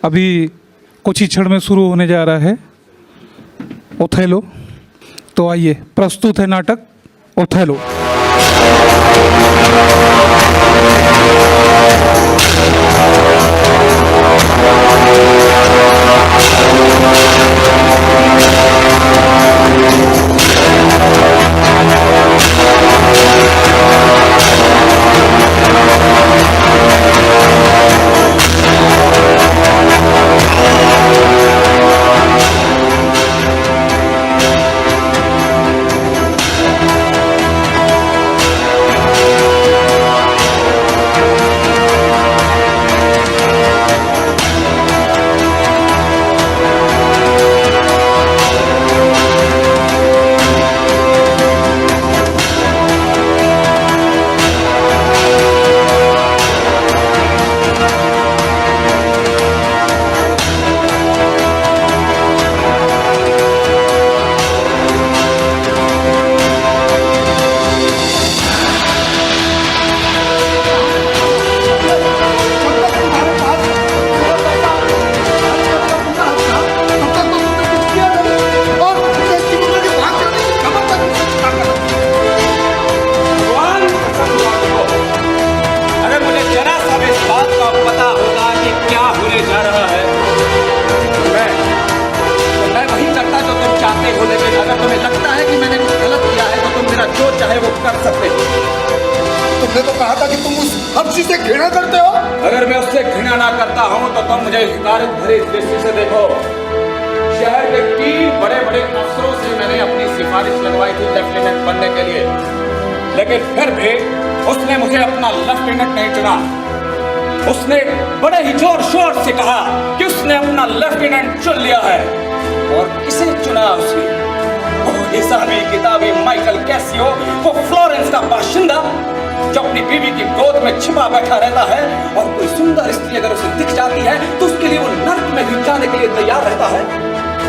अभी कुछ ही क्षण में शुरू होने जा रहा है ओथेलो। तो आइए, प्रस्तुत है नाटक ओथेलो। तुमने तो कहा था कि तुम उस हफ्सी से घृणा करते हो। अगर मैं उससे घृणा ना करता हूँ तो तुम मुझे हिकारत भरी दृष्टि से देखो। शहर के 3 बड़े बड़े अफसरों से मैंने अपनी सिफारिश लगवाई थी लेफ्टिनेंट बनने के लिए, लेकिन फिर भी उसने मुझे अपना लेफ्टिनेंट नहीं चुना। उसने बड़े ही जोर शोर से कहा कि उसने अपना लेफ्टिनेंट चुन लिया है। और किसे चुना उसने? वो हिसाबी किताबी माइकल कैसियो, वो फ्लोरेंस का बाशिंदा जो अपनी बीवी की गोद में छिपा बैठा रहता है, और कोई सुंदर स्त्री अगर उसे दिख जाती है तो उसके लिए वो नर्क में भी जाने के लिए तैयार रहता है।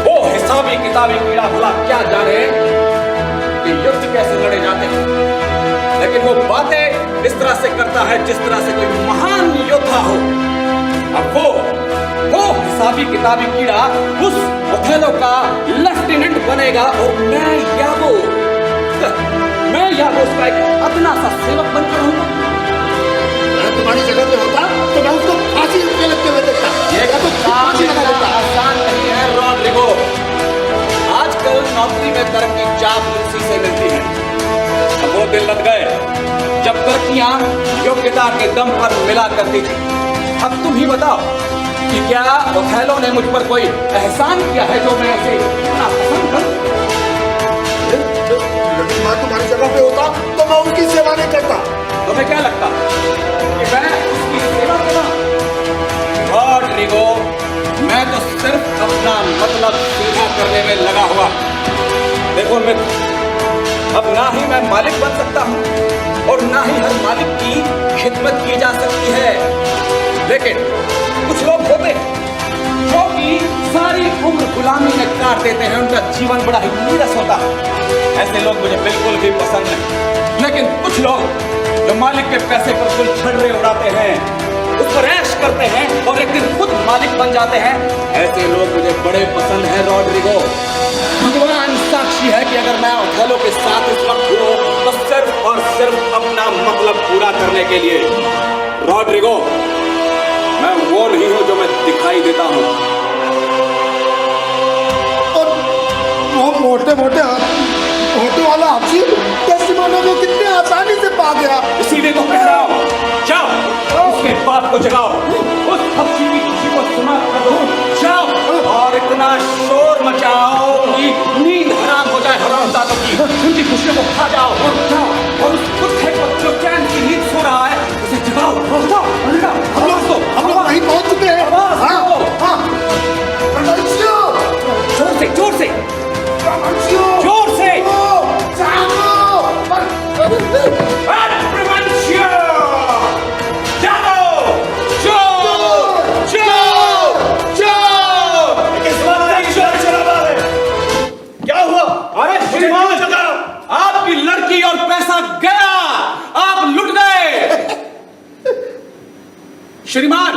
वो हिसाबी किताबी कीड़ा भला क्या जाने कि युद्ध कैसे लड़े जाते हैं, लेकिन वो बातें इस तरह से करता है जिस तरह से कोई महान योद्धा हो। अब वो हिसाबी किताबी कीड़ा उस ओथेलो का लेफ्टिनेंट बनेगा और मैं यागो उसका एक अपना सा सेवक बनकर रहूंगा। मैं तुम्हारी जगह पे होता तो मैं उसको फांसी पे लगते हुए देखता। ये तो काम इतना आसान नहीं है रॉड्रिगो। आजकल नौकरी में तरक्की चापलूसी से मिलती है। अब वो दिन लग गए जब तरक्कियां योग्यता के दम पर मिला करती थी। अब तुम ही बताओ कि क्या ओथेलो ने मुझ पर कोई एहसान किया है जो मैं उसे इतना पसंद करूं? मैं तुम्हारी जगह पे होता तो मैं उनकी सेवा नहीं करता। तुम्हें क्या लगता कि मैं उसकी सेवा करूं? रॉड्रिगो, मैं तो सिर्फ अपना मतलब सीधा करने में लगा हुआ। देखो मित्र, अब ना ही मैं मालिक बन सकता हूं और ना ही हर मालिक की खिदमत की जा सकती है, लेकिन कुछ लोग होते हैं जो कि सारी उम्र गुलामी में काट देते हैं। उनका जीवन बड़ा ही नीरस होता है। ऐसे लोग मुझे बिल्कुल भी पसंद नहीं। लेकिन कुछ लोग जो मालिक के पैसे पर कुल छर्रे उड़ाते हैं, उस पर ऐश करते हैं और एक दिन खुद मालिक बन जाते हैं, ऐसे लोग मुझे बड़े पसंद हैं रॉड्रिगो। भगवान साक्षी है कि अगर मैं ओथेलो के साथ इस वक्त हूं तो सिर्फ और सिर्फ अपना मतलब पूरा करने के लिए। रॉड्रिगो, मैं वो नहीं हूं जो मैं दिखाई देता हूं। और वो मोटे वाला हफ्सी कैसिमोनो को कितने आसानी से पा गया। इसीलिए तो कह रहा हूं, जाओ उसके बाप को जगाओ, उस हफ्सी की खुशी को समाप्त कर दो। जाओ और इतना शोर मचाओ कि नींद हराम हो जाए हरामजादों की। उनकी खुशियों को खा जाओ और जाओ और उस कुत्ते को जो चैन की नींद सो रहा है उसे जगाओ। हम लोग वहीं पहुंच चुके हैं। जोर से क्या हुआ? अरे श्रीमान, आपकी लड़की और पैसा गया, आप लुट गए। श्रीमान,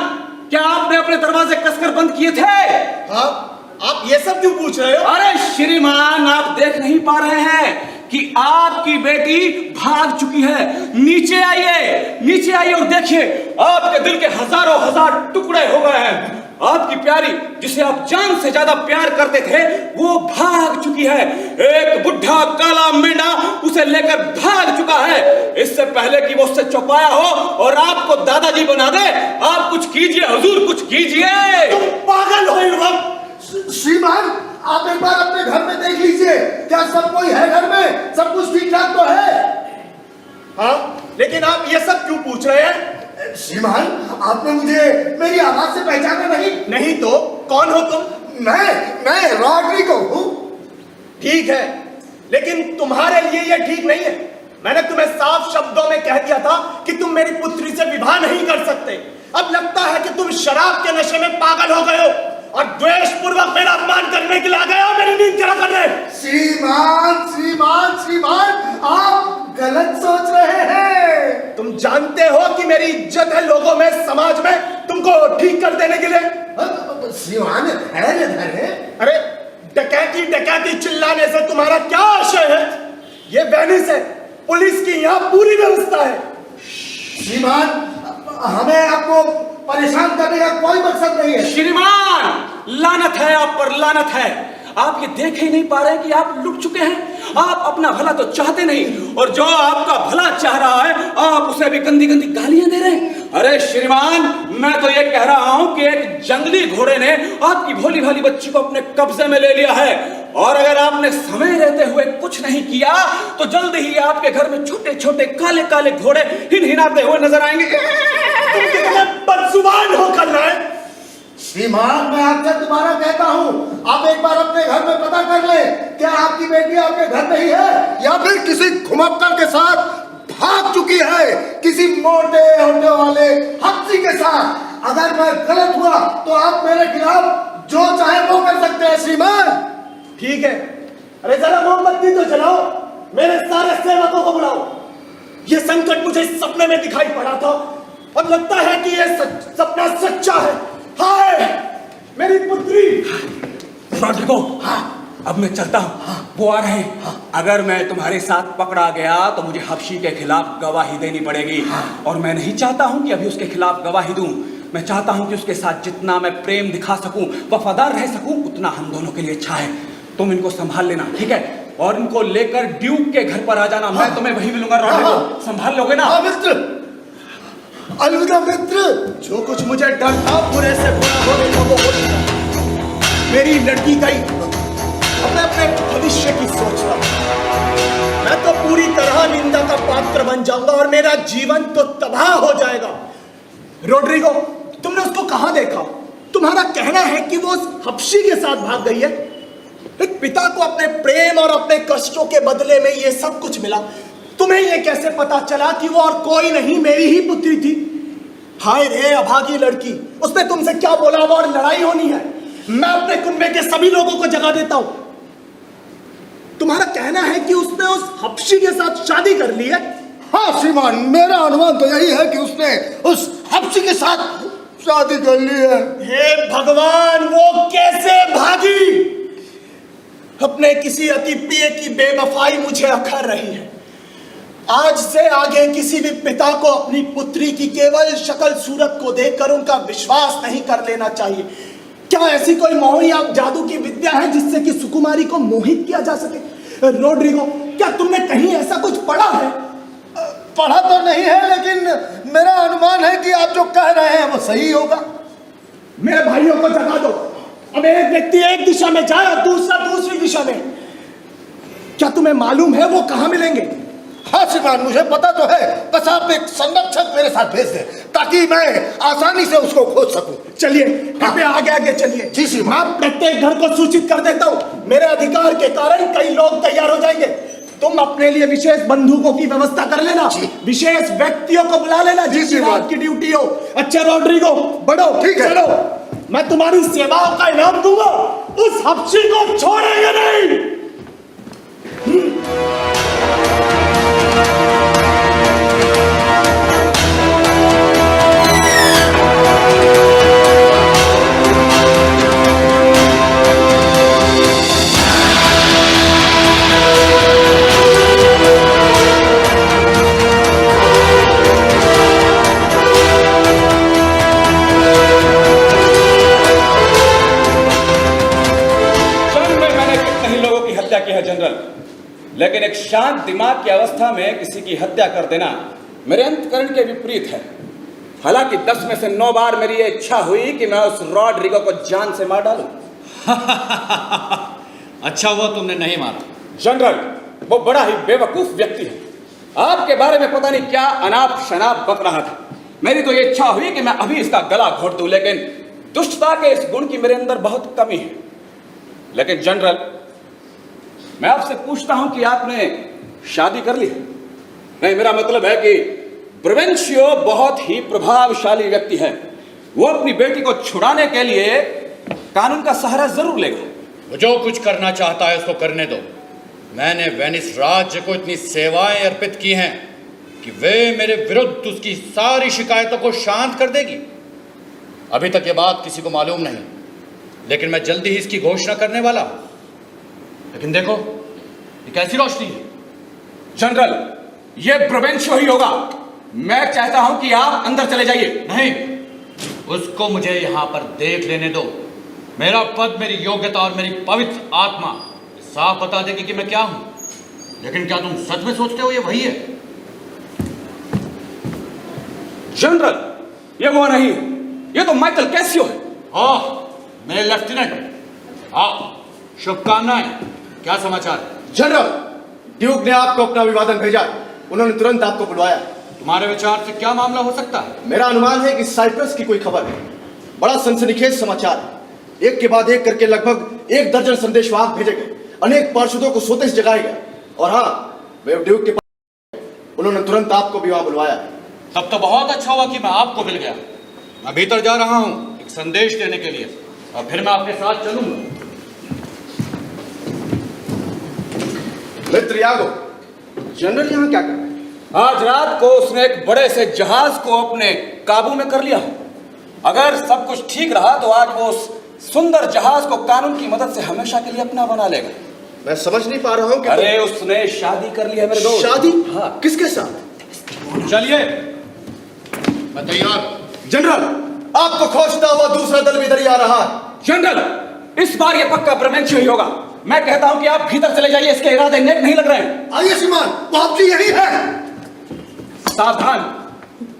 अपने दरवाजे कसकर बंद किए थे? हाँ, आप ये सब क्यों पूछ रहे हो? अरे श्रीमान, आप देख नहीं पा रहे हैं कि आपकी बेटी भाग चुकी है। नीचे आइए और देखिए, आपके दिल के हजारों हजार टुकड़े हो गए हैं। आपकी प्यारी, जिसे आप जान से ज्यादा प्यार करते थे, वो भाग चुकी है। एक बुढ़ा काला मेंढा उसे लेकर भाग चुका है। इससे पहले कि वो उससे चौपाया हो और आपको दादाजी बना दे, आप कुछ कीजिए हुजूर, कुछ कीजिए। तुम पागल हो युवक। श्रीमान, आप एक बार अपने घर में देख लीजिए, क्या सब कोई है घर में? सब कुछ ठीक ठाक तो है? हाँ, लेकिन आप ये सब क्यों पूछ रहे हैं? श्रीमान, आपने मुझे मेरी आवाज से पहचाना नहीं? नहीं तो कौन हो तुम? मैं रॉड्रिगो हूँ। ठीक है, लेकिन तुम्हारे लिए ये ठीक नहीं है। मैंने तुम्हें साफ शब्दों में कह दिया था कि तुम मेरी पुत्री से विवाह नहीं कर सकते। अब लगता है कि तुम शराब के नशे में पागल हो गए हो और द्वेष पूर्वक मेरा अपमान करने के लिए आ गए हो, मेरी नींद चला कर रहे। श्रीमान, आप गलत सोच रहे हैं। तुम जानते हो कि मेरी इज्जत है लोगों में, समाज में, तुमको ठीक कर देने के लिए। श्रीमान, अरे डकैती चिल्लाने से तुम्हारा क्या आशय है? ये वेनिस है, पुलिस की यहाँ पूरी व्यवस्था है। श्रीमान, हमें आपको परेशान करने का कोई मकसद नहीं है। श्रीमान, लानत है आप पर, लानत है। आप ये देख ही नहीं पा रहे कि आप लुट चुके हैं। आप अपना भला तो चाहते नहीं, और जो आपका भला चाह रहा है, आप उसे भी गंदी गंदी गालियां दे रहे हैं। अरे श्रीमान, मैं तो ये कह रहा हूं कि एक जंगली घोड़े ने आपकी भोली भाली बच्ची को अपने कब्जे में ले लिया है, और अगर आपने समय रहते हुए कुछ नहीं किया तो जल्द ही आपके घर में छोटे छोटे काले काले घोड़े हिनहिनाते हुए नजर आएंगे। तुम कितने बदजुबान हो कर रहे हैं। श्रीमान, मैं आपसे दोबारा कहता हूँ, आप एक बार अपने घर में पता कर ले, क्या आपकी बेटी आपके घर में ही है या फिर किसी घुमक्कड़ के साथ भाग चुकी है, किसी मोटे होने वाले हफ्सी के साथ। अगर मैं गलत हुआ तो आप मेरे खिलाफ जो चाहे वो कर सकते हैं। श्रीमान, ठीक है, अरे जरा मोमबत्ती तो जलाओ, मेरे सारे सेवकों को बुलाओ। ये संकट मुझे सपने में दिखाई पड़ा था और लगता है कि ये सपना सच्चा है। हाय, मेरी पुत्री। रॉड्रिगो, हाँ, अब मैं चलता हूँ। हाँ, वो आ रहे हैं। हाँ, अगर मैं तुम्हारे साथ पकड़ा गया तो मुझे हबशी के खिलाफ गवाही देनी पड़ेगी। हाँ, और मैं नहीं चाहता हूँ कि अभी उसके खिलाफ गवाही दूं। मैं चाहता हूँ कि उसके साथ जितना मैं प्रेम दिखा सकूं, वफादार रह सकूं, उतना हम दोनों के लिए अच्छा है। तुम इनको संभाल लेना, ठीक है? और इनको लेकर ड्यूक के घर पर आ जाना। मैं तुम्हें वही मिलूंगा। रॉड्रिगो, संभाल लोगे ना? मित्र, अलविदा मित्र। जो कुछ मुझे डर था बुरे से बुरा होने का वो हो गया। मेरी लड़की गई, अपने अपने भविष्य की सोच रहा। मैं तो पूरी तरह निंदा का पात्र बन जाऊंगा और मेरा जीवन तो तबाह हो जाएगा। रोड्रिगो, तुमने उसको कहां देखा? तुम्हारा कहना है कि वो उस हबशी के साथ भाग गई है। एक पिता को अपने प्रेम और अपने कष्टों के बदले में ये सब कुछ मिला। तुम्हें ये कैसे पता चला कि वो और कोई नहीं मेरी ही पुत्री थी? हाय रे अभागी लड़की, उसने तुमसे क्या बोला वो और लड़ाई होनी है? मैं अपने कुंबे के सभी लोगों को जगा देता हूं। तुम्हारा कहना है कि उसने उस हबशी के साथ शादी कर ली है? हाँ श्रीमान, मेरा अनुमान तो यही है कि उसने उस हबशी के साथ शादी कर ली है। हे भगवान, वो कैसे भागी? अपने किसी अति प्रिय की बेवफाई मुझे अखर रही है। आज से आगे किसी भी पिता को अपनी पुत्री की केवल शक्ल सूरत को देखकर उनका विश्वास नहीं कर लेना चाहिए। क्या ऐसी कोई मोह या जादू की विद्या है जिससे कि सुकुमारी को मोहित किया जा सके? रोड्रिगो, क्या तुमने कहीं ऐसा कुछ पढ़ा है? पढ़ा तो नहीं है, लेकिन मेरा अनुमान है कि आप जो कह रहे हैं वो सही होगा। मेरे भाइयों को जगा दो। अब एक व्यक्ति एक दिशा में जाए और दूसरा दूसरी दिशा में। क्या तुम्हें मालूम है वो कहां मिलेंगे? हाँ श्रीमान, मुझे पता तो है, बस आप एक संरक्षक मेरे साथ भेज दें ताकि मैं आसानी से उसको खोज सकूं। चलिए, कृपया आगे आगे चलिए। जी श्रीमान, मैं प्रत्येक घर को सूचित कर देता हूँ। मेरे अधिकार के कारण कई लोग तैयार हो जाएंगे। तुम अपने लिए विशेष बंदूकों की व्यवस्था कर लेना, विशेष व्यक्तियों को बुला लेना जिसकी रात की ड्यूटी हो। अच्छा रॉड्रिगो, बढ़ो। ठीक है, चलो, मैं तुम्हारी सेवाओं का इनाम दूंगा। उस हबशी को छोड़ेंगे नहीं। लेकिन एक शांत दिमाग की अवस्था में किसी की हत्या कर देना मेरे अंतकरण के विपरीत है। हालांकि 10 में से 9 बार मेरी ये इच्छा हुई कि मैं उस रॉड्रिगो को जान से मार डालूं। अच्छा हुआ तुमने नहीं मारा। जनरल, वो बड़ा ही बेवकूफ व्यक्ति है। आपके बारे में पता नहीं क्या अनाप शनाप बक रहा था। मेरी तो ये इच्छा हुई कि मैं अभी इसका गला घोट दूं, लेकिन दुष्टता के इस गुण की मेरे अंदर बहुत कमी है। लेकिन जनरल, मैं आपसे पूछता हूं कि आपने शादी कर ली? नहीं, मेरा मतलब है कि ब्रेवेंशियो बहुत ही प्रभावशाली व्यक्ति है। वो अपनी बेटी को छुड़ाने के लिए कानून का सहारा जरूर लेगा। वो जो कुछ करना चाहता है उसको करने दो। मैंने वेनिस राज्य को इतनी सेवाएं अर्पित की हैं कि वे मेरे विरुद्ध उसकी सारी शिकायतों को शांत कर देगी। अभी तक ये बात किसी को मालूम नहीं, लेकिन मैं जल्दी ही इसकी घोषणा करने वाला हूं। लेकिन देखो, ये कैसी रोशनी है। जनरल, ये ब्रेवेंशियो ही होगा। मैं चाहता हूं कि आप अंदर चले जाइए। नहीं, उसको मुझे यहां पर देख लेने दो। मेरा पद, मेरी योग्यता और मेरी पवित्र आत्मा साफ बता देगी कि मैं क्या हूं। लेकिन क्या तुम सच में सोचते हो ये वही है? जनरल, ये वो नहीं, ये तो माइकल कैसियो है। ओह, मेरे लेफ्टिनेंट, शुभकामनाएं। क्या समाचार? जनरल, ड्यूक ने आपको अपना अभिवादन भेजा। उन्होंने तुरंत आपको बुलवाया। तुम्हारे विचार से क्या मामला हो सकता है? मेरा अनुमान है कि साइप्रस की कोई खबर है। बड़ा सनसनीखेज समाचार है। एक के बाद एक करके लगभग 1 दर्जन संदेशवाहक भेजे गए। अनेक पार्षदों को सोते से जगाए गए। और हाँ, वे ड्यूक के पास, उन्होंने तुरंत आपको भी वहां बुलवाया। तब तो बहुत अच्छा हुआ कि मैं आपको मिल गया। मैं भीतर जा रहा हूं एक संदेश देने के लिए, और फिर मैं आपके साथ चलूंगा। मित्र यागो, जनरल यहाँ क्या कर रहे हैं? आज रात को उसने एक बड़े से जहाज को अपने काबू में कर लिया। अगर सब कुछ ठीक रहा तो आज वो उस सुंदर जहाज को कानून की मदद से हमेशा के लिए अपना बना लेगा। मैं समझ नहीं पा रहा हूँ कि अरे उसने शादी कर ली है मेरे दोस्त। शादी? हाँ। किसके साथ? चलिए, मैं तैयार हूं। जनरल, आपको खोजता हुआ दूसरा दल भी इधर ही आ रहा है। जनरल, इस बार ये पक्का ब्रेवेंशियो ही होगा। मैं कहता हूं कि आप भीतर चले जाइए, इसके इरादे नेक नहीं लग रहे हैं। आइए श्रीमान, वो आपकी यही है। सावधान,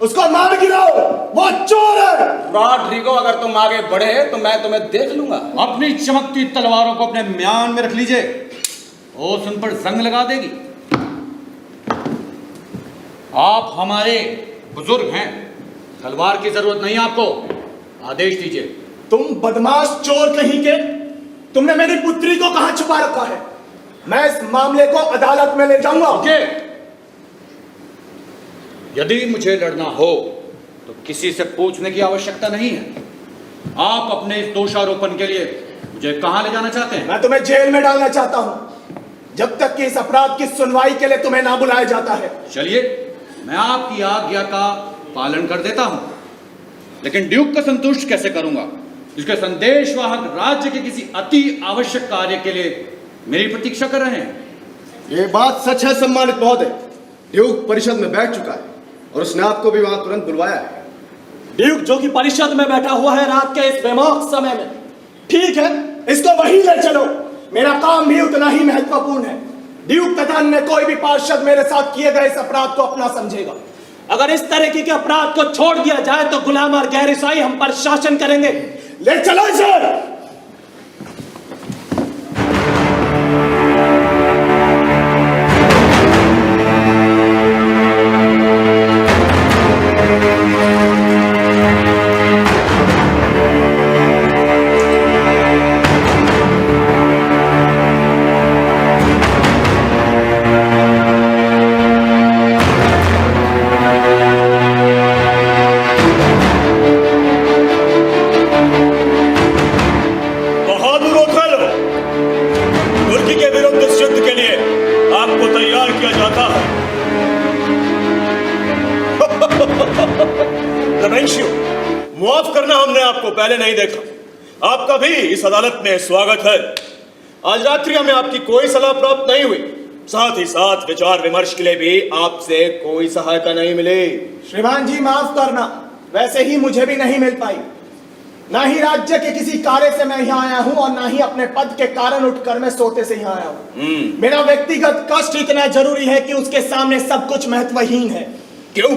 उसको मार गिराओ, वो चोर है। रॉड्रिगो, अगर तुम आगे बढ़े तो मैं तुम्हें देख लूंगा। अपनी चमकती तलवारों को अपने म्यान में रख लीजिए, ओस उन पर जंग लगा देगी। आप हमारे बुजुर्ग हैं, तलवार की जरूरत नहीं आपको। आदेश दीजिए। तुम बदमाश चोर कहीं के, तुमने मेरी पुत्री को कहां छुपा रखा है? मैं इस मामले को अदालत में ले जाऊंगा। यदि मुझे लड़ना हो तो किसी से पूछने की आवश्यकता नहीं है। आप अपने इस दोषारोपण के लिए मुझे कहां ले जाना चाहते हैं? मैं तुम्हें जेल में डालना चाहता हूं, जब तक कि इस अपराध की सुनवाई के लिए तुम्हें ना बुलाया जाता है। चलिए, मैं आपकी आज्ञा का पालन कर देता हूं, लेकिन ड्यूक को संतुष्ट कैसे करूंगा? इसके संदेशवाहक राज्य के किसी अति आवश्यक कार्य के लिए मेरी प्रतीक्षा कर रहे हैं। ये बात सच है सम्मानित महोदय। ड्यूक परिषद में बैठ चुका है और उसने आपको भी वहां तुरंत बुलवाया है। ड्यूक जो कि परिषद में बैठा हुआ है रात के इस बेमौसम समय में। ठीक है, इसको वहीं ले चलो। मेरा काम भी उतना ही महत्वपूर्ण है। ड्यूक तथा अन्य कोई भी पार्षद मेरे साथ किए गए इस अपराध को अपना समझेगा। अगर इस तरीके के अपराध को छोड़ दिया जाए तो गुलाम और गैर ईसाई हम पर शासन करेंगे। ले चलो इसे। माफ करना, हमने आपको पहले नहीं देखा। आपका भी इस अदालत में स्वागत है। आज रात्रि हमें आपकी कोई सलाह प्राप्त नहीं हुई, साथ ही साथ विचार विमर्श के लिए भी आपसे कोई सहायता नहीं मिली। श्रीमान जी माफ करना, वैसे ही मुझे भी नहीं मिल पाई। ना ही राज्य के किसी कार्य से मैं यहाँ आया हूँ और ना ही अपने पद के कारण उठकर मैं सोते से यहाँ आया हूँ। मेरा व्यक्तिगत कष्ट इतना जरूरी है कि उसके सामने सब कुछ महत्वहीन है। क्यों,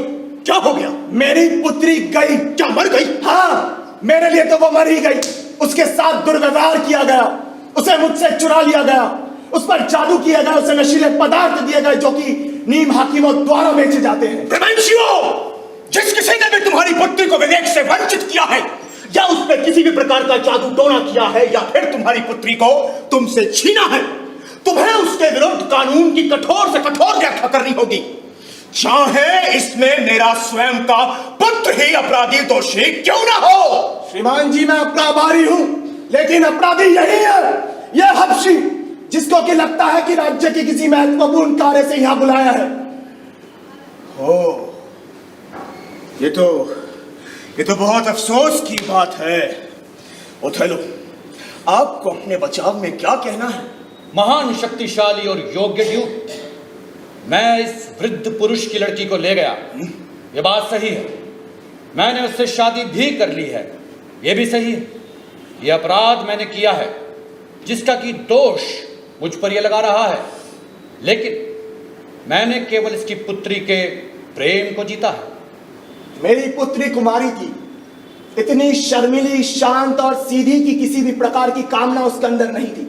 क्या हो गया? मेरी पुत्री गई। क्या मर गई? हाँ, मेरे लिए तो वो मर ही गई। उसके साथ दुर्व्यवहार किया गया, उसे मुझसे चुरा लिया गया, उस पर जादू किया गया, उसे नशीले पदार्थ दिए गए जो कि नीम हाकिमों द्वारा बेचे जाते हैं। जिस किसी ने भी तुम्हारी पुत्री को विवेक से वंचित किया है या उस पर किसी भी प्रकार का जादू टोना किया है या फिर तुम्हारी पुत्री को तुमसे छीना है, तुम्हें उसके विरुद्ध कानून की कठोर से कठोर व्याख्या करनी होगी, चाहे इसमें मेरा स्वयं का पुत्र ही अपराधी दोषी क्यों ना हो। श्रीमान जी, मैं अपना आभारी हूं, लेकिन अपराधी यही है, यह हबशी, जिसको कि लगता है कि राज्य के किसी महत्वपूर्ण कार्य से यहां बुलाया है। ओ, ये तो बहुत अफसोस की बात है। ओथेलो, आपको अपने बचाव में क्या कहना है? महान शक्तिशाली और योग्य ड्यूक, मैं इस वृद्ध पुरुष की लड़की को ले गया, ये बात सही है। मैंने उससे शादी भी कर ली है, ये भी सही है। ये अपराध मैंने किया है जिसका कि दोष मुझ पर ये लगा रहा है, लेकिन मैंने केवल इसकी पुत्री के प्रेम को जीता है। मेरी पुत्री कुमारी थी, इतनी शर्मिली, शांत और सीधी की किसी भी प्रकार की कामना उसके अंदर नहीं थी।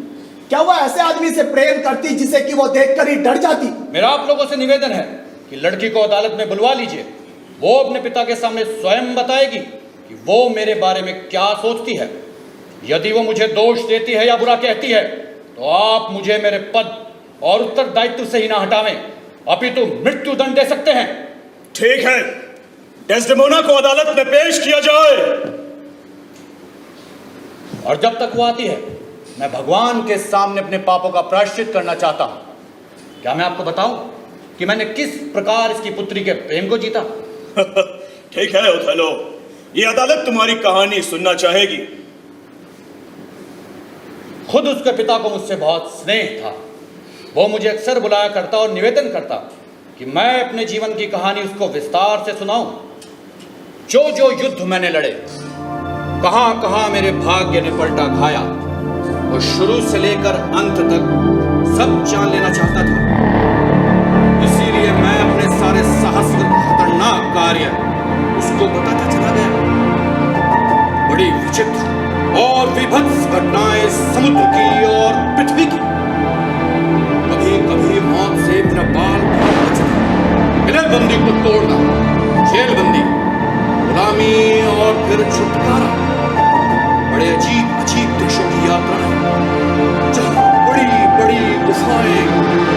क्या वह ऐसे आदमी से प्रेम करती जिसे कि वो देखकर ही डर जाती? मेरा आप लोगों से निवेदन है कि लड़की को अदालत में बुलवा लीजिए, वो अपने पिता के सामने स्वयं बताएगी कि वो मेरे बारे में क्या सोचती है। यदि वो मुझे दोष देती है या बुरा कहती है तो आप मुझे मेरे पद और उत्तरदायित्व से ही ना हटावें, अपितु मृत्यु दंड दे सकते हैं। ठीक है, डेस्डेमोना को अदालत में पेश किया जाए। और जब तक वो आती है, मैं भगवान के सामने अपने पापों का प्रायश्चित करना चाहता हूं। क्या मैं आपको बताऊं कि मैंने किस प्रकार इसकी पुत्री के प्रेम को जीता? ठीक है ओथेलो, ये अदालत तुम्हारी कहानी सुनना चाहेगी। खुद उसके पिता को मुझसे बहुत स्नेह था। वो मुझे अक्सर बुलाया करता और निवेदन करता कि मैं अपने जीवन की कहानी उसको विस्तार से सुनाऊं। जो जो युद्ध मैंने लड़े, कहां कहां मेरे भाग्य ने पलटा खाया, वो शुरू से लेकर अंत तक सब जान लेना चाहता था। इसीलिए मैं अपने सारे साहसिक खतरनाक कार्य उसको बताता चला गया। बड़ी विचित्र और विभत्स घटनाएं समुद्र की और पृथ्वी की। कभी कभी मौत से मेरा बाल बंदी को तोड़ना, जेलबंदी, गुलामी और फिर छुटकारा। बड़े अजीब अजीब देशों की यात्राएं, जहां बड़ी बड़ी गुफाएं,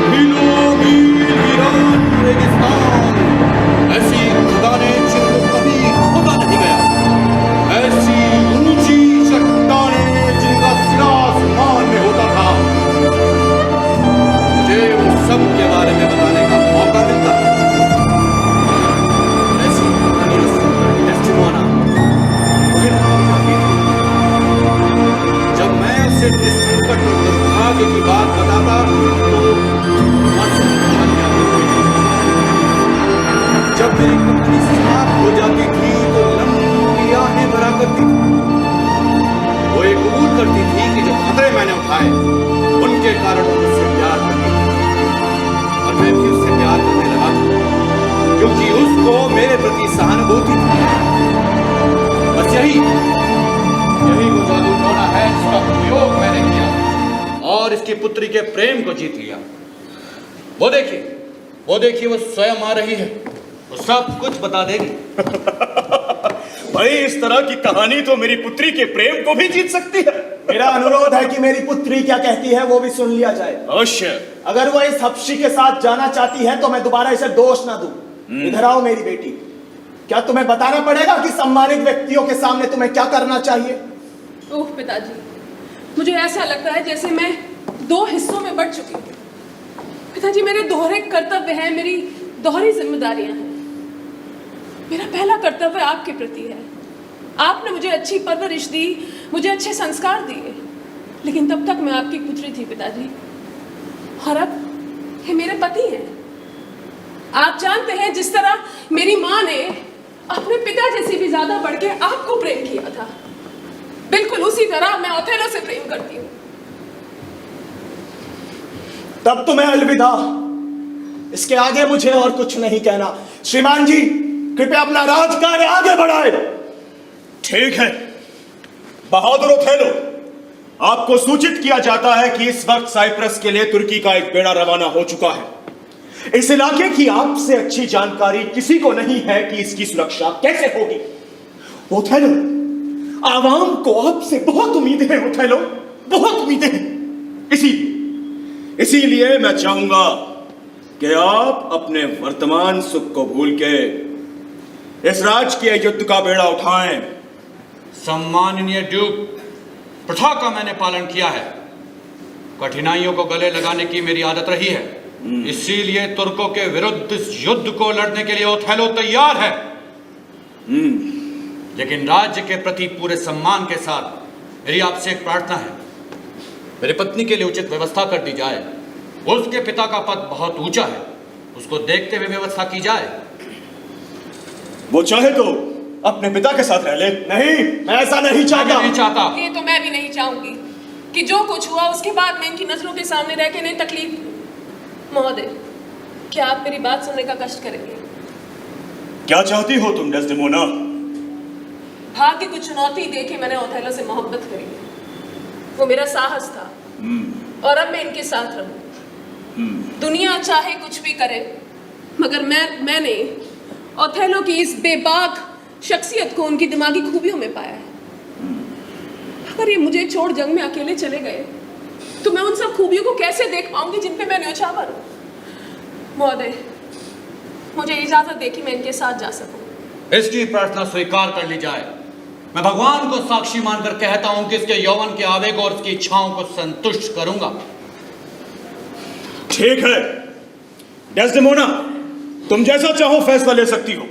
मीलों मील वीरान रेगिस्तान, ऐसी खदानें जिनको कभी खोदा नहीं गया, ऐसी ऊंची चट्टानें जिनका सिरा आसमान में होता था। मुझे उन सब के बारे में बताने का मौका मिलता है। जब मैं उसे इस संकट और दुर्भाग्य की बात बताता तो जब मेरी कहानी समाप्त हो जाती थी तो लंबी आहें भरा करती थी। वो ये कबूल करती थी कि जो खतरे मैंने उठाए उनके कारण वो मुझसे प्यार करती थी, और मैं भी उससे प्यार करने लगा था क्योंकि उसको मेरे प्रति सहानुभूति थी। बस यही वो जादू टोना है जिसका उपयोग मैंने किया और इसकी पुत्री के प्रेम को जीत लिया। वो देखिए वो स्वयं आ रही है, वो सब कुछ बता देगी। भाई, इस तरह की कहानी तो मेरी पुत्री के प्रेम को भी जीत सकती है। मेरा अनुरोध है कि मेरी पुत्री क्या कहती है वो भी सुन लिया जाए। अवश्य। अगर वो इस हबशी के साथ जाना चाहती है तो मैं दोबारा इसे दोष ना दूं। इधर आओ मेरी बेटी, क्या तुम्हें बताना पड़ेगा कि सम्मानित व्यक्तियों के सामने तुम्हें क्या करना चाहिए? ओह पिताजी, मुझे ऐसा लगता है जैसे मैं 2 हिस्सों में बंट चुकी हूँ। पिताजी, मेरे दोहरे कर्तव्य हैं, मेरी दोहरी जिम्मेदारियां हैं। मेरा पहला कर्तव्य आपके प्रति है। आपने मुझे अच्छी परवरिश दी, मुझे अच्छे संस्कार दिए, लेकिन तब तक मैं आपकी पुत्री थी पिताजी, और अब ये मेरे पति हैं। आप जानते हैं जिस तरह मेरी माँ ने अपने पिता जैसे भी ज्यादा बढ़ के आपको प्रेम किया था, उसी तरह मैं ओथेलो से प्रेम करती हूँ। तब तुम्हें अलविदा। इसके आगे मुझे और कुछ नहीं कहना। श्रीमान जी, कृपया अपना राजकार्य आगे बढ़ाए। ठीक है बहादुर ओथेलो, आपको सूचित किया जाता है कि इस वक्त साइप्रस के लिए तुर्की का एक बेड़ा रवाना हो चुका है। इस इलाके की आपसे अच्छी जानकारी किसी को नहीं है कि इसकी सुरक्षा कैसे होगी। ओथेलो, आवाम को आपसे बहुत उम्मीदें हैं ओथेलो, बहुत उम्मीदें हैं। इसीलिए मैं चाहूंगा कि आप अपने वर्तमान सुख को भूल के इस राजकीय युद्ध का बेड़ा उठाएं। सम्माननीय ड्यूक, प्रथा का मैंने पालन किया है। कठिनाइयों को गले लगाने की मेरी आदत रही है, इसीलिए तुर्कों के विरुद्ध इस युद्ध को लड़ने के लिए ओथेलो तैयार है। लेकिन राज्य के प्रति पूरे सम्मान के साथ मेरी आपसे एक प्रार्थना है, मेरी पत्नी के लिए उचित व्यवस्था कर दी जाए। उसके पिता का पद बहुत ऊंचा है, उसको देखते हुए व्यवस्था की जाए। वो चाहे तो अपने पिता के साथ रह ले। नहीं, मैं ऐसा नहीं चाहता। ये तो मैं भी नहीं चाहूंगी कि जो कुछ हुआ उसके बाद मैं इनकी नजरों के सामने रह के नहीं तकलीफ। महोदय, क्या आप मेरी बात सुनने का कष्ट करेंगे? क्या चाहती हो तुम डेस्डेमोना? भाग्य को चुनौती देके मैंने ओथेलो से मोहब्बत करी। वो मेरा साहस था और अब मैं इनके साथ रहूं। दुनिया चाहे कुछ भी करे, मगर मैंने ओथेलो की इस बेबाक शख्सियत को उनकी दिमागी खूबियों में पाया है। अगर ये मुझे छोड़ जंग में अकेले चले गए तो मैं उन सब खूबियों को कैसे देख पाऊंगी जिन पे मैं न्योछावर हूं। महोदय, मुझे इजाजत दे कि मैं इनके साथ जा सकूं। इसकी प्रार्थना स्वीकार कर ली जाए। मैं भगवान को साक्षी मानकर कहता हूं कि इसके यौवन के आवेग और इसकी इच्छाओं को संतुष्ट करूंगा। ठीक है डेस्डेमोना, तुम जैसा चाहो फैसला ले सकती हो।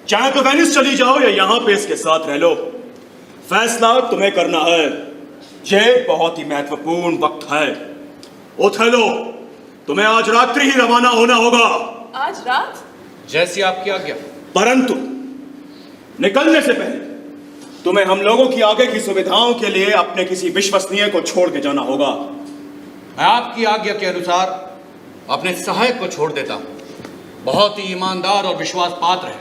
चाहे तो वेनिस चली जाओ या यहां पे इसके साथ रह लो, फैसला तुम्हें करना है। ये बहुत ही महत्वपूर्ण वक्त है। ओथेलो, तुम्हें आज रात्रि ही रवाना होना होगा। आज रात? जैसी आपकी आज्ञा। परंतु निकलने से पहले तुम्हें हम लोगों की आगे की सुविधाओं के लिए अपने किसी विश्वसनीय को छोड़ के जाना होगा। मैं आपकी आज्ञा के अनुसार अपने सहायक को छोड़ देता हूं। बहुत ही ईमानदार और विश्वास पात्र है।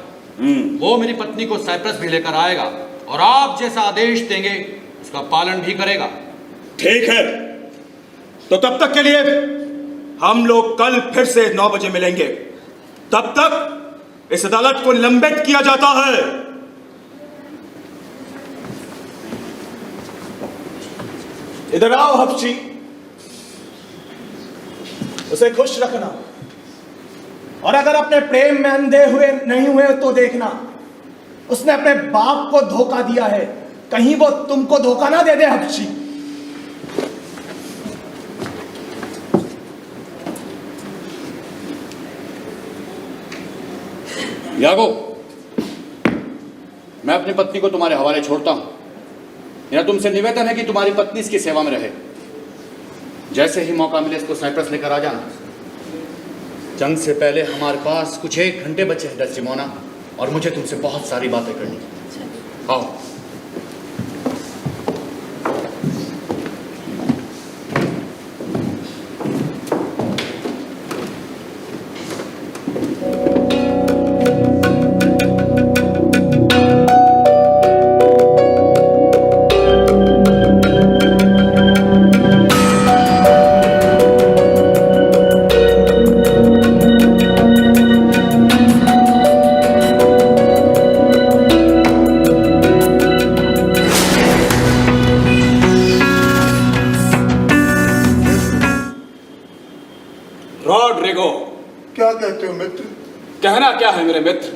वो मेरी पत्नी को साइप्रस भी लेकर आएगा और आप जैसा आदेश देंगे उसका पालन भी करेगा। ठीक है, तो तब तक के लिए हम लोग कल फिर से 9 बजे मिलेंगे। तब तक इस अदालत को निलंबित किया जाता है। इधर आओ हफ्शी, उसे खुश रखना और अगर अपने प्रेम में अंधे हुए नहीं हुए तो देखना, उसने अपने बाप को धोखा दिया है, कहीं वो तुमको धोखा ना दे दे हफ्शी। यागो, मैं अपनी पत्नी को तुम्हारे हवाले छोड़ता हूं। मेरा तुमसे निवेदन है कि तुम्हारी पत्नी इसकी सेवा में रहे। जैसे ही मौका मिले इसको साइप्रस लेकर आ जाना। जंग से पहले हमारे पास कुछ 1 घंटे बचे हैं डेस्डेमोना, और मुझे तुमसे बहुत सारी बातें करनी है। आओ। रॉड्रिगो, क्या कहते हो मित्र? कहना क्या है मेरे मित्र,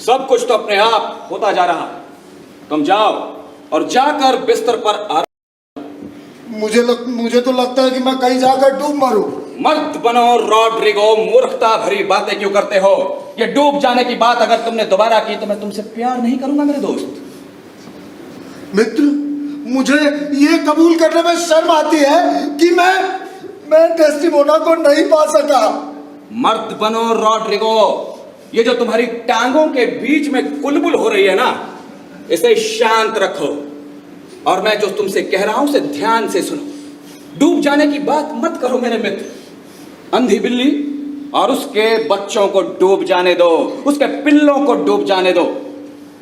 सब कुछ तो अपने आप होता जा रहा है। तुम जाओ और जाकर बिस्तर पर मुझे तो लगता है कि मैं कहीं जाकर डूब मरूं। मर्द बनो रॉड्रिगो, मूर्खता भरी बातें क्यों करते हो? ये डूब जाने की बात अगर तुमने दोबारा की तो मैं तुमसे प्यार नहीं करूंगा मेरे दोस्त। मित्र, मुझे ये कबूल करने में शर्म आती है कि मैं डेस्टिमोना को नहीं पा सका। मर्द बनो रॉड्रिगो, ये जो तुम्हारी टांगों के बीच में कुलबुल हो रही है ना, इसे शांत रखो और मैं जो तुमसे कह रहा हूं उसे ध्यान से सुनो। डूब जाने की बात मत करो मेरे मित्र। अंधी बिल्ली और उसके बच्चों को डूब जाने दो, उसके पिल्लों को डूब जाने दो।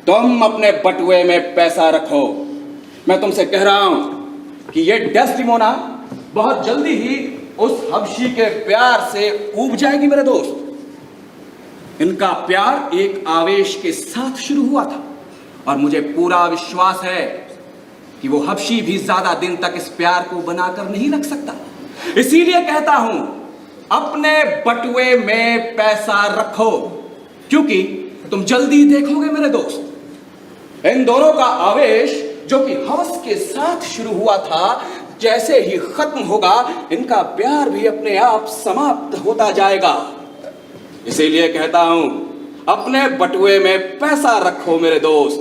तुम अपने बटुए में पैसा रखो। मैं तुमसे कह रहा हूं कि ये डेस्टिमोना बहुत जल्दी ही उस हबशी के प्यार से ऊब जाएगी मेरे दोस्त। इनका प्यार एक आवेश के साथ शुरू हुआ था और मुझे पूरा विश्वास है कि वो हबशी भी ज्यादा दिन तक इस प्यार को बनाकर नहीं रख सकता। इसीलिए कहता हूं, अपने बटुए में पैसा रखो, क्योंकि तुम जल्दी देखोगे मेरे दोस्त, इन दोनों का आवेश जो कि हवस के साथ शुरू हुआ था, जैसे ही खत्म होगा इनका प्यार भी अपने आप समाप्त होता जाएगा। इसीलिए कहता हूं, अपने बटुए में पैसा रखो मेरे दोस्त,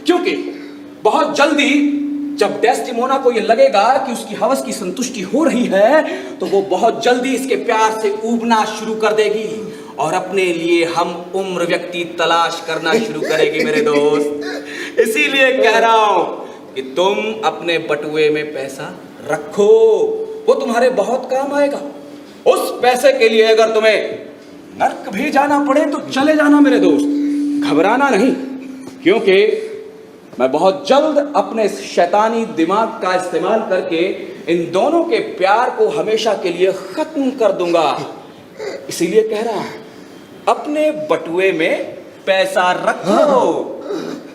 क्योंकि बहुत जल्दी जब डेस्टिमोना को यह लगेगा कि उसकी हवस की संतुष्टि हो रही है, तो वो बहुत जल्दी इसके प्यार से ऊबना शुरू कर देगी और अपने लिए हम उम्र व्यक्ति तलाश करना शुरू करेगी मेरे दोस्त। इसीलिए कह रहा हूं कि तुम अपने बटुए में पैसा रखो, वो तुम्हारे बहुत काम आएगा। उस पैसे के लिए अगर तुम्हें नर्क भी जाना पड़े तो चले जाना मेरे दोस्त, घबराना नहीं, क्योंकि मैं बहुत जल्द अपने शैतानी दिमाग का इस्तेमाल करके इन दोनों के प्यार को हमेशा के लिए खत्म कर दूंगा। इसीलिए कह रहा हूं, अपने बटुए में पैसा रखो।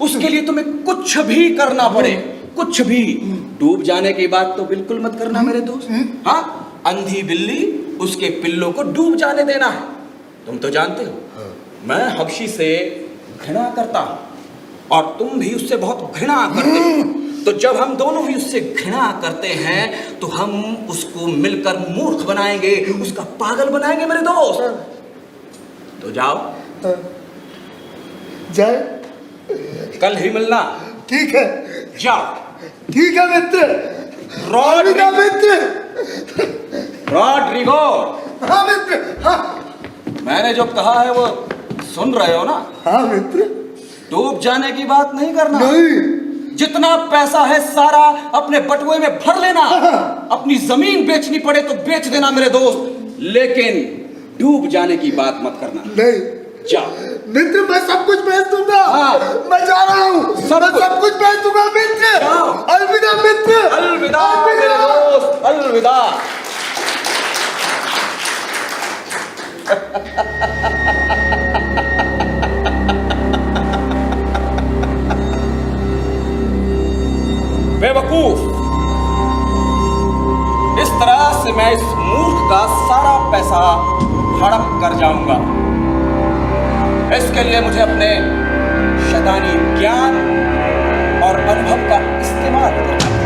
उसके लिए तुम्हें कुछ भी करना पड़े, कुछ भी। डूब जाने की बात तो बिल्कुल मत करना मेरे दोस्त। हाँ, अंधी बिल्ली उसके पिल्लों को डूब जाने देना है। तुम तो जानते हो मैं हबशी से घृणा करता हूं और तुम भी उससे बहुत घृणा करते हो। तो जब हम दोनों ही उससे घृणा करते हैं तो हम उसको मिलकर मूर्ख बनाएंगे, उसका पागल बनाएंगे मेरे दोस्त। तो जाओ, जय कल ही मिलना। ठीक है, जाओ। ठीक है मित्र। रॉड्रिगो, मित्र। रॉड्रिगो, हाँ मित्र, हाँ मैंने जो कहा है वो सुन रहे हो ना? हाँ मित्र। डूब जाने की बात नहीं करना। नहीं। जितना पैसा है सारा अपने बटुए में भर लेना। अपनी जमीन बेचनी पड़े तो बेच देना मेरे दोस्त, लेकिन डूब जाने की बात मत करना। नहीं। जाओ मित्र, मैं सब कुछ बेच दूंगा। हाँ। मैं जा रहा हूँ, मैं सब कुछ बेच दूंगा मित्र। जाओ। अलविदा मित्र। अलविदा मेरे दोस्त, अलविदा। बेवकूफ, इस तरह से मैं इस मूर्ख का सारा पैसा हड़प कर जाऊंगा। इसके लिए मुझे अपने शैतानी ज्ञान और अनुभव का इस्तेमाल करना है।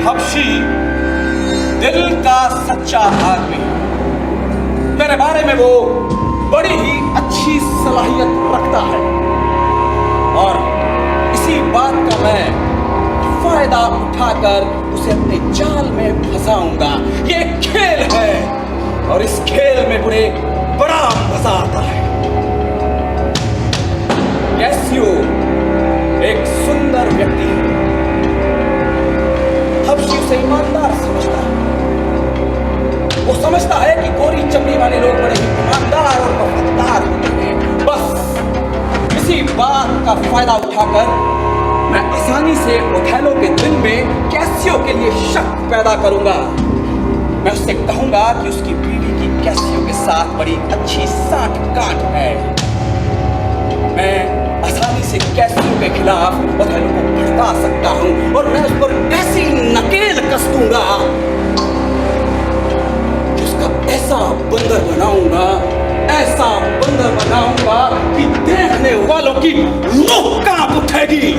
हबशी दिल का सच्चा आदमी, मेरे बारे में वो बड़ी ही अच्छी सलाहियत रखता है और इसी बात का मैं फायदा उठाकर उसे अपने जाल में फंसाऊंगा। ये एक खेल है और इस खेल में मुझे बड़ा मजा आता है। कैसियो एक सुंदर व्यक्ति है, हबशी उसे ईमानदार समझता है। वो समझता है कि गोरी चमड़ी वाले लोग बड़े ही ईमानदार और वफादार होते हैं। बस इसी बात का फायदा उठाकर मैं आसानी से ओथेलो के दिल में कैसियो के लिए शक पैदा करूंगा। मैं उससे कहूंगा कि उसकी बीवी की कैसियो के साथ बड़ी अच्छी साठ गांठ है। मैं आसानी से कैसियो के खिलाफ ओथेलो को भड़का सकता हूं और मैं उस पर ऐसी नकेल कस दूंगा, उसका ऐसा बंदर बनाऊंगा, ऐसा बंदर बनाऊंगा कि देखने वालों की रूह कांप उठेगी।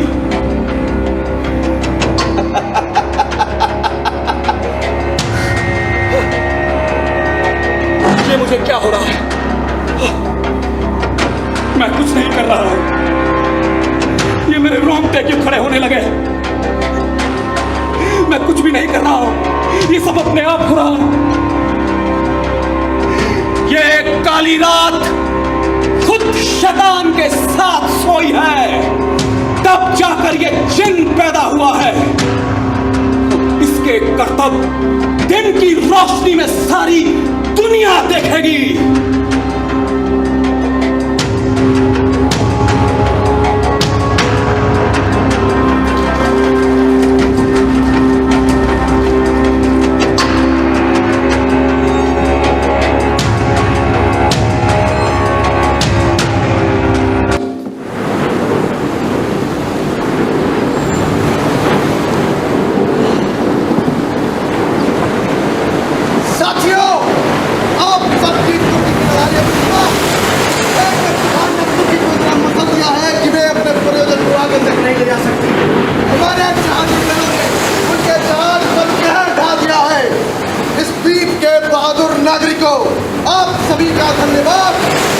ये मुझे क्या हो रहा है? मैं कुछ नहीं कर रहा हूं। ये मेरे रोंगटे क्यों खड़े होने लगे? मैं कुछ भी नहीं कर रहा हूं, ये सब अपने आप हो रहा है। ये काली रात खुद शैतान के साथ सोई है। तब जाकर ये जिन पैदा हुआ है। इसके कर्तव्य दिन की रोशनी में सारी दुनिया देखेगी। साथियों, आप सबकी मसला है कि वे अपने प्रयोजन को आगे तक नहीं ले जा सकते। हमारे जहाजी दलों ने उनके जहाज पर कहर ढा दिया है। इस द्वीप के बहादुर नागरिकों, आप सभी का धन्यवाद,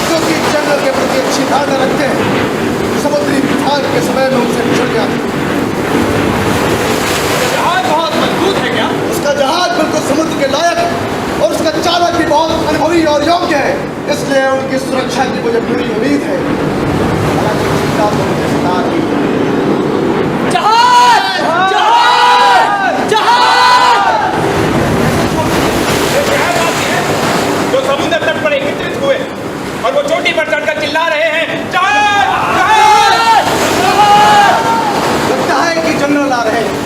जो कि जंगल के प्रति अच्छी धारणा रखते हैं। समुद्री तूफान के समय में उनसे बिछड़ गया। जहाज बहुत मजबूत है क्या? उसका जहाज बिल्कुल समुद्र के लायक है और उसका चालक भी बहुत अनुभवी और योग्य है, इसलिए उनकी सुरक्षा की मुझे पूरी उम्मीद है। हालांकि चिंता तो मुझे सता रही है। जहाज! जहाज! जहाज! ये जहाज आती है जो समुद्र तट पर एकत्रित हुए और वो चोटी पर चढ़कर चिल्ला रहे हैं, जहाज! जहाज! लगता है कि जनरल आ रहे हैं।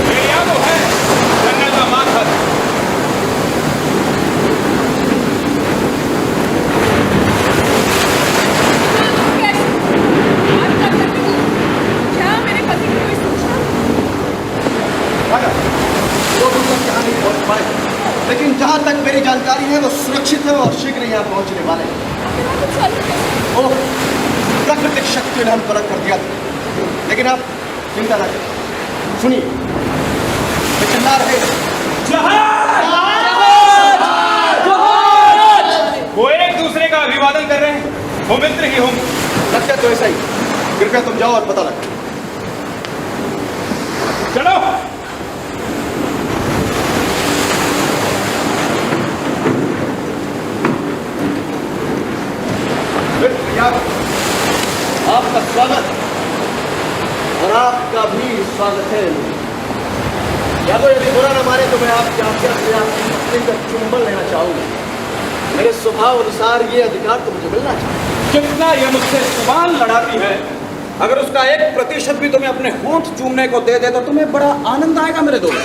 एरिया वो है जनरल का मार्शल। क्या मेरे पति की कोई सूचना? लोग उन तक यहाँ नहीं पहुँच पाए, लेकिन जहाँ तक मेरी जानकारी है वो सुरक्षित है और शीघ्र यहाँ पहुँचने वाले हैं। ओह, प्राकृतिक शक्ति ने हम पर कर दिया था, लेकिन आप चिंता न करें। सुनिए, वे चिल्ला रहे हैं, वो एक दूसरे का अभिवादन कर रहे हैं। वो मित्र ही होंगे। लगता है तो ऐसा ही। कृपया तुम जाओ और पता लगाओ। चलो। आपका स्वागत और आपका भी स्वागत है। या तो यदि बुरा न माने तो मैं आपके आज्ञा से आपकी पत्नी का चुंबन लेना चाहूंगा। मेरे स्वभाव अनुसार ये अधिकार तो मुझे मिलना चाहिए। कितना ये मुझसे सवाल लड़ाती है, अगर उसका 1% भी तुम्हें अपने होंठ चूमने को दे दे तो तुम्हें बड़ा आनंद आएगा मेरे दोस्त।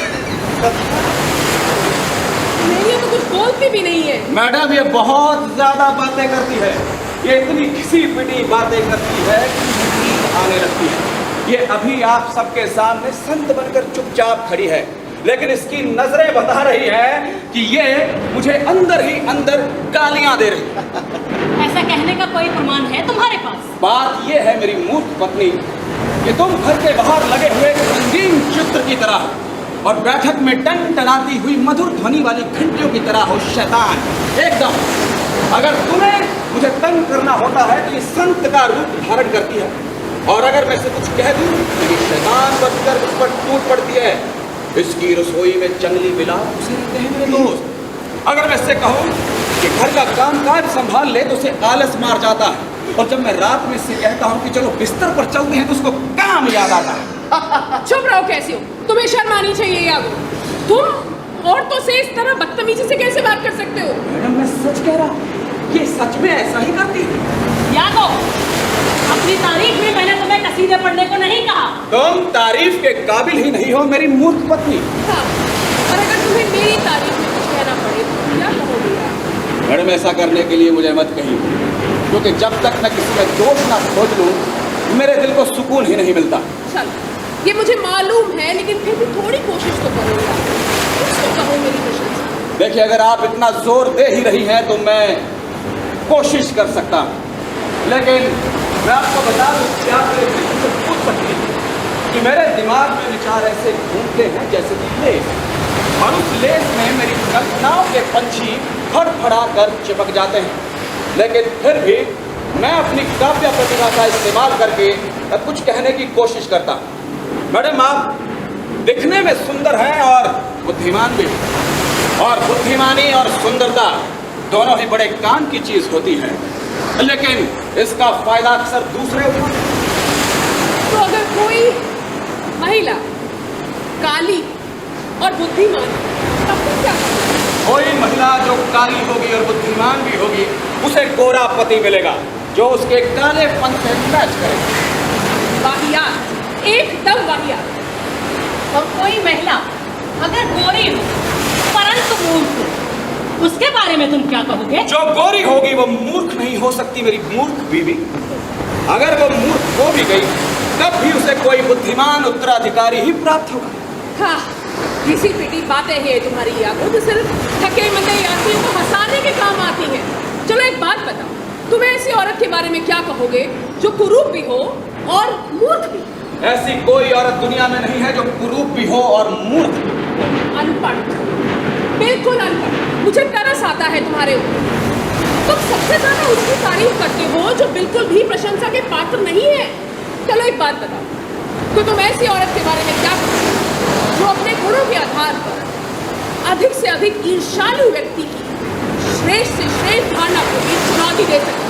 नहीं, ये तो कुछ बोलती भी नहीं है। मैडम ये बहुत ज्यादा बातें करती है। ये इतनी घिसी पिटी बातें करती है कि नींद आने लगती है। ये अभी आप सबके सामने संत बनकर चुपचाप खड़ी है, लेकिन इसकी नजरें बता रही है कि ये मुझे अंदर ही अंदर गालियां दे रही है। ऐसा कहने का कोई प्रमाण है तुम्हारे पास? बात ये है मेरी मूर्ख पत्नी कि तुम घर के बाहर लगे हुए एक रंगीन चित्र की तरह हो और बैठक में टनटनाती हुई मधुर ध्वनि वाली घंटियों की तरह हो शैतान एकदम। अगर तुम्हें मुझे तंग करना होता है तो ये संत का रूप धारण करती है, और अगर मैं इसे कुछ कह दूं तो ये शैतान बनकर उस पर टूट पड़ती है। इसकी रसोई में जंगली बिलाव उसे रहते हैं मेरे दोस्त। अगर मैं इससे कहूं कि घर का कामकाज संभाल ले तो उसे आलस मार जाता है, और जब मैं रात में इससे कहता हूं कि चलो बिस्तर पर चलते हैं तो उसको काम याद आता है। चुप रहो, कैसे हो? तुम्हें शर्म आनी चाहिए यागो। तुम औरतों से इस तरह बदतमीजी से कैसे बात कर सकते हो? मैडम मैं सच कह रहा हूं, ये सच में ऐसा ही करती है। यादो, अपनी तारीफ में मैंने तुम्हें कसीदे पढ़ने को नहीं कहा। तुम तारीफ के काबिल ही नहीं हो मेरी मूर्ख पत्नी। हाँ, और अगर तुम्हें मेरी तारीफ में कुछ कहना पड़े तो क्या कहोगे यार? मैडम ऐसा करने के लिए मुझे मत कहिए, क्योंकि जब तक मैं किसी में दोष ना खोज लूं मेरे दिल को सुकून ही नहीं मिलता। चल, ये मुझे मालूम है, लेकिन फिर भी थोड़ी कोशिश तो करो यार। कुछ तो कहो मेरी प्रशंसा। देखिए, अगर आप इतना जोर दे ही रही हैं तो मैं कोशिश कर सकता हूं, लेकिन मैं आपको बता दूं कि आप मेरे दिल से पूछ सकती हैं कि मेरे दिमाग में विचार ऐसे घूमते हैं जैसे कि लेस, और उस लेस में मेरी कल्पनाओं के पंछी फड़फड़ा कर चिपक जाते हैं। लेकिन फिर भी मैं अपनी काव्य प्रतिभा का इस्तेमाल करके कुछ कहने की कोशिश करता हूं। मैडम आप दिखने में सुंदर हैं और बुद्धिमान भी, और बुद्धिमानी और सुंदरता दोनों ही बड़े काम की चीज होती है, लेकिन इसका फायदा अक्सर दूसरे उठाते हैं। तो अगर कोई महिला काली और बुद्धिमान तब तुम क्या करोगे? कोई महिला जो काली होगी और बुद्धिमान भी होगी, उसे गोरा पति मिलेगा जो उसके कालेपन से मैच करेगा। वाहियात, एकदम वाहियात। और कोई महिला अगर गोरी हो परंतु मूर्ख हो, उसके बारे में तुम क्या कहोगे? जो गोरी होगी वो मूर्ख नहीं हो सकती मेरी मूर्ख बीवी। अगर वो मूर्ख हो भी गई तब भी उसे कोई बुद्धिमान उत्तराधिकारी ही प्राप्त होगा। हाँ, घिसी पिटी बातें हैं तुम्हारी, यादों तो सिर्फ थके मंदे यात्रियों को हंसाने के काम आती हैं। चलो एक बात बताओ, तुम ऐसी औरत के बारे में क्या कहोगे जो कुरूप भी हो और मूर्ख भी? ऐसी कोई औरत दुनिया में नहीं है जो कुरूप भी हो और मूर्ख भी। अनपढ़, बिल्कुल अनपढ़। मुझे तरस आता है तुम्हारे ऊपर। तुम सबसे ज्यादा उसकी तारीफ करते हो जो बिल्कुल भी प्रशंसा के पात्र नहीं है। चलो एक बात बताओ, तो तुम ऐसी औरत के बारे में क्या कहोगे जो अपने गुणों के आधार पर अधिक से अधिक ईर्ष्यालु व्यक्ति की श्रेष्ठ से श्रेष्ठ धारणा को भी चुनौती दे सके?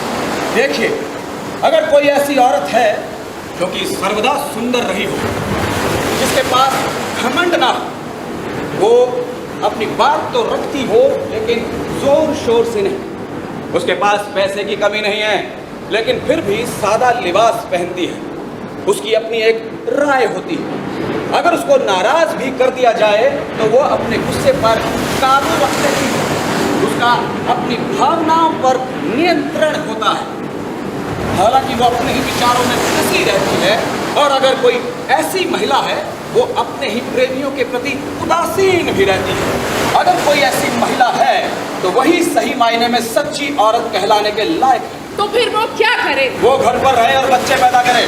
देखिए, अगर कोई ऐसी औरत है जो कि सर्वदा सुंदर रही हो, जिसके पास घमंड ना हो, वो अपनी बात तो रखती हो लेकिन जोर शोर से नहीं, उसके पास पैसे की कमी नहीं है लेकिन फिर भी सादा लिबास पहनती है, उसकी अपनी एक राय होती है, अगर उसको नाराज भी कर दिया जाए तो वो अपने गुस्से पर काबू रख लेती है, उसका अपनी भावनाओं पर नियंत्रण होता है, हालांकि वो अपने ही विचारों में फंसी रहती है। और अगर कोई ऐसी महिला है वो अपने ही प्रेमियों के प्रति उदासीन भी रहती है। अगर कोई ऐसी महिला है तो वही सही मायने में सच्ची औरत कहलाने के लायक है। तो फिर वो क्या करे? वो घर पर रहे और बच्चे पैदा करे।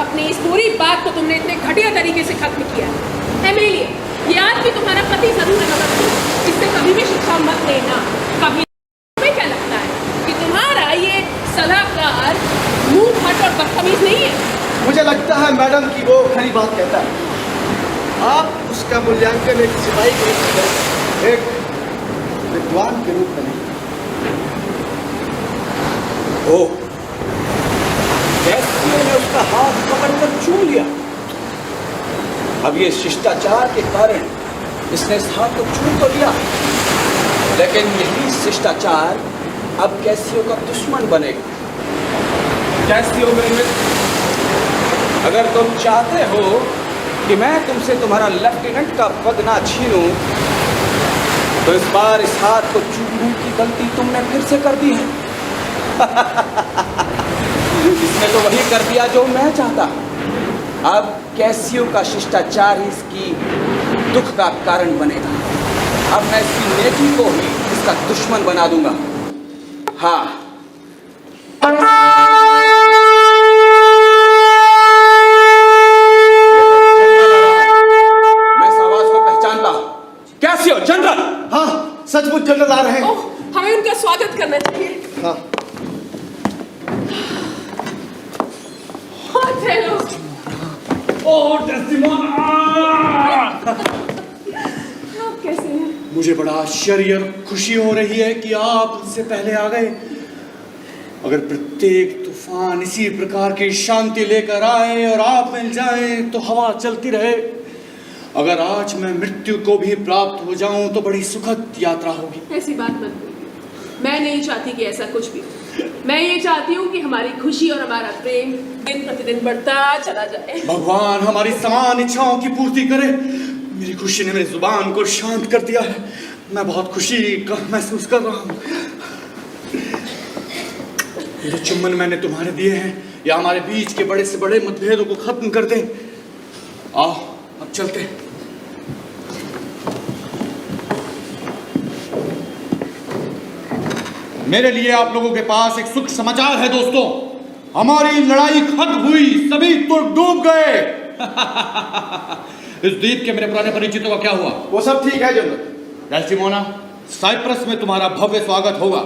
अपनी इस पूरी बात को तुमने इतने घटिया तरीके से खत्म किया है। एमिली, ये आज भी तुम्हारा पति जरूर है, मगर इससे कभी भी शिक्षा मत लेना। कभी तुम्हें क्या लगता है कि तुम्हारा ये सलाहकार मुंह फट और बदतमीज नहीं है? मुझे लगता है मैडम कि वो खरी बात कहता है। आप उसका मूल्यांकन एक सिपाही के रूप में करें, एक विद्वान के रूप में नहीं। ओह, कैसियो ने उसका हाथ पकड़कर चूम लिया। अब ये शिष्टाचार के कारण इसने इस हाथ को छू तो लिया, लेकिन यही शिष्टाचार अब कैसियो का दुश्मन बनेगा। कैसियो मेरे मित्र, अगर तुम चाहते हो कि मैं तुमसे तुम्हारा लेफ्टिनेंट का पद ना छीनूं, तो इस बार इस हाथ को चूमने की गलती तुमने फिर से कर दी है। इसने तो वही कर दिया जो मैं चाहता। अब कैसियो का शिष्टाचार ही इसकी दुख का कारण बनेगा। अब मैं इसकी नेकी को ही इसका दुश्मन बना दूंगा। हाँ, मैं इस आवाज को पहचानता हूं। Casio, general. हाँ, सचमुच जनरल आ रहे हैं। ओह, हमें उनका स्वागत करना चाहिए। हाँ। हेलो। ओह डेस्टिमोना, आप कैसे हैं? मुझे बड़ा आश्चर्य और खुशी हो रही है कि आप मुझसे पहले आ गए। अगर प्रत्येक तूफान इसी प्रकार की शांति लेकर आए और आप मिल जाएं तो हवा चलती रहे। अगर आज मैं मृत्यु को भी प्राप्त हो जाऊं तो बड़ी सुखद यात्रा होगी। ऐसी बात मत बोलिए। मैं नहीं चाहती कि ऐसा कुछ भी हो। मैं ये चाहती हूँ कि हमारी खुशी और हमारा प्रेम दिन प्रतिदिन बढ़ता चला जाए। भगवान हमारी समान इच्छाओं की पूर्ति करे। मेरी खुशी ने मेरी जुबान को शांत कर दिया है। मैं बहुत खुशी का महसूस कर रहा हूँ। जो चुम्बन मैंने तुम्हारे दिए हैं या हमारे बीच के बड़े से बड़े मतभेदों को खत्म कर दें। आओ अब चलते हैं। मेरे लिए आप लोगों के पास एक सुख समाचार है दोस्तों। हमारी लड़ाई खत्म हुई, सभी तो डूब गए। इस द्वीप के मेरे पुराने परिचितों का क्या हुआ? वो सब ठीक है जनरल। डेस्टिमोना, साइप्रस में तुम्हारा भव्य स्वागत होगा।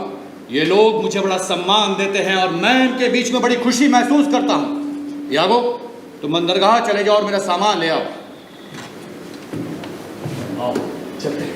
ये लोग मुझे बड़ा सम्मान देते हैं और मैं इनके बीच में बड़ी खुशी महसूस करता हूँ। यागो, तुम बंदरगाह चले जाओ और मेरा सामान ले आओ। आओ चलते हैं।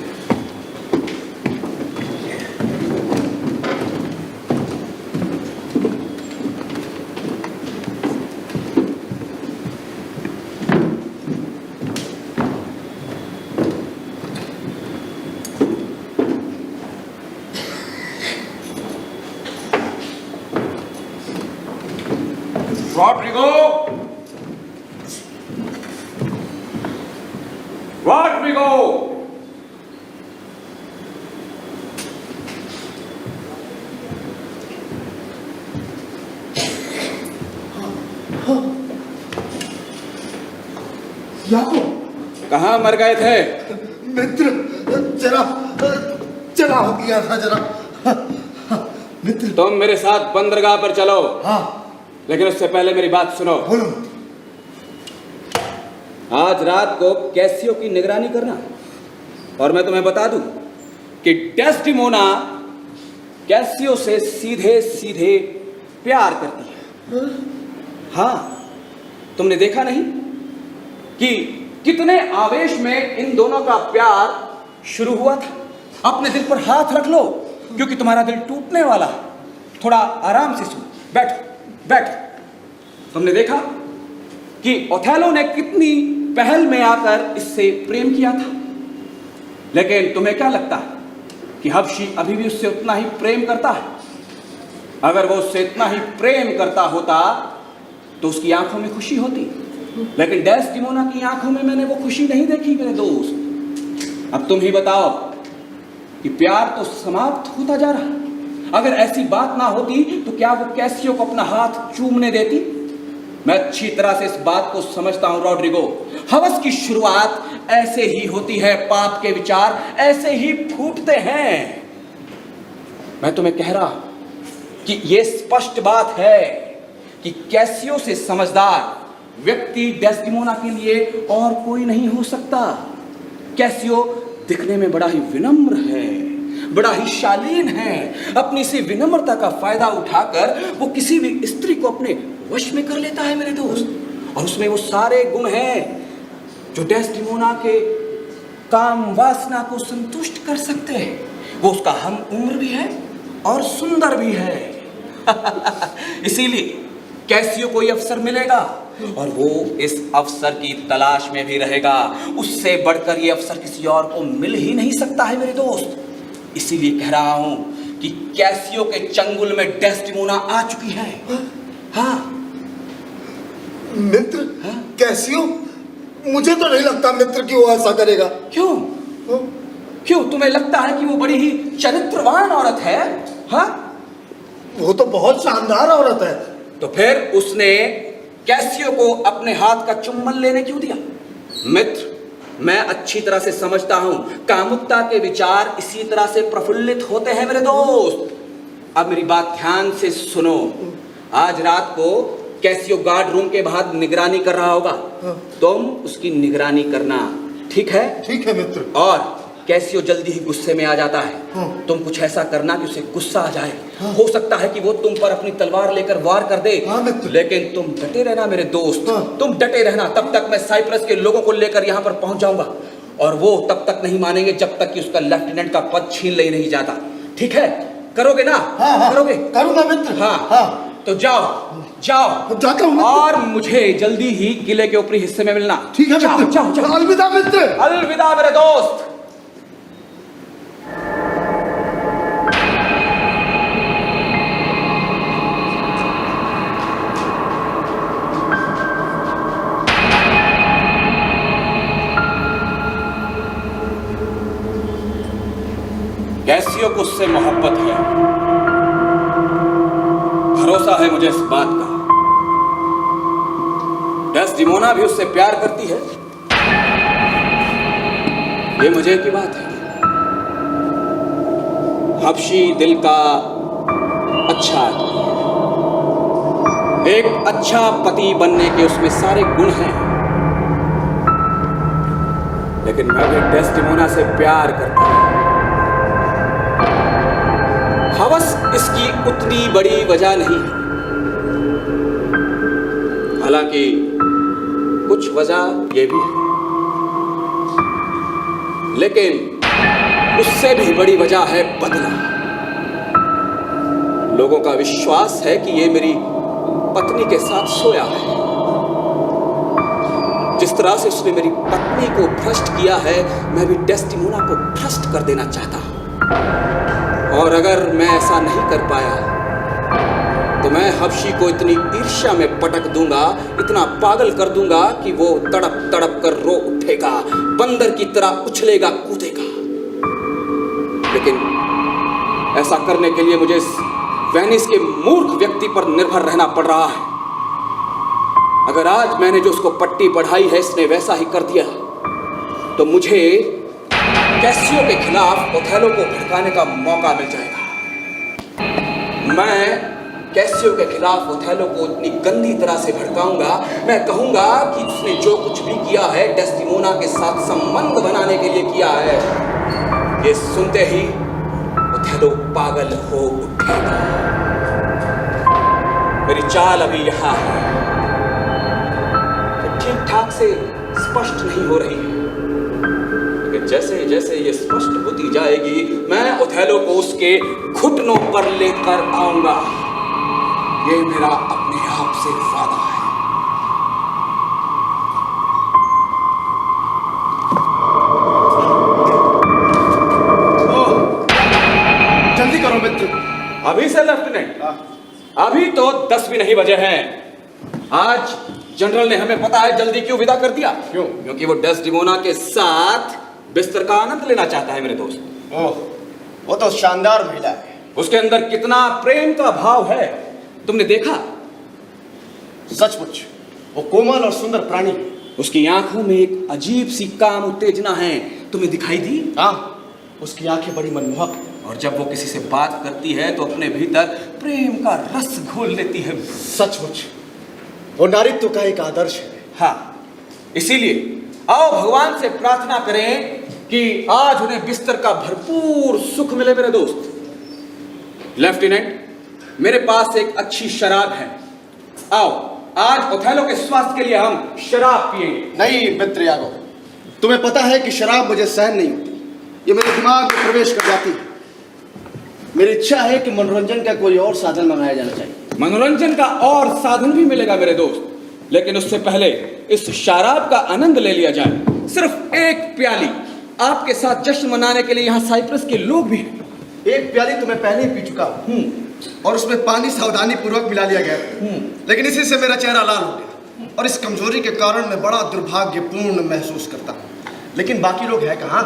रॉड्रिगो, रॉड्रिगो, याकूब, कहाँ मर गए थे? मित्र, जरा हो गया था जरा। मित्र, तुम मेरे साथ बंदरगाह पर चलो। हाँ, लेकिन उससे पहले मेरी बात सुनो। बोलो। आज रात को कैसियो की निगरानी करना, और मैं तुम्हें बता दूं कि डेस्टिमोना कैसियो से सीधे सीधे प्यार करती है। हाँ, तुमने देखा नहीं कि कितने आवेश में इन दोनों का प्यार शुरू हुआ था? अपने दिल पर हाथ रख लो, क्योंकि तुम्हारा दिल टूटने वाला है। थोड़ा आराम से सुनो, बैठो बैठो। तुमने देखा कि ओथेलो ने कितनी पहल में आकर इससे प्रेम किया था, लेकिन तुम्हें क्या लगता है कि हबशी अभी भी उससे उतना ही प्रेम करता है? अगर वो उससे इतना ही प्रेम करता होता तो उसकी आंखों में खुशी होती, लेकिन डेस्टिमोना की आंखों में मैंने वो खुशी नहीं देखी मेरे दोस्त। अब तुम ही बताओ कि प्यार तो समाप्त होता जा रहा है। अगर ऐसी बात ना होती तो क्या वो कैसियो को अपना हाथ चूमने देती? मैं अच्छी तरह से इस बात को समझता हूं रॉड्रिगो। हवस की शुरुआत ऐसे ही होती है, पाप के विचार ऐसे ही फूटते हैं। मैं तुम्हें कह रहा हूं कि यह स्पष्ट बात है कि कैसियो से समझदार व्यक्ति डेस्टिमोना के लिए और कोई नहीं हो सकता। कैसियो दिखने में बड़ा ही विनम्र है, बड़ा ही शालीन है। अपनी इसी विनम्रता का फायदा उठाकर वो किसी भी स्त्री को अपने वश में कर लेता है मेरे दोस्त, और उसमें वो सारे गुण हैं जो डेस्टिमोना के काम वासना को संतुष्ट कर सकते हैं। वो उसका हम उम्र भी है और सुंदर भी है। इसीलिए कैसियो को ये अवसर मिलेगा और वो इस अवसर की तलाश में भी रहेगा। उससे बढ़कर ये अवसर किसी और को मिल ही नहीं सकता है मेरे दोस्त। इसीलिए कह रहा हूं कि कैसियो के चंगुल में डेस्टिमोना आ चुकी है। हाँ मित्र, हाँ? कैसियो? मुझे तो नहीं लगता मित्र कि वो ऐसा करेगा। क्यों? क्यों तुम्हें लगता है कि वो बड़ी ही चरित्रवान औरत है? हाँ, वो तो बहुत शानदार औरत है। तो फिर उसने कैसियो को अपने हाथ का चुम्बन लेने क्यों दिया? मित्र, मैं अच्छी तरह से समझता हूं कामुकता के विचार इसी तरह से प्रफुल्लित होते हैं मेरे दोस्त। अब मेरी बात ध्यान से सुनो। आज रात को कैसियो गार्ड रूम के बाहर निगरानी कर रहा होगा। तुम उसकी निगरानी करना, ठीक है? ठीक है मित्र। और कैसियो जल्दी ही गुस्से में आ जाता है। तुम कुछ ऐसा करना कि उसे गुस्सा आ जाए। हो सकता है कि वो तुम पर अपनी तलवार लेकर वार कर दे। लेकिन तुम डटे रहना मेरे दोस्त। तुम डटे रहना। तब तक मैं साइप्रस के लोगों को लेकर यहाँ पर पहुंच जाऊंगा, और वो तब तक नहीं मानेंगे जब तक कि उसका लेफ्टिनेंट का पद छीन ले नहीं जाता। ठीक है? करोगे ना? करोगे? करूंगा मित्र। हाँ। तो जाओ जाओ, जाता हूं। और मुझे जल्दी ही किले के ऊपरी हिस्से में मिलना। ठीक है जाओ, मित्र। जाओ, जाओ। अलविदा मित्र। अलविदा मेरे दोस्त। कैसियो को उससे मोहब्बत है, भरोसा है मुझे इस बात का। डेस्टिमोना भी उससे प्यार करती है, ये मुझे की बात है। हबशी दिल का अच्छा आदमी है, एक अच्छा पति बनने के उसमें सारे गुण हैं, लेकिन मैं भी डेस्टिमोना से प्यार करता हूं। हवस इसकी उतनी बड़ी वजह नहीं है, हालांकि कुछ वजह ये भी है, लेकिन उससे भी बड़ी वजह है बदला। लोगों का विश्वास है कि ये मेरी पत्नी के साथ सोया है। जिस तरह से उसने मेरी पत्नी को भ्रष्ट किया है, मैं भी डेस्टिमोना को भ्रष्ट कर देना चाहता हूं। और अगर मैं ऐसा नहीं कर पाया तो मैं हबशी को इतनी ईर्ष्या में पटक दूंगा, इतना पागल कर दूंगा कि वो तड़प तड़प कर रो उठेगा, बंदर की तरह उछलेगा कूदेगा। लेकिन ऐसा करने के लिए मुझे इस वेनिस के मूर्ख व्यक्ति पर निर्भर रहना पड़ रहा है। अगर आज मैंने जो उसको पट्टी पढ़ाई है इसने वैसा ही कर दिया तो मुझे कैसियो के खिलाफ ओथेलो को भड़काने का मौका मिल जाएगा। मैं कैसियो के खिलाफ ओथेलो को इतनी गंदी तरह से भड़काऊंगा, मैं कहूंगा कि उसने जो कुछ भी किया है डेस्टिमोना के साथ संबंध बनाने के लिए किया है। ये सुनते ही ओथेलो पागल हो उठेगा। मेरी चाल अभी यहां है, ठीक ठाक से स्पष्ट नहीं हो रही है, लेकिन जैसे जैसे ये स्पष्ट होती जाएगी मैं ओथेलो को उसके घुटनों पर लेकर आऊंगा। ये मेरा अपने आप से वादा है। जल्दी करो मित्र। अभी से लेफ्टिनेंट, अभी तो 10 भी नहीं बजे हैं। आज जनरल ने हमें पता है जल्दी क्यों विदा कर दिया। क्यों? क्योंकि वो डेस्टिमोना के साथ बिस्तर का आनंद लेना चाहता है मेरे दोस्त। ओह, वो तो शानदार महिला है। उसके अंदर कितना प्रेम का भाव है तुमने देखा? सचमुच वो कोमल और सुंदर प्राणी है। उसकी आंखों में एक अजीब सी काम उत्तेजना है, तुम्हें दिखाई दी? हाँ, उसकी आंखें बड़ी मनमोहक हैं। और जब वो किसी से बात करती है तो अपने भीतर प्रेम का रस घोल लेती है। सचमुच वो नारीत्व का एक आदर्श है। हाँ, इसीलिए आओ भगवान से प्रार्थना करें कि आज उन्हें बिस्तर का भरपूर सुख मिले मेरे दोस्त। लेफ्टिनेंट, मेरे पास एक अच्छी शराब है, आओ आज ओथेलो के स्वास्थ्य के लिए हम शराब पिएंगे। नहीं मित्र यागो, तुम्हें पता है कि शराब मुझे सहन नहीं होती, ये मेरे दिमाग में प्रवेश कर जाती है। मेरी इच्छा है कि मनोरंजन का कोई और साधन मंगाया जाना चाहिए। मनोरंजन का और साधन भी मिलेगा मेरे दोस्त, लेकिन उससे पहले इस शराब का आनंद ले लिया जाए। सिर्फ एक प्याली, आपके साथ जश्न मनाने के लिए यहाँ साइप्रस के लोग भी हैं। एक प्याली तो मैं पहले ही पी चुका हूँ और उसमें पानी सावधानी पूर्वक मिला लिया गया, लेकिन इसी से मेरा चेहरा लाल हो गया और इस कमजोरी के कारण मैं बड़ा दुर्भाग्यपूर्ण महसूस करता हूँ। लेकिन बाकी लोग हैं कहाँ?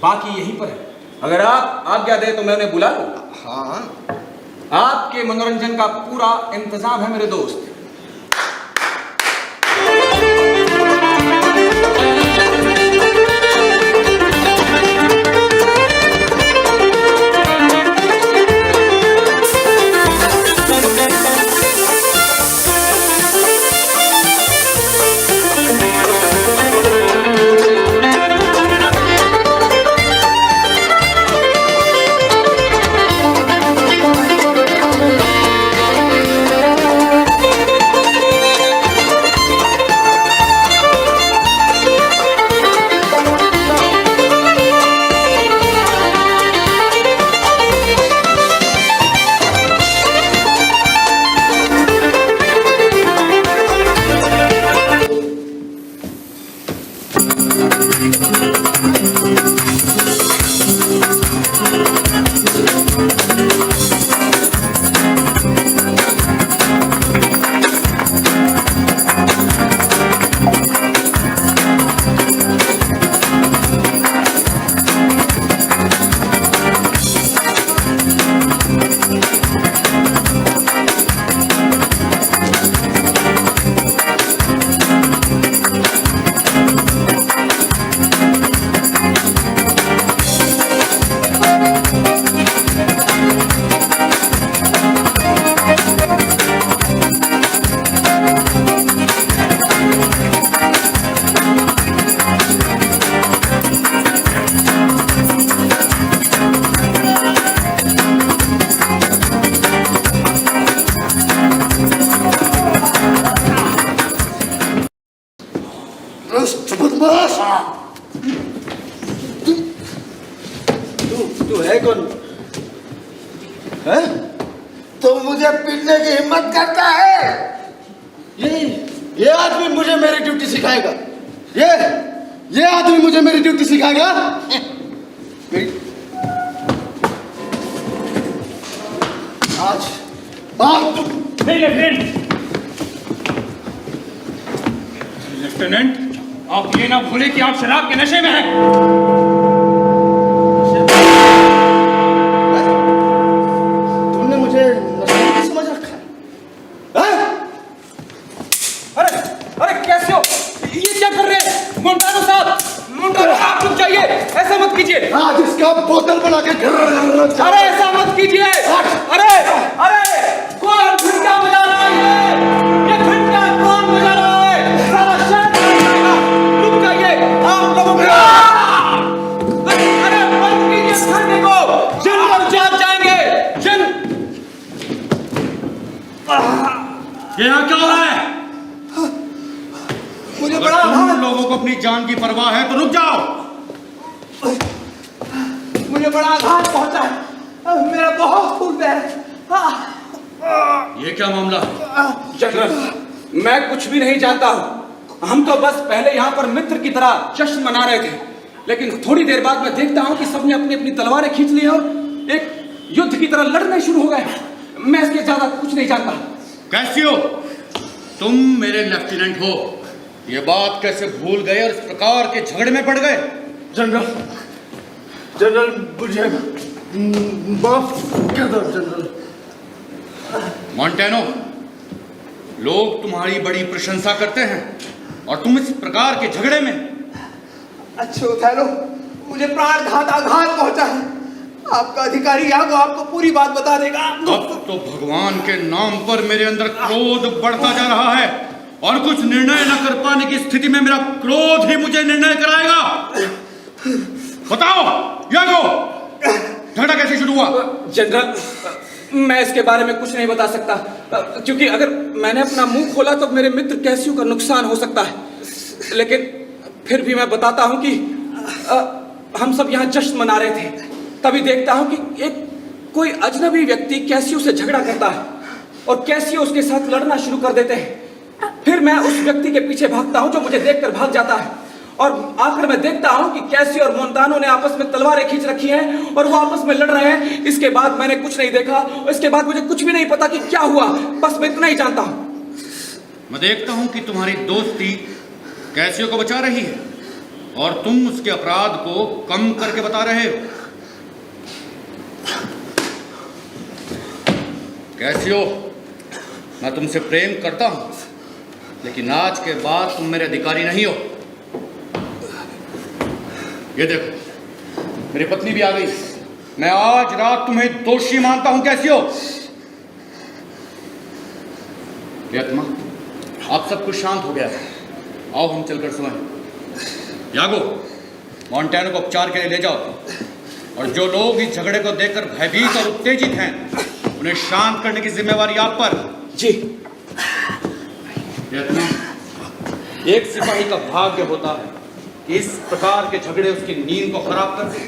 बाकी यहीं पर है, अगर आप आज्ञा दे तो मैं उन्हें बुला लूँ। हाँ, आपके मनोरंजन का पूरा इंतजाम है मेरे दोस्त। तू है कौन? है? तो मुझे पीटने की हिम्मत करता है? ये आदमी मुझे मेरी ड्यूटी सिखाएगा। ये आदमी मुझे मेरी ड्यूटी सिखाएगा। आज लेफ्टिनेंट, आप ये ना भूले कि आप शराब के नशे में हैं। तुमने मुझे नशेड़ी समझ रखा है? अरे अरे कैसे हो? ये क्या कर रहे हैं? मोंटानो साहब, मोंटानो साहब रुक जाइए, ऐसा मत कीजिए। आज इसका बोतल बना के अरे ऐसा मत कीजिए। अरे अरे कौन घंटा बजा रहा है? ये घंटा कौन बजा रहा है? सारा शहर बजाएगा। रुक जाइए, आप लोगों को अरे बंद कीजिए घंटे को, जनरल जाग जाएंगे। ये यहाँ क्या हो रहा है? मुझे अगर तुम लोगों को अपनी जान की परवाह है तो रुक जाओ। मुझे बड़ा आघात पहुंचा है, मेरा बहुत खून बह रहा है। ये क्या मामला है? जनरल, मैं कुछ भी नहीं जानता हूँ। हम तो बस पहले यहाँ पर मित्र की तरह जश्न मना रहे थे, लेकिन थोड़ी देर बाद मैं देखता हूँ कि सबने अपनी अपनी तलवारें खींच ली और एक युद्ध की तरह लड़ने शुरू हो गए। मैं इसके ज्यादा कुछ नहीं जानता। कैसियो, तुम मेरे लेफ्टिनेंट हो, ये बात कैसे भूल गए और इस प्रकार के झगड़े में पड़ गए? जनरल, जनरल मुझे माफ कर दो जनरल। मोंटानो, लोग तुम्हारी बड़ी प्रशंसा करते हैं और तुम इस प्रकार के झगड़े में। अच्छे ओथेलो, मुझे प्राणघात आघात पहुंचा है। आपका अधिकारी यागो आपको पूरी बात बता देगा। अब तो भगवान के नाम पर मेरे अंदर क्रोध बढ़ता जा रहा है और कुछ निर्णय न कर पाने की स्थिति में मेरा क्रोध ही मुझे निर्णय कराएगा। बताओ यागो, झगड़ा कैसे शुरू हुआ? जनरल, मैं इसके बारे में कुछ नहीं बता सकता, क्योंकि अगर मैंने अपना मुंह खोला तो मेरे मित्र कैसियो का नुकसान हो सकता है। लेकिन फिर भी मैं बताता हूं कि हम सब यहाँ जश्न मना रहे थे, तभी देखता हूं कि एक कोई अजनबी व्यक्ति कैसियो से झगड़ा करता है और कैसियो उसके साथ लड़ना शुरू कर देते हैं। फिर मैं उस व्यक्ति के पीछे भागता हूं जो मुझे देखकर भाग जाता है और आखिर में देखता हूं कि कैसियो और मोंटानो ने आपस में तलवारें खींच रखी हैं और वो आपस में लड़ रहे हैं। इसके बाद मैंने कुछ नहीं देखा, इसके बाद मुझे कुछ भी नहीं पता कि क्या हुआ, बस मैं इतना ही जानता हूं। मैं देखता हूं कि तुम्हारी दोस्ती कैसियो को बचा रही है और तुम उसके अपराध को कम करके बता रहे हो। कैसियो, मैं तुमसे प्रेम करता हूं, लेकिन आज के बाद तुम मेरे अधिकारी नहीं हो। ये देखो, मेरी पत्नी भी आ गई। मैं आज रात तुम्हें दोषी मानता हूं कैसियो। प्रियतमा, आप सब कुछ शांत हो गया है, आओ हम चलकर सोएं। यागो, मोंटानो को उपचार के लिए ले जाओ और जो लोग इस झगड़े को देखकर भयभीत और उत्तेजित हैं उन्हें शांत करने की जिम्मेवारी आप पर। जी। प्रियतमा, एक सिपाही का भाग्य होता है कि इस प्रकार के झगड़े उसकी नींद को खराब कर दे।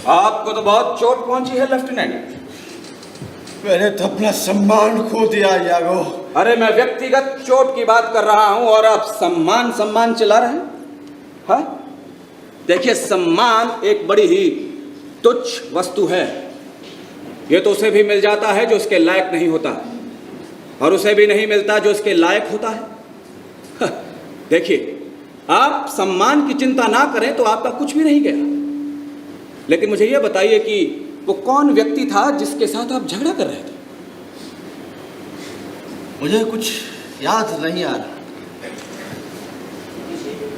आपको तो बहुत चोट पहुंची है लेफ्टिनेंट। मैंने तो अपना सम्मान खो दिया यागो। अरे मैं व्यक्तिगत चोट की बात कर रहा हूं और आप सम्मान सम्मान चिल्ला रहे हैं। हाँ, देखिए, सम्मान एक बड़ी ही तुच्छ वस्तु है। ये तो उसे भी मिल जाता है जो उसके लायक नहीं होता और उसे भी नहीं मिलता जो उसके लायक होता है। देखिए, आप सम्मान की चिंता ना करें तो आपका कुछ भी नहीं गया। लेकिन मुझे यह बताइए कि वो कौन व्यक्ति था जिसके साथ आप झगड़ा कर रहे थे? मुझे कुछ याद नहीं आ रहा।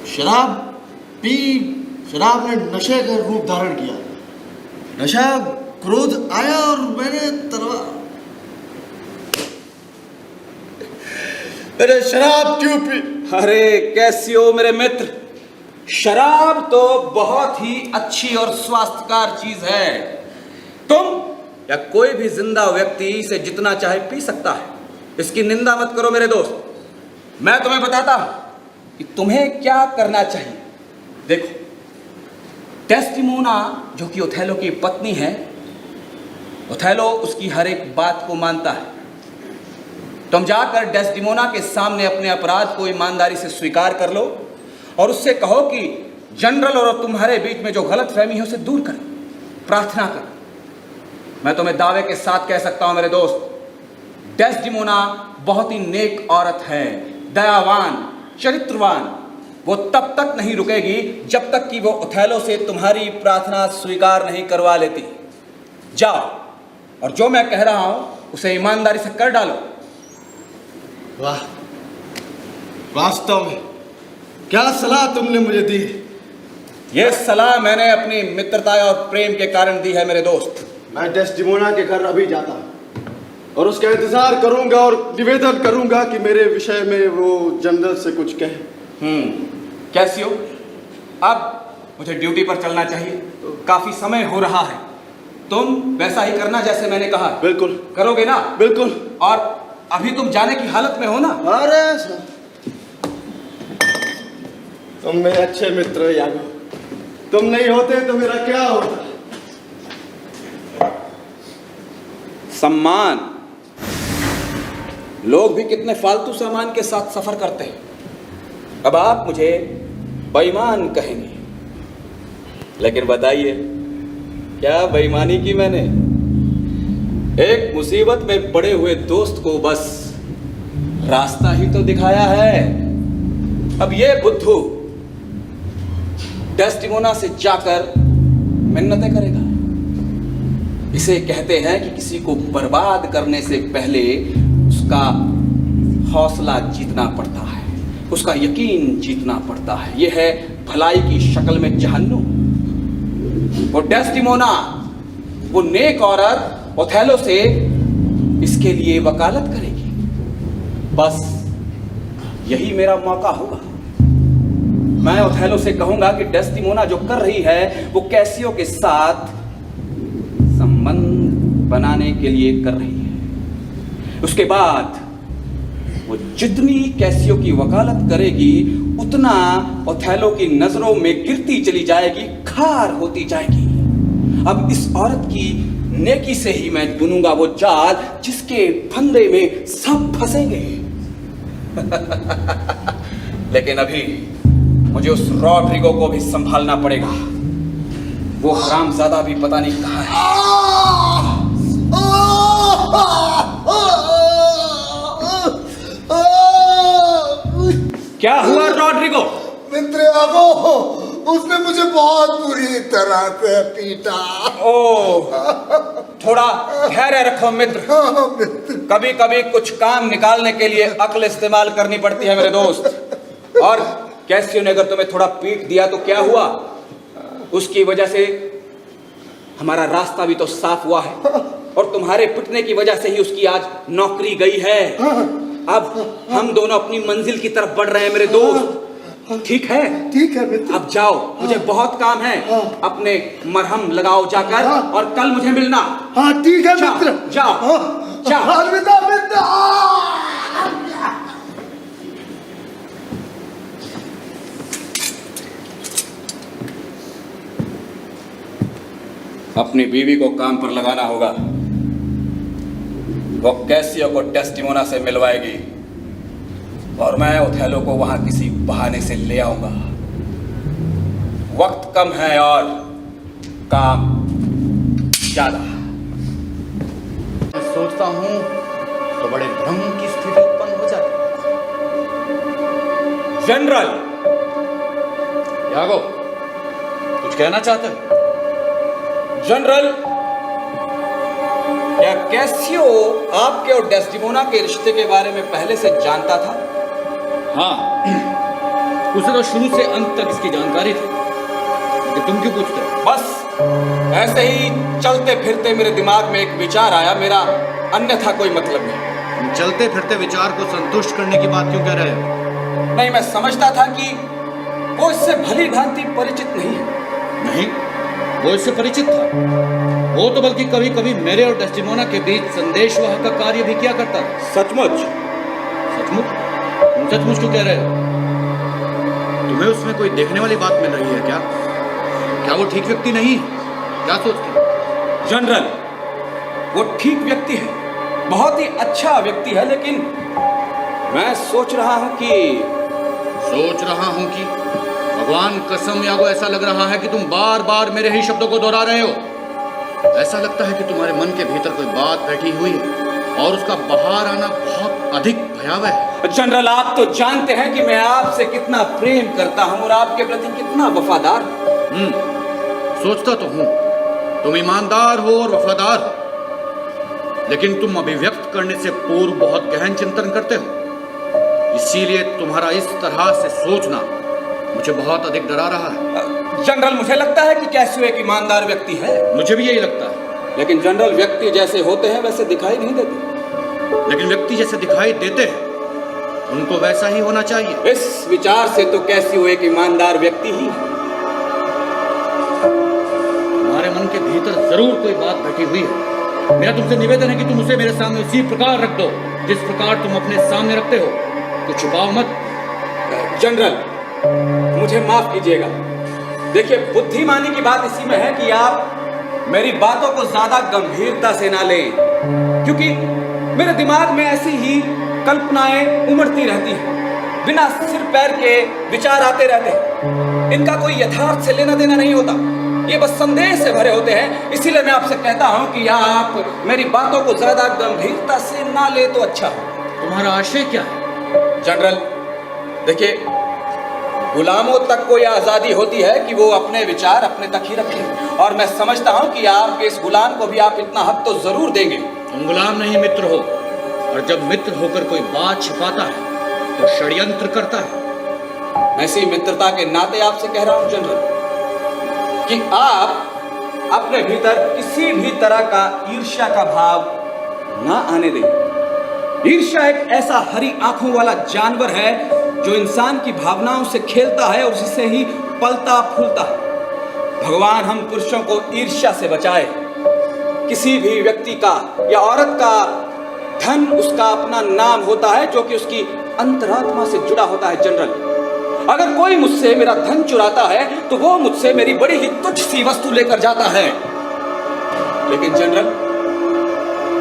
शराब ने नशे का रूप धारण किया। नशा, क्रोध आया और मैंने तलवार। मैंने शराब क्यों पी? अरे कैसियो मेरे मित्र, शराब तो बहुत ही अच्छी और स्वास्थ्यकर चीज है। तुम या कोई भी जिंदा व्यक्ति इसे जितना चाहे पी सकता है। इसकी निंदा मत करो मेरे दोस्त। मैं तुम्हें बताता हूं कि तुम्हें क्या करना चाहिए। देखो, डेस्टिमोना जो कि ओथेलो की पत्नी है, ओथेलो उसकी हर एक बात को मानता है। तुम जाकर डेस्टिमोना के सामने अपने अपराध को ईमानदारी से स्वीकार कर लो और उससे कहो कि जनरल और तुम्हारे बीच में जो गलतफहमी है उसे दूर कर, प्रार्थना कर। मैं तुम्हें दावे के साथ कह सकता हूं मेरे दोस्त, डेस्टिमोना बहुत ही नेक औरत है, दयावान, चरित्रवान। वो तब तक नहीं रुकेगी जब तक कि वो ओथेलो से तुम्हारी प्रार्थना स्वीकार नहीं करवा लेती। जाओ और जो मैं कह रहा हूं उसे ईमानदारी से कर डालो। वाह, वास्तव में क्या सलाह तुमने मुझे दी। ये सलाह मैंने अपनी मित्रता और प्रेम के कारण दी है मेरे दोस्त। मैं डेस्टिमोना के घर अभी जाता हूं और उसका इंतजार करूंगा और निवेदन करूंगा कि मेरे विषय में वो जनरल से कुछ कहे। कैसियो, अब मुझे ड्यूटी पर चलना चाहिए, काफी समय हो रहा है। तुम वैसा ही करना जैसे मैंने कहा। बिल्कुल। करोगे ना? बिल्कुल। और अभी तुम जाने की हालत में हो ना? अरे तुम मेरे अच्छे मित्र हो यागो, तुम नहीं होते तो मेरा क्या होता। सम्मान, लोग भी कितने फालतू सामान के साथ सफर करते हैं। अब आप मुझे बेईमान कहेंगे, लेकिन बताइए क्या बेईमानी की मैंने? एक मुसीबत में पड़े हुए दोस्त को बस रास्ता ही तो दिखाया है। अब ये बुद्धू डेस्टिमोना से जाकर मिन्नतें करेगा। इसे कहते हैं कि किसी को बर्बाद करने से पहले उसका हौसला जीतना पड़ता है, उसका यकीन जीतना पड़ता है। यह है भलाई की शक्ल में जहन्नुम। वो डेस्टिमोना, वो नेक औरत ओथेलो से इसके लिए वकालत करेगी। बस यही मेरा मौका होगा। मैं ओथेलो से कहूंगा कि डेस्टिमोना जो कर रही है वो कैसियो के साथ संबंध बनाने के लिए कर रही है। उसके बाद वो जितनी कैसियो की वकालत करेगी उतना ओथेलो की नजरों में गिरती चली जाएगी, खार होती जाएगी। अब इस औरत की नेकी से ही मैं बुनूंगा वो जाल जिसके फंदे में सब फंसेंगे। लेकिन अभी मुझे उस रॉड्रिगो को भी संभालना पड़ेगा। वो हरामजादा भी पता नहीं कहाँ है। क्या हुआ रॉड्रिगो? मित्र यागो, उसने मुझे बहुत बुरी तरह से पीटा। ओह, थोड़ा धैर्य रखो मित्र। कभी कभी कुछ काम निकालने के लिए अक्ल इस्तेमाल करनी पड़ती है मेरे दोस्त। और कैसियो ने अगर तुम्हें थोड़ा पीट दिया तो क्या हुआ? उसकी वजह से हमारा रास्ता भी तो साफ हुआ है और तुम्हारे पिटने की वजह से ही उसकी आज नौकरी गई है। अब हम दोनों अपनी मंजिल की तरफ बढ़ रहे हैं मेरे दोस्त। ठीक है? ठीक है मित्र। अब जाओ, मुझे बहुत काम है। अपने मरहम लगाओ जाकर और कल मुझे मिलना। हाँ ठीक है मित्र। जाओ जाओ। अलविदा मित्र। अपनी बीवी को काम पर लगाना होगा। वो कैसियो को डेस्टिमोना से मिलवाएगी और मैं ओथेलो को वहां किसी बहाने से ले आऊंगा। वक्त कम है और काम ज्यादा। मैं सोचता हूं तो बड़े भ्रम की स्थिति उत्पन्न हो जाती है। जनरल यागो, कुछ कहना चाहते हो? जनरल, क्या कैसियो आपके और डेस्टिमोना के रिश्ते के बारे में पहले से जानता था? हाँ, उसे तो शुरू से अंत तक इसकी जानकारी थी। कि तुम क्यों पूछते हो? बस ऐसे ही चलते फिरते मेरे दिमाग में एक विचार आया, मेरा अन्यथा कोई मतलब नहीं। तुम चलते फिरते विचार को संतुष्ट करने की बात क्यों कह रहे हो? नहीं, मैं समझता था कि वो इससे भली भांति परिचित नहीं है। नहीं, वो इससे परिचित था। वो तो बल्कि कभी कभी मेरे और डेस्टिमोना के बीच संदेशवाहक का कार्य भी किया करता था। सचमुच? सचमुच? तुम सचमुच क्यों कह रहे हो? तुम्हें उसमें कोई देखने वाली बात मिल रही है क्या? क्या वो ठीक व्यक्ति नहीं है? क्या सोचते हो? जनरल, वो ठीक व्यक्ति है, बहुत ही अच्छा व्यक्ति है, लेकिन मैं सोच रहा हूं कि भगवान कसम यागो, ऐसा लग रहा है कि तुम बार बार मेरे ही शब्दों को दोहरा रहे हो। ऐसा लगता है कि तुम्हारे मन के भीतर कोई बात बैठी हुई है और उसका बाहर आना बहुत अधिक भयावह है। जनरल, आप तो जानते हैं कि मैं आपसे कितना प्रेम करता हूं और आपके प्रति कितना वफादार हूं। सोचता तो हूं तुम ईमानदार हो और वफादार हो, लेकिन तुम अभिव्यक्त करने से पूर्व बहुत गहन चिंतन करते हो। इसीलिए तुम्हारा इस तरह से सोचना मुझे बहुत अधिक डरा रहा है। जनरल, मुझे लगता है कि कैसियो एक ईमानदार व्यक्ति है। मुझे भी यही लगता है। लेकिन जनरल, व्यक्ति जैसे होते हैं वैसे दिखाई नहीं देते। लेकिन व्यक्ति जैसे दिखाई देते हैं उनको वैसा ही होना चाहिए। इस विचार से तो कैसियो एक ईमानदार व्यक्ति ही है। तुम्हारे मन के भीतर जरूर कोई बात बैठी हुई है। मेरा तुमसे निवेदन है कि तुम उसे मेरे सामने उसी प्रकार रख दो जिस प्रकार तुम अपने सामने रखते हो। कुछ छुपाओ मत। जनरल, मुझे माफ कीजिएगा। देखिए, बुद्धिमानी की बात इसी में है कि आप मेरी बातों को ज्यादा गंभीरता से ना लें, क्योंकि मेरे दिमाग में ऐसी ही कल्पनाएं उमड़ती रहती हैं, बिना सिर पैर के विचार आते रहते हैं। इनका कोई यथार्थ से लेना देना नहीं होता, ये बस संदेह से भरे होते हैं। इसीलिए मैं आपसे कहता हूं कि आप मेरी बातों को ज्यादा गंभीरता से ना ले तो अच्छा हो। तुम्हारा आशय क्या है? जनरल, देखिए, गुलामों तक को यह आजादी होती है कि वो अपने विचार अपने तक ही रखें, और मैं समझता हूं कि आपके इस गुलाम को भी आप इतना हक तो जरूर देंगे। तुम गुलाम नहीं मित्र हो, और जब मित्र होकर कोई बात छिपाता है तो षड्यंत्र करता है। मैं इसी मित्रता के नाते आपसे कह रहा हूं जनरल कि आप अपने भीतर किसी भी तरह का ईर्ष्या का भाव ना आने दें। ईर्ष्या एक ऐसा हरी आंखों वाला जानवर है जो इंसान की भावनाओं से खेलता है और उससे ही पलता फूलता है। भगवान हम पुरुषों को ईर्ष्या से बचाए। किसी भी व्यक्ति का या औरत का धन उसका अपना नाम होता है, जो कि उसकी अंतरात्मा से जुड़ा होता है। जनरल, अगर कोई मुझसे मेरा धन चुराता है तो वो मुझसे मेरी बड़ी ही तुच्छ सी वस्तु लेकर जाता है। लेकिन जनरल,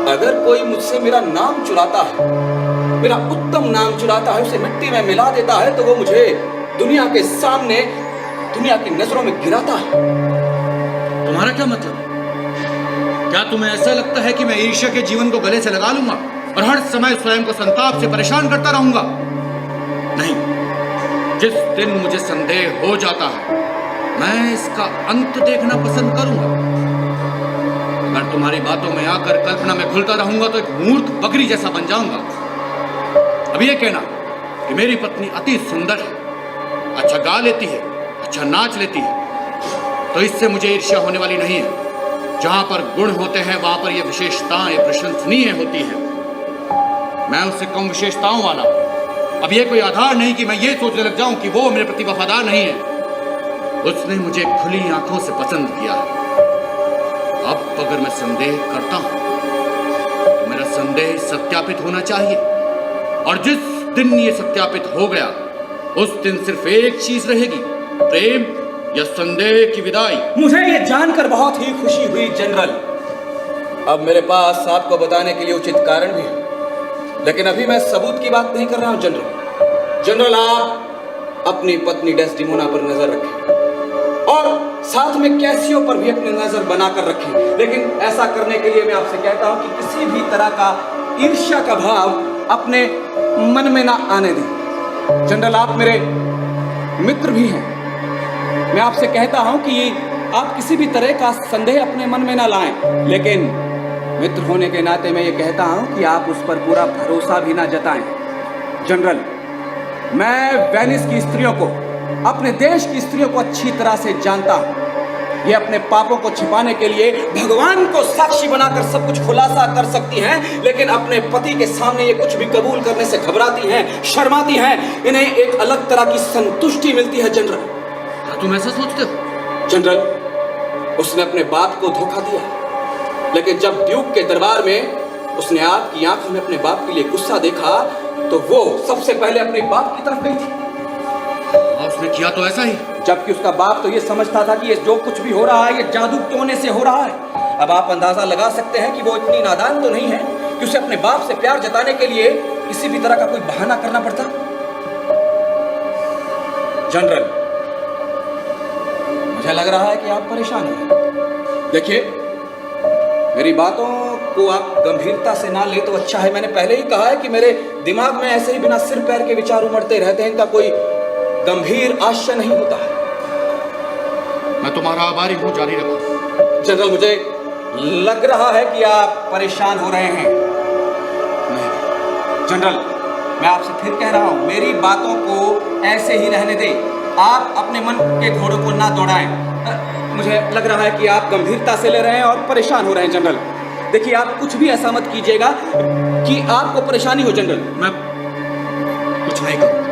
अगर कोई मुझसे मेरा नाम चुराता है, मेरा उत्तम नाम चुराता है, उसे मिट्टी में मिला देता है, तो वो मुझे दुनिया के सामने, दुनिया की नजरों में गिराता है। तुम्हारा क्या मतलब? क्या तुम्हें ऐसा लगता है कि मैं ईर्ष्या के जीवन को गले से लगा लूंगा और हर समय स्वयं को संताप से परेशान करता रहूंगा? नहीं, जिस दिन मुझे संदेह हो जाता है मैं इसका अंत देखना पसंद करूंगा। अगर तुम्हारी बातों में आकर कल्पना में घुलता रहूंगा तो एक मूर्ख बकरी जैसा बन जाऊंगा। अब ये कहना कि मेरी पत्नी अति सुंदर है, अच्छा गा लेती है, अच्छा नाच लेती है, तो इससे मुझे ईर्ष्या होने वाली नहीं है। जहां पर गुण होते हैं वहां पर ये विशेषताएं प्रशंसनीय होती हैं। मैं उससे कम विशेषताओं वाला। अब ये कोई आधार नहीं कि मैं ये सोचने लग जाऊं कि वो मेरे प्रति वफादार नहीं है। उसने मुझे खुली आंखों से पसंद किया है। अब अगर मैं संदेह करता हूं तो मेरा संदेह सत्यापित होना चाहिए, और जिस दिन ये सत्यापित हो गया उस दिन सिर्फ एक चीज रहेगी, प्रेम या संदेह की विदाई। मुझे ये जानकर बहुत ही खुशी हुई जनरल। अब मेरे पास आपको बताने के लिए उचित कारण भी है, लेकिन अभी मैं सबूत की बात नहीं कर रहा हूं जनरल, आप अपनी पत्नी डेस्डिमोना पर नजर रखें और साथ में कैसियो पर भी अपनी नजर बनाकर रखें। लेकिन ऐसा करने के लिए मैं आपसे कहता हूं कि किसी भी तरह का ईर्ष्या का भाव अपने मन में ना आने दें। जनरल, आप मेरे मित्र भी हैं। मैं आपसे कहता हूं कि आप किसी भी तरह का संदेह अपने मन में ना लाएं, लेकिन मित्र होने के नाते मैं ये कहता हूं कि आप उस पर पूरा भरोसा भी ना जताएं। जनरल, मैं वेनिस की स्त्रियों को, अपने देश की स्त्रियों को अच्छी तरह से जानता हूं। ये अपने पापों को छिपाने के लिए भगवान को साक्षी बनाकर सब कुछ खुलासा कर सकती हैं, लेकिन अपने पति के सामने ये कुछ भी कबूल करने से घबराती हैं, शर्माती हैं। इन्हें एक अलग तरह की संतुष्टि मिलती है। जनरल, तुम ऐसा सोचते हो? जनरल, उसने अपने बाप को धोखा दिया, लेकिन जब ड्यूक के दरबार में उसने आपकी आंखों में अपने बाप के लिए गुस्सा देखा तो वो सबसे पहले अपने बाप की तरफ गई थी। उसने किया तो ऐसा ही, जबकि उसका बाप तो ये समझता था कि ये जो कुछ भी हो रहा है ये जादू टोने से हो रहा है। अब आप अंदाजा लगा सकते हैं कि वो इतनी नादान तो नहीं है कि उसे अपने बाप से प्यार जताने के लिए किसी भी तरह का कोई बहाना करना पड़ता? जनरल, मुझे लग रहा है कि आप परेशान हैं। देखिए, मेरी बातों को आप गंभीरता से ना ले तो अच्छा है। मैंने पहले ही कहा है कि मेरे दिमाग में ऐसे ही बिना सिर पैर के विचार उमड़ते रहते हैं, इनका कोई गंभीर आशय नहीं होता है। मैं तुम्हारा आभारी हूं, जारी रखो। जनरल, मुझे लग रहा है कि आप परेशान हो रहे हैं। नहीं जनरल, मैं आपसे फिर कह रहा हूं, मेरी बातों को ऐसे ही रहने दें। आप अपने मन के घोड़ों को ना दौड़ाएं। मुझे लग रहा है कि आप गंभीरता से ले रहे हैं और परेशान हो रहे हैं। जनरल, देखिए, आप कुछ भी ऐसा मत कीजिएगा कि आपको परेशानी हो। जनरल, मैं कुछ नहीं करूंगा।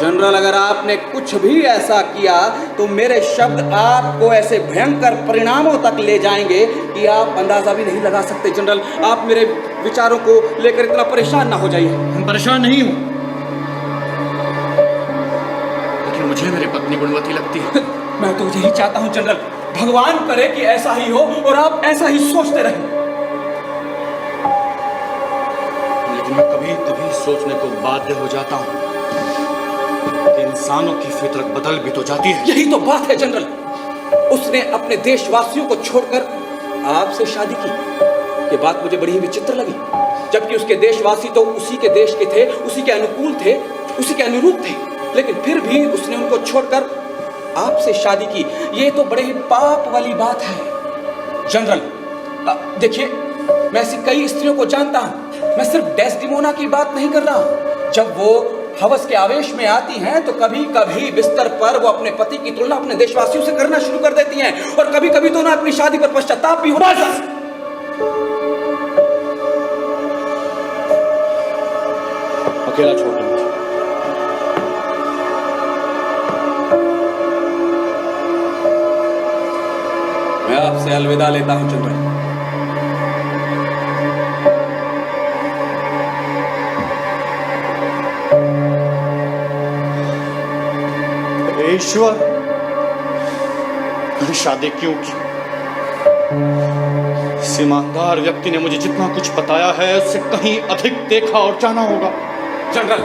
जनरल, अगर आपने कुछ भी ऐसा किया तो मेरे शब्द आपको ऐसे भयंकर परिणामों तक ले जाएंगे कि आप अंदाजा भी नहीं लगा सकते। जनरल, आप मेरे विचारों को लेकर इतना परेशान ना हो जाइए। मैं परेशान नहीं हूं, लेकिन मुझे मेरी पत्नी गुणवती लगती है। मैं तो यही चाहता हूं जनरल, भगवान करे कि ऐसा ही हो और आप ऐसा ही सोचते रहें। लेकिन मैं कभी कभी सोचने को बाध्य हो जाता हूं कि इंसानों की फितरत बदल भी तो जाती है। यही तो बात है जनरल। उसने अपने देशवासियों को छोड़कर आपसे शादी की। ये बात मुझे बड़ी ही विचित्र लगी, जबकि उसके देशवासी तो उसी के देश के थे, उसी के अनुकूल थे, उसी के अनुरूप थे, लेकिन फिर भी उसने उनको छोड़कर आपसे शादी की। ये तो बड़े ही पाप वाली बात है। जनरल, देखिए, मैं ऐसी कई स्त्रियों को जानता हूं। मैं सिर्फ डेस्टिमोना की बात नहीं कर रहा। जब वो हवस के आवेश में आती हैं तो कभी कभी बिस्तर पर वो अपने पति की तुलना अपने देशवासियों से करना शुरू कर देती हैं, और कभी कभी तो उन्हें अपनी शादी पर पश्चाताप भी होता है। अकेला छोड़ दो। मैं आपसे अलविदा लेता हूं जनरल। ईश्वर, मैंने शादी क्यों की? इस ईमानदार व्यक्ति ने मुझे जितना कुछ बताया है उससे कहीं अधिक देखा और जाना होगा। जनरल,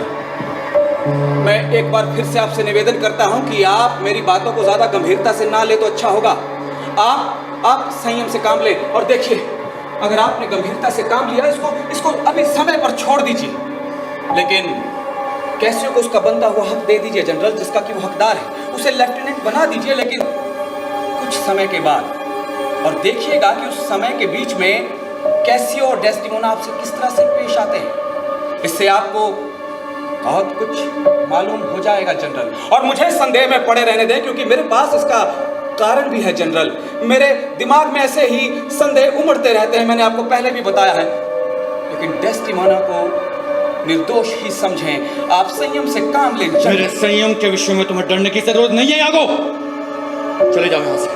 मैं एक बार फिर से आपसे निवेदन करता हूं कि आप मेरी बातों को ज्यादा गंभीरता से ना ले तो अच्छा होगा। आप संयम से काम लें, और देखिए, अगर आपने गंभीरता से काम लिया, इसको अभी समय पर छोड़ दीजिए, लेकिन कैसियो को उसका बनता हुआ हक दे दीजिए जनरल, जिसका कि वो हकदार है। उसे लेफ्टिनेंट बना दीजिए, लेकिन कुछ समय के बाद, और देखिएगा कि उस समय के बीच में कैसियो और डेस्टिमोना आपसे किस तरह से पेश आते हैं। इससे आपको बहुत कुछ मालूम हो जाएगा जनरल, और मुझे संदेह में पड़े रहने दें, क्योंकि मेरे पास इसका कारण भी है जनरल। मेरे दिमाग में ऐसे ही संदेह उमड़ते रहते हैं, मैंने आपको पहले भी बताया है। लेकिन डेस्टिमोना को निर्दोष ही समझें। आप संयम से काम लें। मेरे संयम के विषय में तुम्हें डरने की जरूरत नहीं है। यागो, चले जाओ यहां से।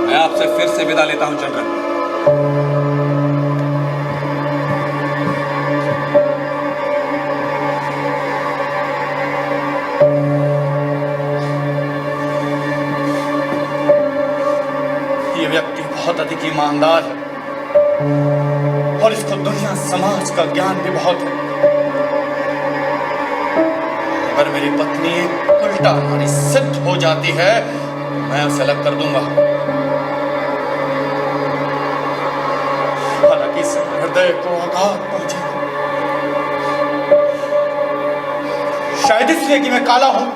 मैं आपसे फिर से विदा लेता हूं जनरल। ये व्यक्ति बहुत अधिक ईमानदार है और इसको दुनिया समाज का ज्ञान भी बहुत है। अगर मेरी पत्नी उल्टा हमारी सिद्ध हो जाती है, मैं उसे अलग कर दूंगा। हालांकि इससे हृदय को आघात पहुंचेगा, शायद इसलिए कि मैं काला हूं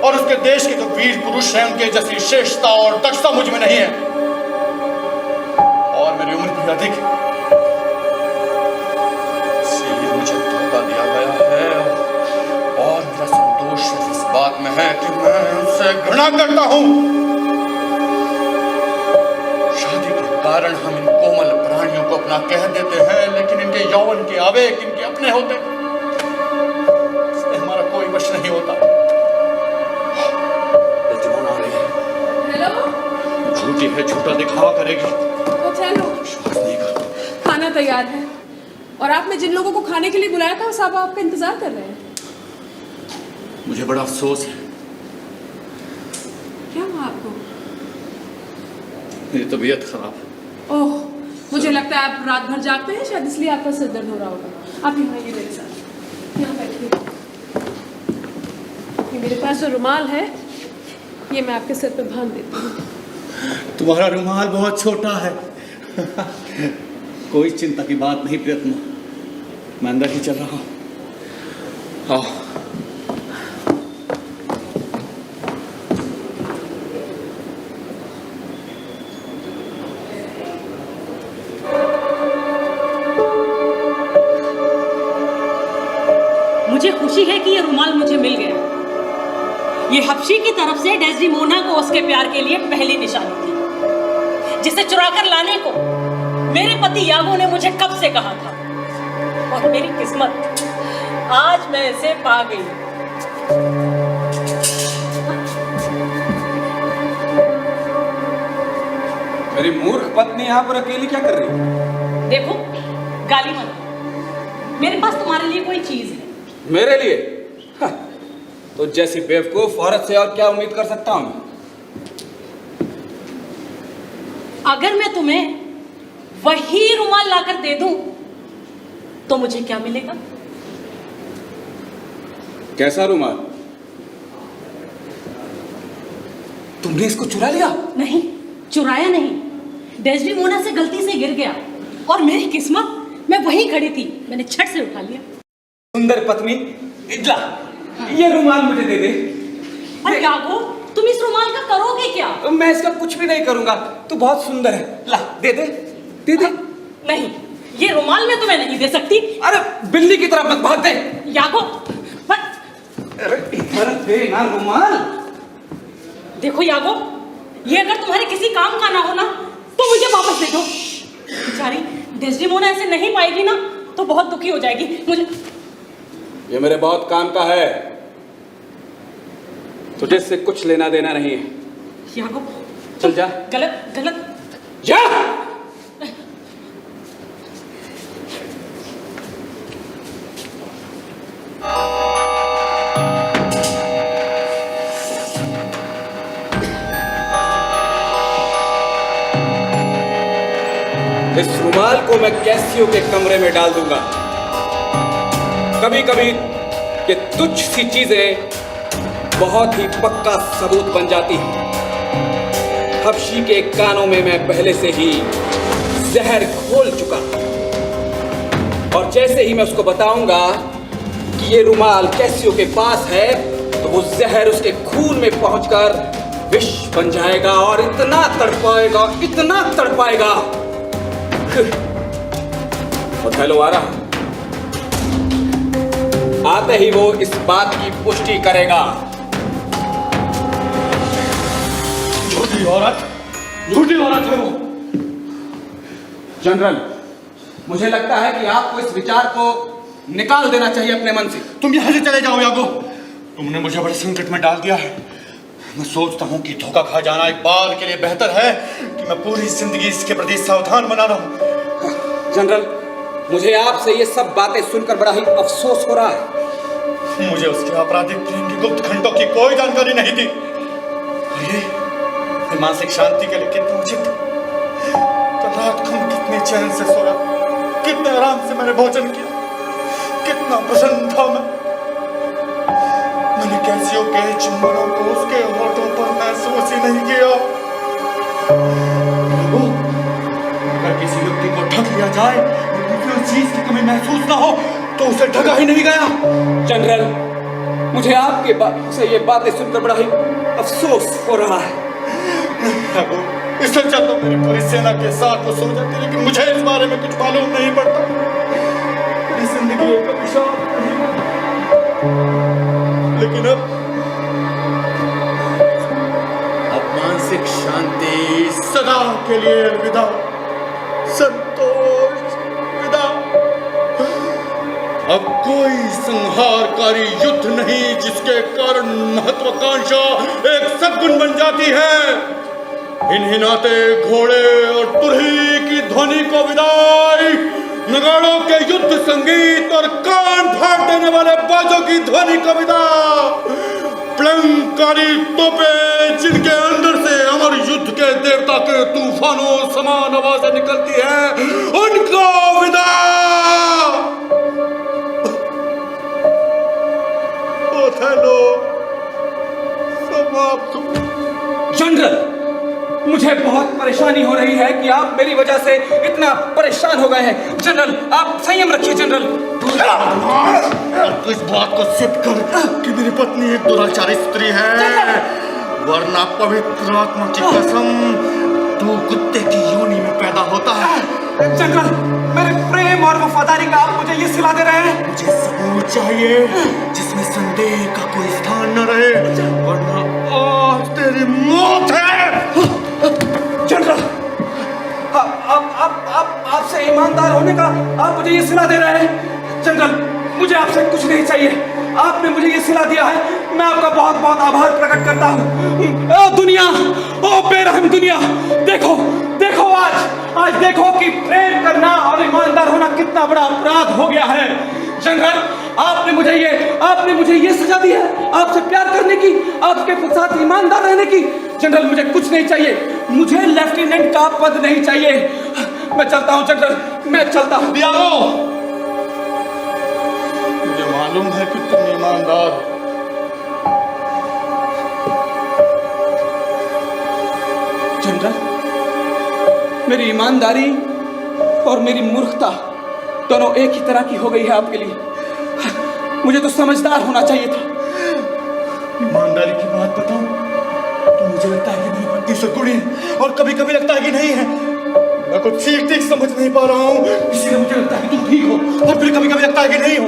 और उसके देश के जो वीर पुरुष हैं उनके जैसी श्रेष्ठता और दक्षता मुझ में नहीं है, और मेरी उम्र भी अधिक है। इसीलिए मुझे धोखा दिया गया है, और मेरा संतोष सिर्फ इस बात में है कि मैं उनसे घृणा करता हूं। शादी के कारण हम इन कोमल प्राणियों को अपना कह देते हैं, लेकिन इनके यौवन के आवेग इनके अपने होते हैं, इसमें हमारा कोई वश नहीं होता। झूठी है, झूठा दिखावा करेगी। तो चलो, नहीं कर। खाना तैयार है, और आपने जिन लोगों को खाने के लिए बुलाया था सब आपका इंतजार कर रहे हैं। मुझे बड़ा अफसोस है। क्या हुआ आपको? मेरी तबीयत खराब है। ओह, मुझे लगता है आप रात भर जागते हैं, शायद इसलिए आपका सिर दर्द हो रहा होगा। आप यहाँ आइए मेरे साथ, यहाँ बैठिए। ये मेरे पास जो रुमाल है, ये मैं आपके सिर पे बांध देती हूँ। तुम्हारा रुमाल बहुत छोटा है। कोई चिंता की बात नहीं प्रियतमा, मैं अंदर ही चल रहा हूँ। आओ। मुझे खुशी है कि ये रुमाल मुझे मिल गया। ये हबशी की तरफ से डेस्डेमोना को उसके प्यार के लिए पहली निशानी थी, जिसे चुराकर लाने को मेरे पति यागो ने मुझे कब से कहा था। और मेरी किस्मत, आज मैं इसे पा गई। मेरी मूर्ख पत्नी यहाँ पर अकेली क्या कर रही है? देखो, गाली मत दो। मेरे पास तुम्हारे लिए कोई चीज है। मेरे लिए? हाँ, तो जैसी बेवकूफ औरत से और क्या उम्मीद कर सकता हूँ? अगर मैं तुम्हें वही रुमाल लाकर दे दूं, तो मुझे क्या मिलेगा? कैसा रुमाल? तुमने इसको चुरा लिया? नहीं, चुराया नहीं। डेस्डेमोना से गलती से गिर गया और मेरी किस्मत, मैं वहीं खड़ी थी, मैंने छट से उठा लिया। सुंदर पत्नी, ला, ये रुमाल मुझे दे दे। अरे यागो, तुम इस रुमाल का करोगे क्या? मैं इसका कुछ भी नहीं करूंगा, तू बहुत सुंदर है। ला, दे दे, दे दे। नहीं, ये रुमाल मैं तुम्हें नहीं दे सकती। अरे बिल्ली की तरह मत भाग दे। यागो, अरे इधर दे ना रुमाल। देखो यागो, ये अगर तुम्हारे किसी काम का ना हो ना, तो मुझे वापस दे दो। बेचारी डेस्डेमोना ऐसे नहीं पाएगी ना, तो बहुत दुखी हो जाएगी। मुझे ये मेरे बहुत काम का है, तुझे इससे कुछ लेना देना नहीं है। यागो, चल जा। गलत गलत जा। इस रुमाल को मैं कैसियो के कमरे में डाल दूंगा। कभी कभी ये तुच्छ सी चीजें बहुत ही पक्का सबूत बन जाती हैं। हबशी के कानों में मैं पहले से ही जहर घोल चुका, और जैसे ही मैं उसको बताऊंगा कि ये रुमाल कैसियो के पास है, तो वो जहर उसके खून में पहुंचकर विष बन जाएगा और इतना तड़पाएगा, इतना तड़पाएगा। और हेलो आ रहा, आते ही वो इस बात की पुष्टि करेगा। झूठी औरत है वो। जनरल, मुझे लगता है कि आपको इस विचार को निकाल देना चाहिए अपने मन से। तुम यहाँ से चले जाओ यागो, तुमने मुझे बड़े संकट में डाल दिया है। मैं सोचता हूँ कि धोखा खा जाना एक बार के लिए बेहतर है कि मैं पूरी जिंदगी इसके प्रति सावधान बना रहूं। जनरल, मुझे आपसे ये सब बातें सुनकर बड़ा ही अफसोस हो रहा है। मुझे उसके आपराधिक प्रेम की गुप्त खंडों की कोई जानकारी नहीं थी। और ये मानसिक शांति के लिए कितना उचित। कल रात को मैं कितने चैन से सोया, कितने आराम से मैंने भोजन किया, कितना प्रसन्न था मैं। मैंने कैसियो के चुंबनों को उसके होठों पर महसूस ही नहीं किया। अगर किसी व्यक्ति को ठग लिया जाए, लेकिन उस चीज की कमी महसूस ना हो, तो उसे ठगा ही नहीं गया। जनरल, मुझे आपके से ये बातें सुनकर बड़ा ही अफसोस हो रहा है। इससे अच्छा तो मेरी पूरी सेना के साथ वो सो जाती, लेकिन मुझे इस बारे में कुछ मालूम नहीं पड़ता। मेरी जिंदगी एक अभिशाप नहीं बनी। लेकिन अब मानसिक शांति सदा के लिए अलविदा, संतोष विदा। अब कोई संहारकारी युद्ध नहीं जिसके कारण महत्वाकांक्षा एक सद्गुण बन जाती है। हिनहिनाते घोड़े और तुरही की ध्वनि को विदाई, नगाड़ों के युद्ध संगीत और कान फाड़ देने वाले बाजों की ध्वनि को विदा, प्लंकारी तोपें जिनके अंदर से अमर युद्ध के देवता के तूफानों समान आवाजें निकलती हैं, उनका विदा। ओथेलो समाप्त। जनरल, मुझे बहुत परेशानी हो रही है कि आप मेरी वजह से इतना परेशान हो गए हैं। जनरल, आप संयम रखिए। जनरल, तू इस बात को सिद्ध कर कि मेरी पत्नी एक दुराचारी स्त्री है, वरना पवित्र आत्मा की कसम तू कुत्ते की योनि में पैदा होता है। जनरल, मेरे प्रेम और वफादारी का आप मुझे ये सिला दे रहे हैं। मुझे सबूत चाहिए जिसमें संदेह का कोई स्थान न रहे, वरना आज तेरी मौत है। जनरल, आपसे ईमानदार होने का आप मुझे ये सिला दे रहे हैं। जनरल, मुझे आपसे कुछ नहीं चाहिए, आपने मुझे ये सिला दिया है, मैं आपका बहुत बहुत आभार प्रकट करता हूँ। ओ दुनिया, ओ बेरहम दुनिया, देखो देखो आज देखो कि प्रेम करना और ईमानदार होना कितना बड़ा अपराध हो गया है। जनरल, आपने मुझे ये सजा दी है आपसे प्यार करने की, आपके साथ ईमानदार रहने की। जनरल, मुझे कुछ नहीं चाहिए, मुझे लेफ्टिनेंट का पद नहीं चाहिए। मैं चलता हूँ जनरल, मैं चलता हूँ। दियागो, मुझे मालूम है कि तुम ईमानदार हो। जनरल, मेरी ईमानदारी और मेरी मूर्खता दोनों एक ही तरह की हो गई है आपके लिए। मुझे तो समझदार होना चाहिए था। ईमानदारी की बात बताऊं तो मुझे लगता है कि मेरी पत्नी सद्गुणी है, और कभी कभी लगता है कि नहीं है। मैं कुछ ठीक समझ नहीं पा रहा हूँ, इसीलिए मुझे लगता है कि तुम ठीक हो, और फिर कभी कभी लगता है कि नहीं हो।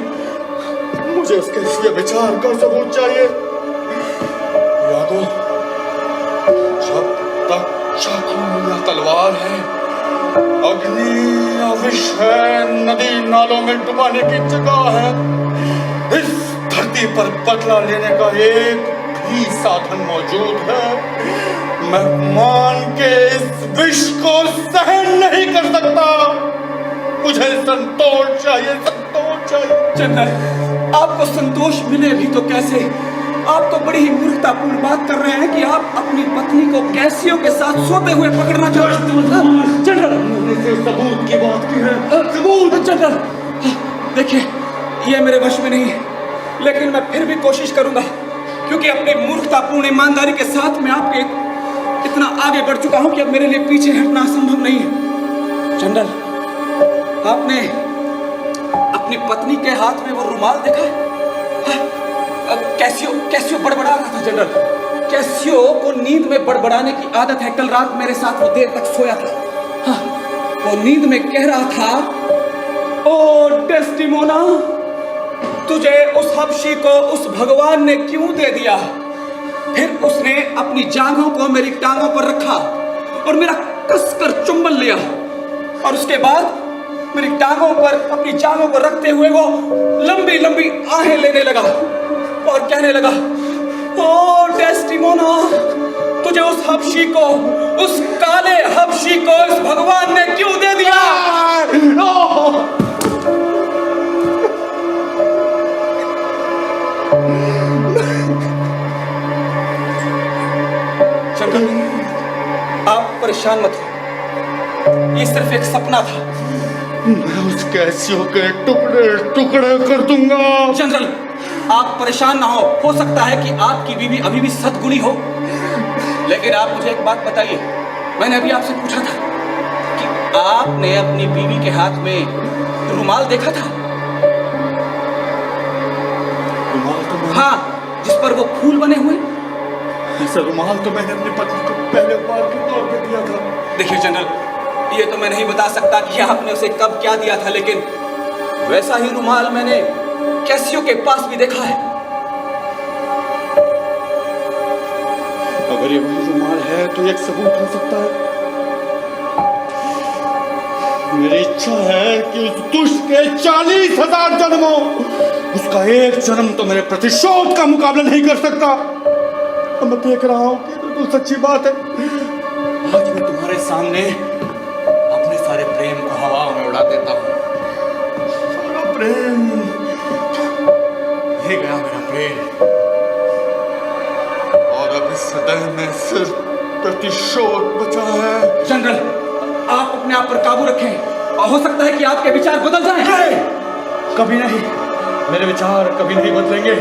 मुझे उसके इसलिए विचार का सबूत चाहिए। यादो, जब तक चाकू या तलवार है, अग्नि या विष है, नदी नालों में डुबाने की जगह है, इस धरती पर बदला लेने का एक भी साधन मौजूद है। मैं मान के इस विष को सहन नहीं कर सकता। मुझे संतोष चाहिए, संतोष चाहिए। जनरल, आपको संतोष मिले भी तो कैसे? आप तो बड़ी ही मूर्खतापूर्ण बात कर रहे हैं कि आप अपनी पत्नी को कैसियों के साथ सोते हुए पकड़ना चाहते हैं। जनरल, मैंने सबूत की बात की है, सबूत। जनरल, देखिए, ये मेरे वश में नहीं है, लेकिन मैं फिर भी कोशिश करूंगा, क्योंकि अपने मूर्खतापूर्ण ईमानदारी के साथ मैं आपके इतना आगे बढ़ चुका हूं कि अब मेरे लिए पीछे हटना संभव नहीं है। जनरल, आपने अपनी पत्नी के हाथ में वो रुमाल देखा है? कैसियो बड़बड़ा रहा था। जनरल, कैसियो को नींद में बड़बड़ाने की आदत है। कल रात मेरे साथ वो देर तक सोया था। वो नींद में कह रहा था, ओ डेस्टिमोना, तुझे उस हबशी को उस भगवान ने क्यों दे दिया? फिर उसने अपनी जांघों को मेरी टांगों पर रखा और मेरा कसकर चुंबन लिया, और उसके बाद मेरी टांगों पर अपनी जांघों पर रखते हुए वो लंबी लंबी आहें लेने लगा और कहने लगा, ओ डेस्टिमोना, तुझे उस हबशी को, उस काले हबशी को इस भगवान ने क्यों दे दिया? चंद्र, आप परेशान मत हो, ये सिर्फ एक सपना था। मैं उस कैसियो के टुकड़े टुकड़े कर दूंगा। जनरल, आप परेशान ना हो सकता है कि आपकी बीवी अभी भी सद्गुणी हो, लेकिन आप मुझे एक बात बताइए। मैंने अभी आपसे पूछा था कि आपने अपनी बीवी के हाथ में रुमाल देखा था? रुमाल तो मैंने, हाँ, जिस पर वो फूल बने हुए। ऐसा रुमाल तो मैंने अपनी पत्नी को पहले बार के तौर पे दिया था। देखिए जनरल, ये तो मैं नहीं बता सकता कि आपने उसे कब क्या दिया था, लेकिन वैसा ही रुमाल मैंने कैसियो के पास भी देखा है। अगर ये वही रुमाल है तो एक सबूत हो सकता है। मेरी इच्छा है कि उस दुष्ट के 40,000 जन्मों, उसका एक जन्म तो मेरे प्रतिशोध का मुकाबला नहीं कर सकता। मैं देख रहा हूं कि बिल्कुल सच्ची बात है। आज मैं तुम्हारे सामने अपने सारे प्रेम को हवा में उड़ा देता हूं। सारा प्रेम, ये गया मेरा प्रेम, और अब इस सदन में सिर्फ प्रतिशोध बचा है। जनरल, आप अपने आप पर काबू रखें और हो सकता है कि आपके विचार बदल जाएं। नहीं, कभी नहीं, मेरे विचार कभी नहीं बदलेंगे।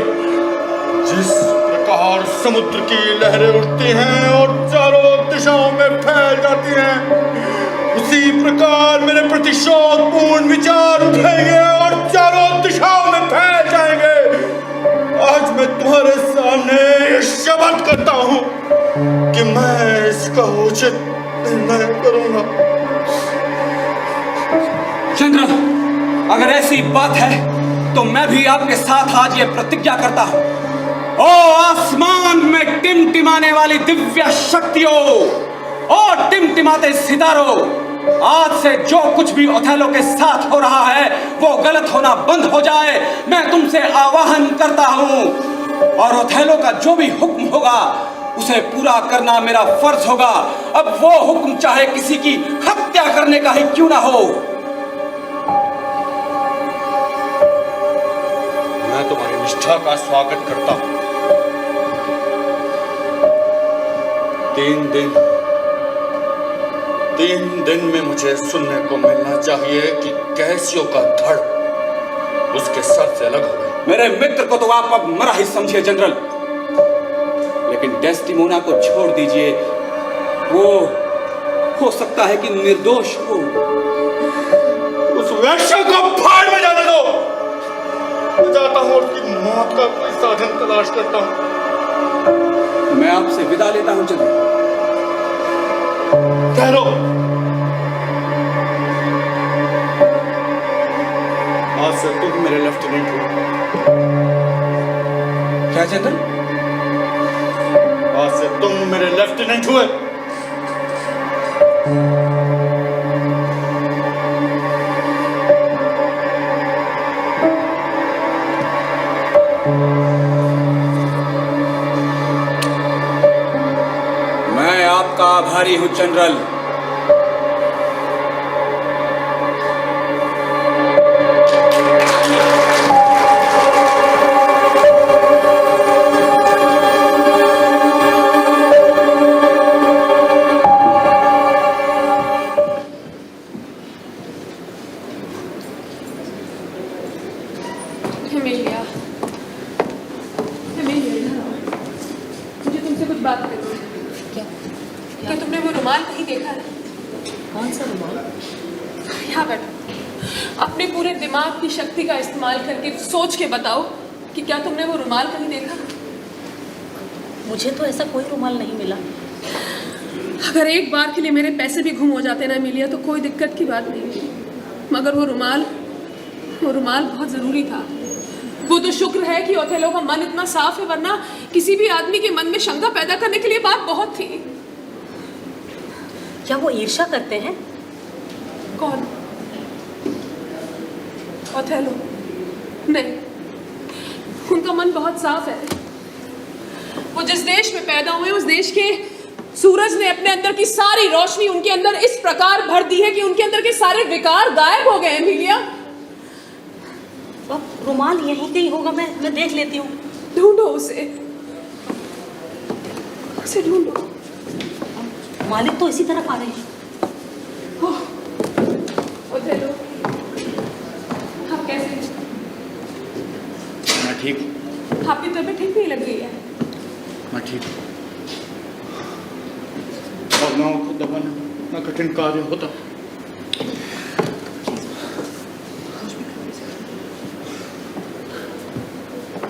जिस प्रकार समुद्र की लहरें उठती हैं और चारों दिशाओं में फैल जाती हैं, उसी प्रकार मेरे प्रतिशोधपूर्ण विचार उठेंगे और चारों दिशाओं में फैल जाएंगे। आज मैं तुम्हारे सामने ये शपथ करता हूं कि मैं इसका उचित निर्णय करूंगा। जनरल, अगर ऐसी बात है तो मैं भी आपके साथ आज ये प्रतिज्ञा करता हूं। ओ आसमान में टिमटिमाने वाली दिव्य शक्तियों और टिमटिमाते सितारों, आज से जो कुछ भी ओथेलो के साथ हो रहा है वो गलत होना बंद हो जाए। मैं तुमसे आवाहन करता हूं और ओथेलो का जो भी हुक्म होगा उसे पूरा करना मेरा फर्ज होगा। अब वो हुक्म चाहे किसी की हत्या करने का ही क्यों ना हो। मैं तुम्हारी निष्ठा का स्वागत करता हूं। 3 दिन में मुझे सुनने को मिलना चाहिए कि कैसियो का धड़ उसके सर से अलग हो गया। मेरे मित्र को तो आप अब मरा ही समझिए जनरल, लेकिन डेस्टिमोना को छोड़ दीजिए। वो हो सकता है कि निर्दोष हो। उस वैश्य को फाड़ में जाने दो। मैं जाता हूं और उसकी मौत का कोई साधन तलाश करता हूं। मैं आपसे विदा लेता हूं जनरल। ठहरो, आज से तुम मेरे लेफ्टिनेंट हो। क्या जनरल? आज से तुम मेरे लेफ्टिनेंट हुए। मैं आपका आभारी हूं जनरल। हिमेलिया, मुझे तुमसे कुछ बात करनी है। क्या तुमने वो रुमाल कहीं देखा है? कौन सा रुमाल? यहाँ बैठो, अपने पूरे दिमाग की शक्ति का इस्तेमाल करके सोच के बताओ कि क्या तुमने वो रुमाल कहीं देखा? मुझे तो ऐसा कोई रुमाल नहीं मिला। अगर एक बार के लिए मेरे पैसे भी गुम हो जाते ना मिलिया तो कोई दिक्कत की बात नहीं थी, मगर वो रुमाल बहुत ज़रूरी था। वो तो शुक्र है कि ओथेलो का मन इतना साफ है, वरना किसी भी आदमी के मन में शंका पैदा करने के लिए बात बहुत थी। क्या वो ईर्ष्या करते हैं? कौन? ओथेलो? नहीं, उनका मन बहुत साफ है। वो जिस देश में पैदा हुए उस देश के सूरज ने अपने अंदर की सारी रोशनी उनके अंदर इस प्रकार भर दी है कि उनके अंदर के सारे विकार गायब हो गए। एमिलिया, अब रुमाल यहीं कहीं होगा, मैं देख लेती हूँ। ढूंढो उसे ढूंढो। मालिक तो इसी तरफ आ रहे हैं। ओथेलो, आप कैसे हैं? मैं ठीक हूं। आपकी तबीयत ठीक नहीं लग रही है। मैं ठीक हूं। भावनाओं को दबाना इतना कठिन कार्य होता।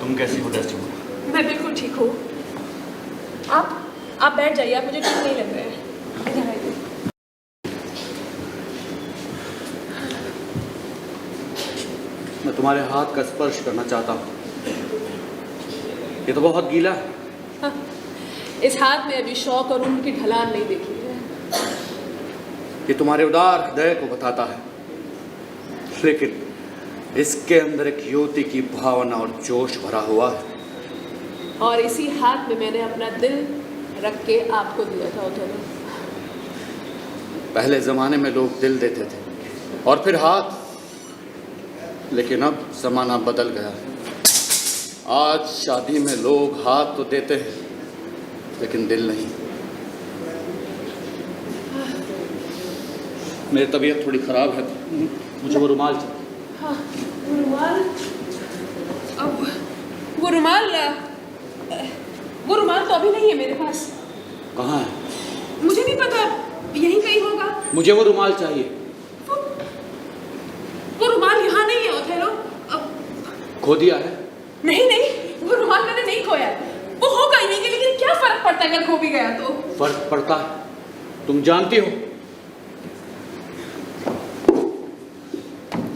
तुम कैसी हो डेस्टिमोना? मैं बिल्कुल ठीक हूँ। आप बैठ जाइए, आप मुझे ठीक नहीं लग रहे हैं। इधर आइए। मैं तुम्हारे हाथ का स्पर्श करना चाहता हूँ। ये तो बहुत गीला है। हाँ, इस हाथ में अभी शौक और उनकी ढलान नहीं देखी है। ये तुम्हारे उदार हृदय को बताता है, लेकिन इसके अंदर एक युवती की भावना और जोश भरा हुआ है। और इसी हाथ में मैंने अपना दिल रख के आपको दिया था ओथेलो। पहले जमाने में लोग दिल देते थे और फिर हाथ, लेकिन अब जमाना बदल गया है। आज शादी में लोग हाथ तो देते हैं लेकिन दिल नहीं। मेरी तबीयत थोड़ी ख़राब है, मुझे वो रुमाल चाहिए। हाँ, वो रुमाल, अब वो रुमाल तो अभी नहीं है मेरे पास। कहाँ है? मुझे नहीं पता, यहीं कहीं होगा। मुझे वो रुमाल चाहिए। वो रुमाल यहाँ नहीं है ओथेलो। अब खो दिया है? नहीं नहीं, वो रुमाल मैंने नहीं खोया है। वो होगा ही नहीं, लेकिन क्या फर्क पड़ता है अगर खो भी गया तो? फर्क पड़ता है, तुम जानती हो।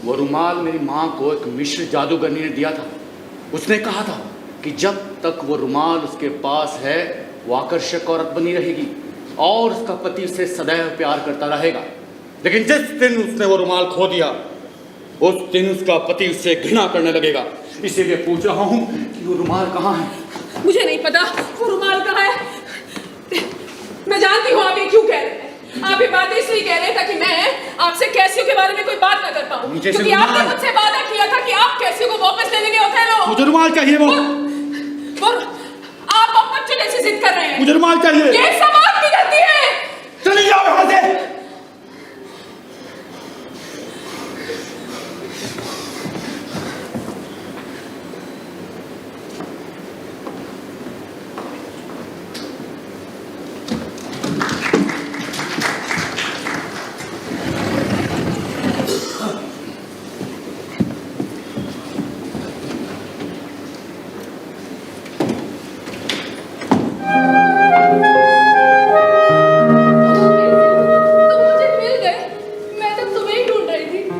वो रुमाल मेरी माँ को एक मिस्र जादूगरनी ने दिया था। उसने कहा था कि जब तक वो रुमाल उसके पास है वो आकर्षक औरत बनी रहेगी और उसका पति उसे सदैव प्यार करता रहेगा। लेकिन जिस दिन उसने वो रुमाल खो दिया उस दिन उसका पति उससे घृणा करने लगेगा। इसीलिए पूछ रहा हूँ कि वो रुमाल कहाँ है? मुझे नहीं पता वो रुमाल कहाँ है। मैं जानती हूँ आप ये क्यों कह रहे हैं। आप ये बातें इसलिए कह रहे हैं ताकि मैं आपसे कैसियो के बारे में कोई बात ना कर पाऊँ, क्योंकि आपने मुझसे वादा किया था कि आप कैसियो को वापस ले लेंगे ओथेलो। मुझे रुमाल चाहिए। वो आप अब बच्चे जैसे जिद कर रहे हैं। मुझे रुमाल चाहिए। ये सब आपकी गलती है। चली जाओ यहाँ से।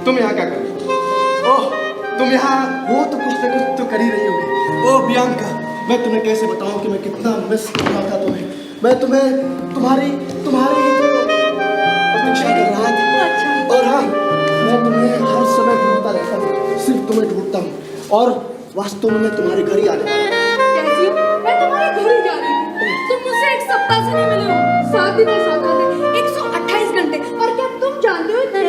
तुम यहाँ क्या कर रही हो? ओह, तुम यहाँ हो तो कुछ ना कुछ तो कर ही रही होगी। ओह बियांका, मैं तुम्हें कैसे बताऊं कि मैं कितना मिस कर रहा था तुम्हें। मैं तुम्हारी ही तो प्रतीक्षा कर रहा था। और हाँ, मैं तुम्हें हर समय ढूंढता रहता हूँ, सिर्फ तुम्हें ढूंढता हूँ। और वास्तव में मैं तुम्हारे घर ही आने वाला हूँ। कैसी हो? मैं तुम्हारे घर ही जा रही थी। तुम मुझसे एक सप्ताह से नहीं मिले हो। 7 दिन और 7 रातें, 128 घंटे। और क्या तुम जानते हो इतने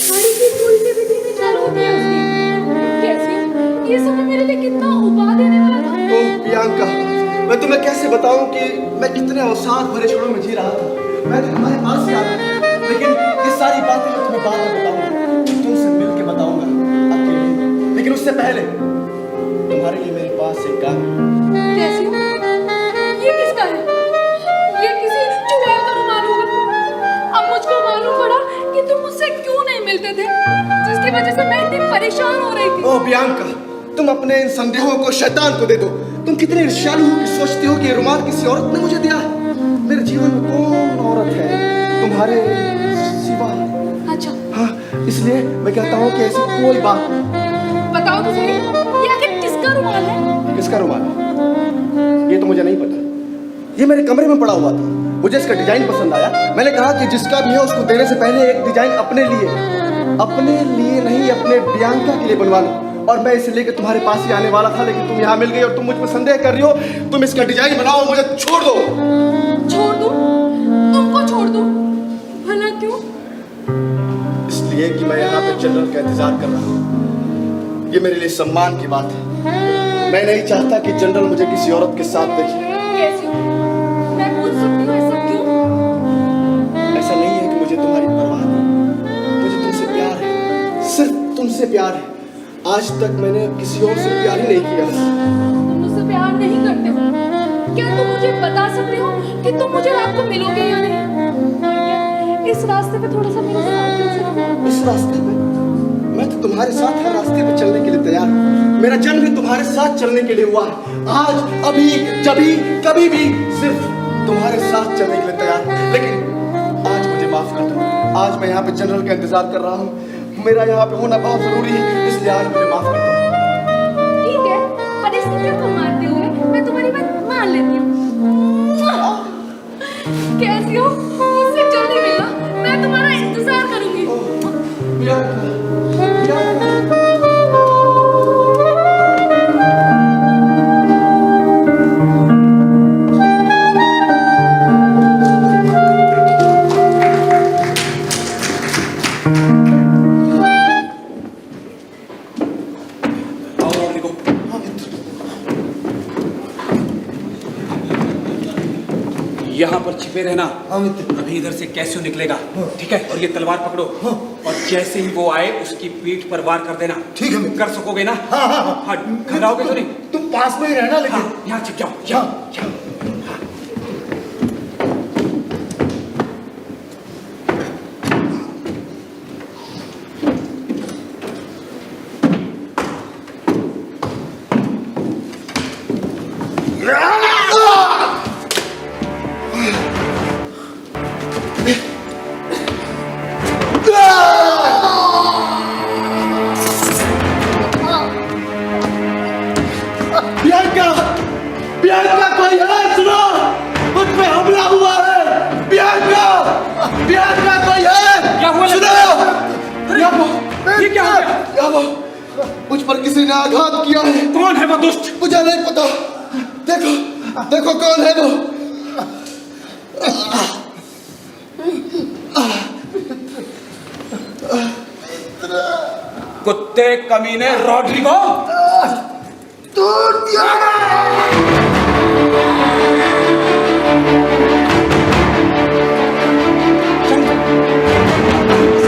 गाड़ी की पूरी से भी धीमी चालू होती है उसकी। कैसी? ये समय मेरे लिए कितना उपा देने वाला था। ओह बियांका, मैं तुम्हें कैसे बताऊं कि मैं कितने अवसाद भरे क्षणों में जी रहा था। मैं तुम्हारे पास से आया, लेकिन ये सारी बातें मैं तुम्हें बाद में बताऊंगा, तुमसे मिल के बताऊंगा अकेले। लेकिन उससे पहले तुम्हारे लिए मेरे पास एक काम है। कैसी? ये किसका है? ये किसी चुड़ैल का रुमाल होगा। अब मुझको मालूम पड़ा कि तुम मुझसे क्यों नहीं मिलते थे, जिसकी वजह से मैं इतनी परेशान हो रही थी। ओह बियांका, तुम अपने इन संदेहों को शैतान को दे दो। तुम कितने ईर्ष्यालु हो कि सोचती हो कि ये रुमाल किसी औरत ने मुझे दिया है। मेरे जीवन में कौन औरत है तुम्हारे सिवा? अच्छा। हाँ, इसलिए मैं कहता हूँ कि ऐसी कोई बात नहीं। बताओ तो सही, ये आखिर किसका रुमाल है? किसका रुमाल है ये तो मुझे नहीं पता। ये मेरे कमरे में पड़ा हुआ था, मुझे इसका डिजाइन पसंद आया। मैंने कहा कि जिसका भी है उसको देने से पहले एक डिजाइन अपने लिए नहीं, अपने बियांका के लिए बनवा लो। और मैं इसे लेकर तुम्हारे पास ही आने वाला था, लेकिन तुम यहाँ मिल गई और तुम मुझ पर संदेह कर रही हो। तुम इसका डिजाइन बनाओ और मुझे छोड़ दो। छोड़ दूं? तुमको छोड़ दूं? भला क्यों? इसलिए कि मैं यहाँ पे जनरल का इंतजार कर रहा हूँ। ये मेरे लिए सम्मान की बात है। मैं नहीं चाहता कि जनरल मुझे किसी औरत के साथ देखे। कैसी? मैं पूछ सकती हूँ ऐसा क्यों? ऐसा नहीं है कि मुझे तुम्हारी परवाह नहीं, मुझे तुमसे प्यार है, सिर्फ तुमसे प्यार है। आज तक मैंने किसी और से प्यार ही नहीं किया। तुम मुझसे प्यार नहीं करते हो? क्या तुम मुझे बता सकते हो कि तुम मुझे रात को मिलोगे या नहीं? और क्या इस रास्ते पे थोड़ा सा मेरे साथ चल सकते हो? इस रास्ते पे? मैं तो तुम्हारे साथ हर रास्ते पे चलने के लिए तैयार हूँ। मेरा जन्म भी तुम्हारे साथ चलने के लिए हुआ है। आज, अभी, जभी, कभी भी सिर्फ तुम्हारे साथ चलने के लिए तैयार हूँ। लेकिन आज मुझे माफ कर दो। आज मैं यहाँ पे जनरल का इंतजार कर रहा हूँ। मेरा यहाँ पे होना बहुत जरूरी है, इसलिए आज मुझे माफ कर दो। ठीक है, पर इस स्थिति को मानते हुए मैं तुम्हारी बात मान लेती हूँ। कैसी हो? मुझसे जल्दी मिलना, मैं तुम्हारा इंतजार करूंगी। Bianca, Bianca. यहाँ पर छिपे रहना। हाँ मित्र। अभी इधर से कैसे निकलेगा, ठीक है? और ये तलवार पकड़ो, और जैसे ही वो आए उसकी पीठ पर वार कर देना। ठीक है मित्र। कर सकोगे ना? हाँ हाँ हाँ। हाँ, घबराओगे तो नहीं? तुम पास में ही रहना लेकिन। हाँ, यहाँ छिप जाओ। हाँ। बियांका, बियांका कोई है? सुनो, मुझ पे हमला हुआ है। बियांका, बियांका कोई है? क्या हुआ? सुनो, याबो, ये क्या हो गया? याबो, मुझ पर किसी ने आघात किया है। कौन है वो दुष्ट? मुझे नहीं पता। देखो, देखो कौन है वो। कुत्ते कमीने रॉड्रिगो।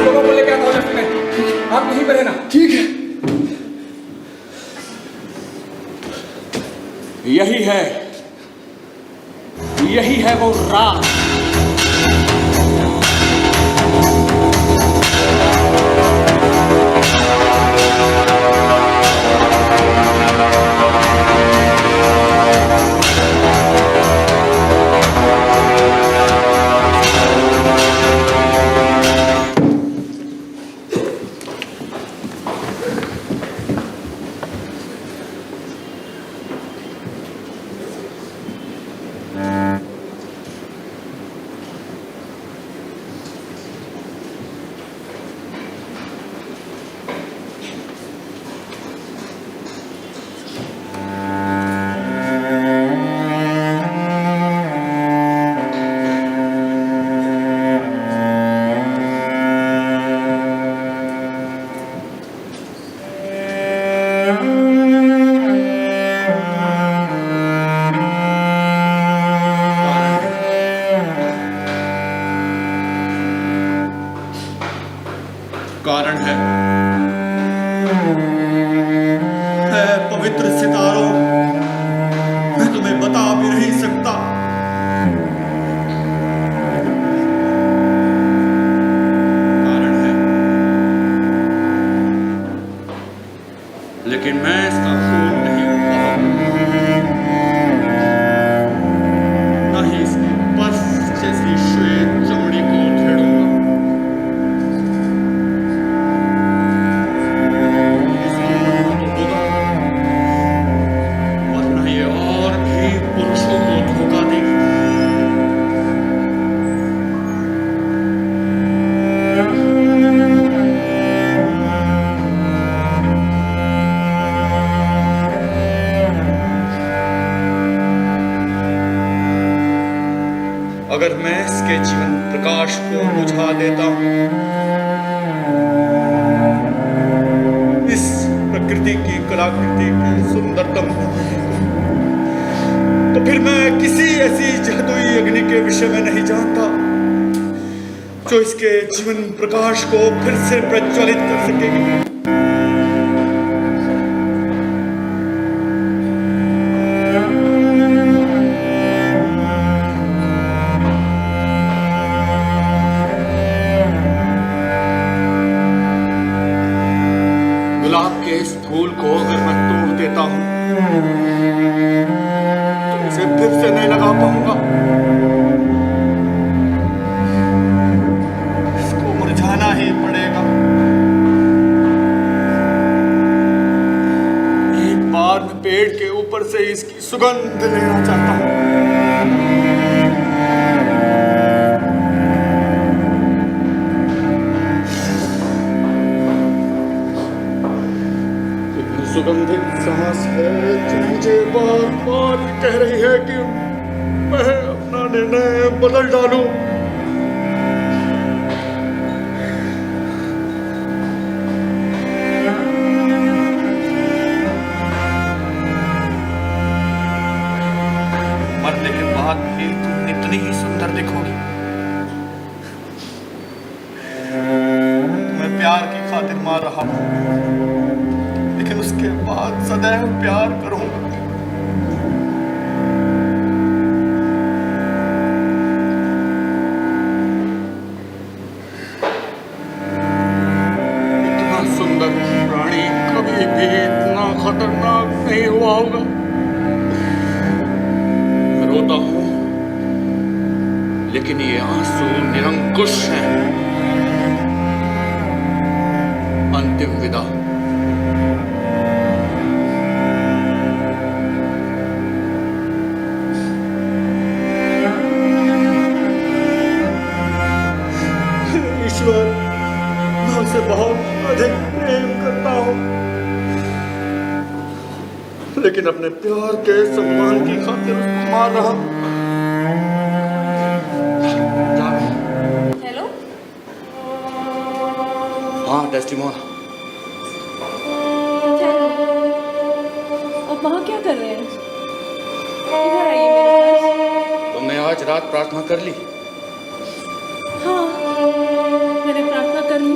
लोगों को लेकर आता हूँ लेफ्ट में, आप यहीं पे रहना। ठीक है। यही है वो रात। कारण है पवित्र सितारों, मैं तुम्हें बता भी नहीं सकता। कारण है, लेकिन मैं इसका खून नहीं बहाऊंगा, न ही इसकी बर्फ जैसी श्वेत चमड़ी को उधेड़ूंगा। अगर मैं इसके जीवन प्रकाश को बुझा देता हूं, इस प्रकृति की कलाकृति की सुंदरतम, तो फिर मैं किसी ऐसी जादुई अग्नि के विषय में नहीं जानता जो इसके जीवन प्रकाश को फिर से प्रज्वलित कर सकेगी। गुलाब के इस फूल को अगर मैं तोड़ देता हूं तो इसे फिर से नहीं लगा पाऊंगा। इसको मुरझाना ही पड़ेगा। एक बार मैं पेड़ के ऊपर से इसकी सुगंध लेना चाहता हूं। सुगंधित सांस है जो मुझे बार बार कह रही है कि मैं अपना निर्णय बदल डालूं। मरने के बाद भी तुम इतनी ही सदैव प्यार करूंगा। इतना सुंदर प्राणी कभी भी इतना खतरनाक नहीं हुआ होगा। मैं रोता हूं, लेकिन ये आंसू निरंकुश हैं। अंतिम विदा। ईश्वर, मैं उसे बहुत अधिक प्रेम करता हूं, लेकिन अपने प्यार के सम्मान की खातिर उसको मार रहा हूं। हेलो, हाँ डेस्टिमोना, हेलो, आप वहाँ क्या कर रहे हैं? इधर आइए मेरे पास। तुमने आज रात प्रार्थना कर ली? हाँ, मैंने प्रार्थना कर ली।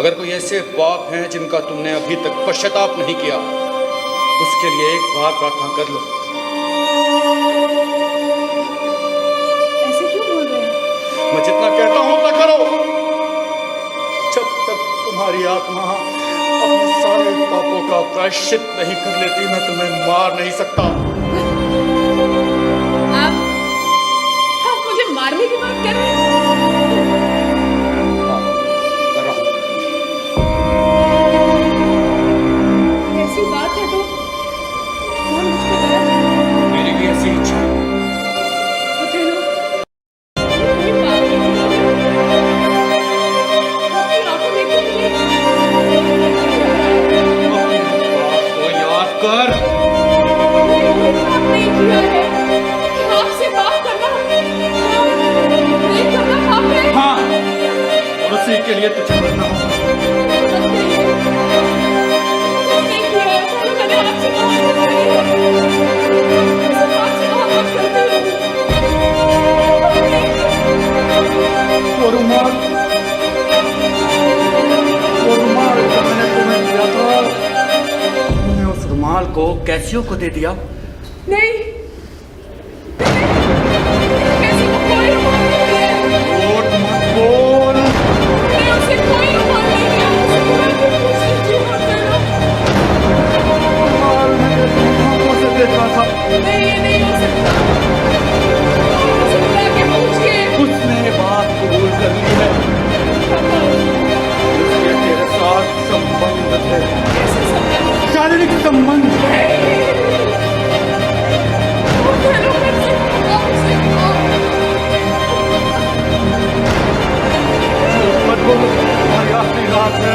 अगर कोई ऐसे पाप हैं जिनका तुमने अभी तक पश्चाताप नहीं किया, उसके लिए एक बार प्रार्थना कर लो। ऐसे क्यों बोल रहे हैं? मैं जितना कहता हूं उतना करो। जब तक तुम्हारी आत्मा अपने सारे पापों का प्रायश्चित नहीं कर लेती, मैं तुम्हें मार नहीं सकता। आप मुझे मारने की बात कर रहे हैं? कर रहा हूं। ऐसी बात है तो कौन मुझको गलत? मेरी भी ऐसी इच्छा है। ओथेलो, कोई बात नहीं। आपकी आंखों में क्यों तो याद कर। आप नहीं किया है कि आपसे बात करना नहीं करना पाप है। हाँ, और उसी के लिए तुझे मरना होगा। नहीं किया है, मैंने आपसे बात करनी है। मैं आपसे मोहब्बत करती हूँ। वो रुमाल जो मैंने तुम्हें दिया था, तुमने उस रुमाल को कैसियो को दे दिया। नहीं, कैसी को कोई रुमाल नहीं दिया। झूठ मत बोल। मैंने उसे कोई रुमाल नहीं दिया। उसे बुला के पूछ लीजिए ओथेलो। रुमाल मैंने अपनी आंखों से देखा था। नहीं, ये नहीं हो सकता। उसे बुला के पूछिए। उसने ये बात कबूल कर ली है। उसके तेरे साथ संबंध थे, कैसे संबंध? शारीरिक संबंध। ओथेलो, मुझसे आपसे मत बोलो, तुम्हारी आखिरी रात है।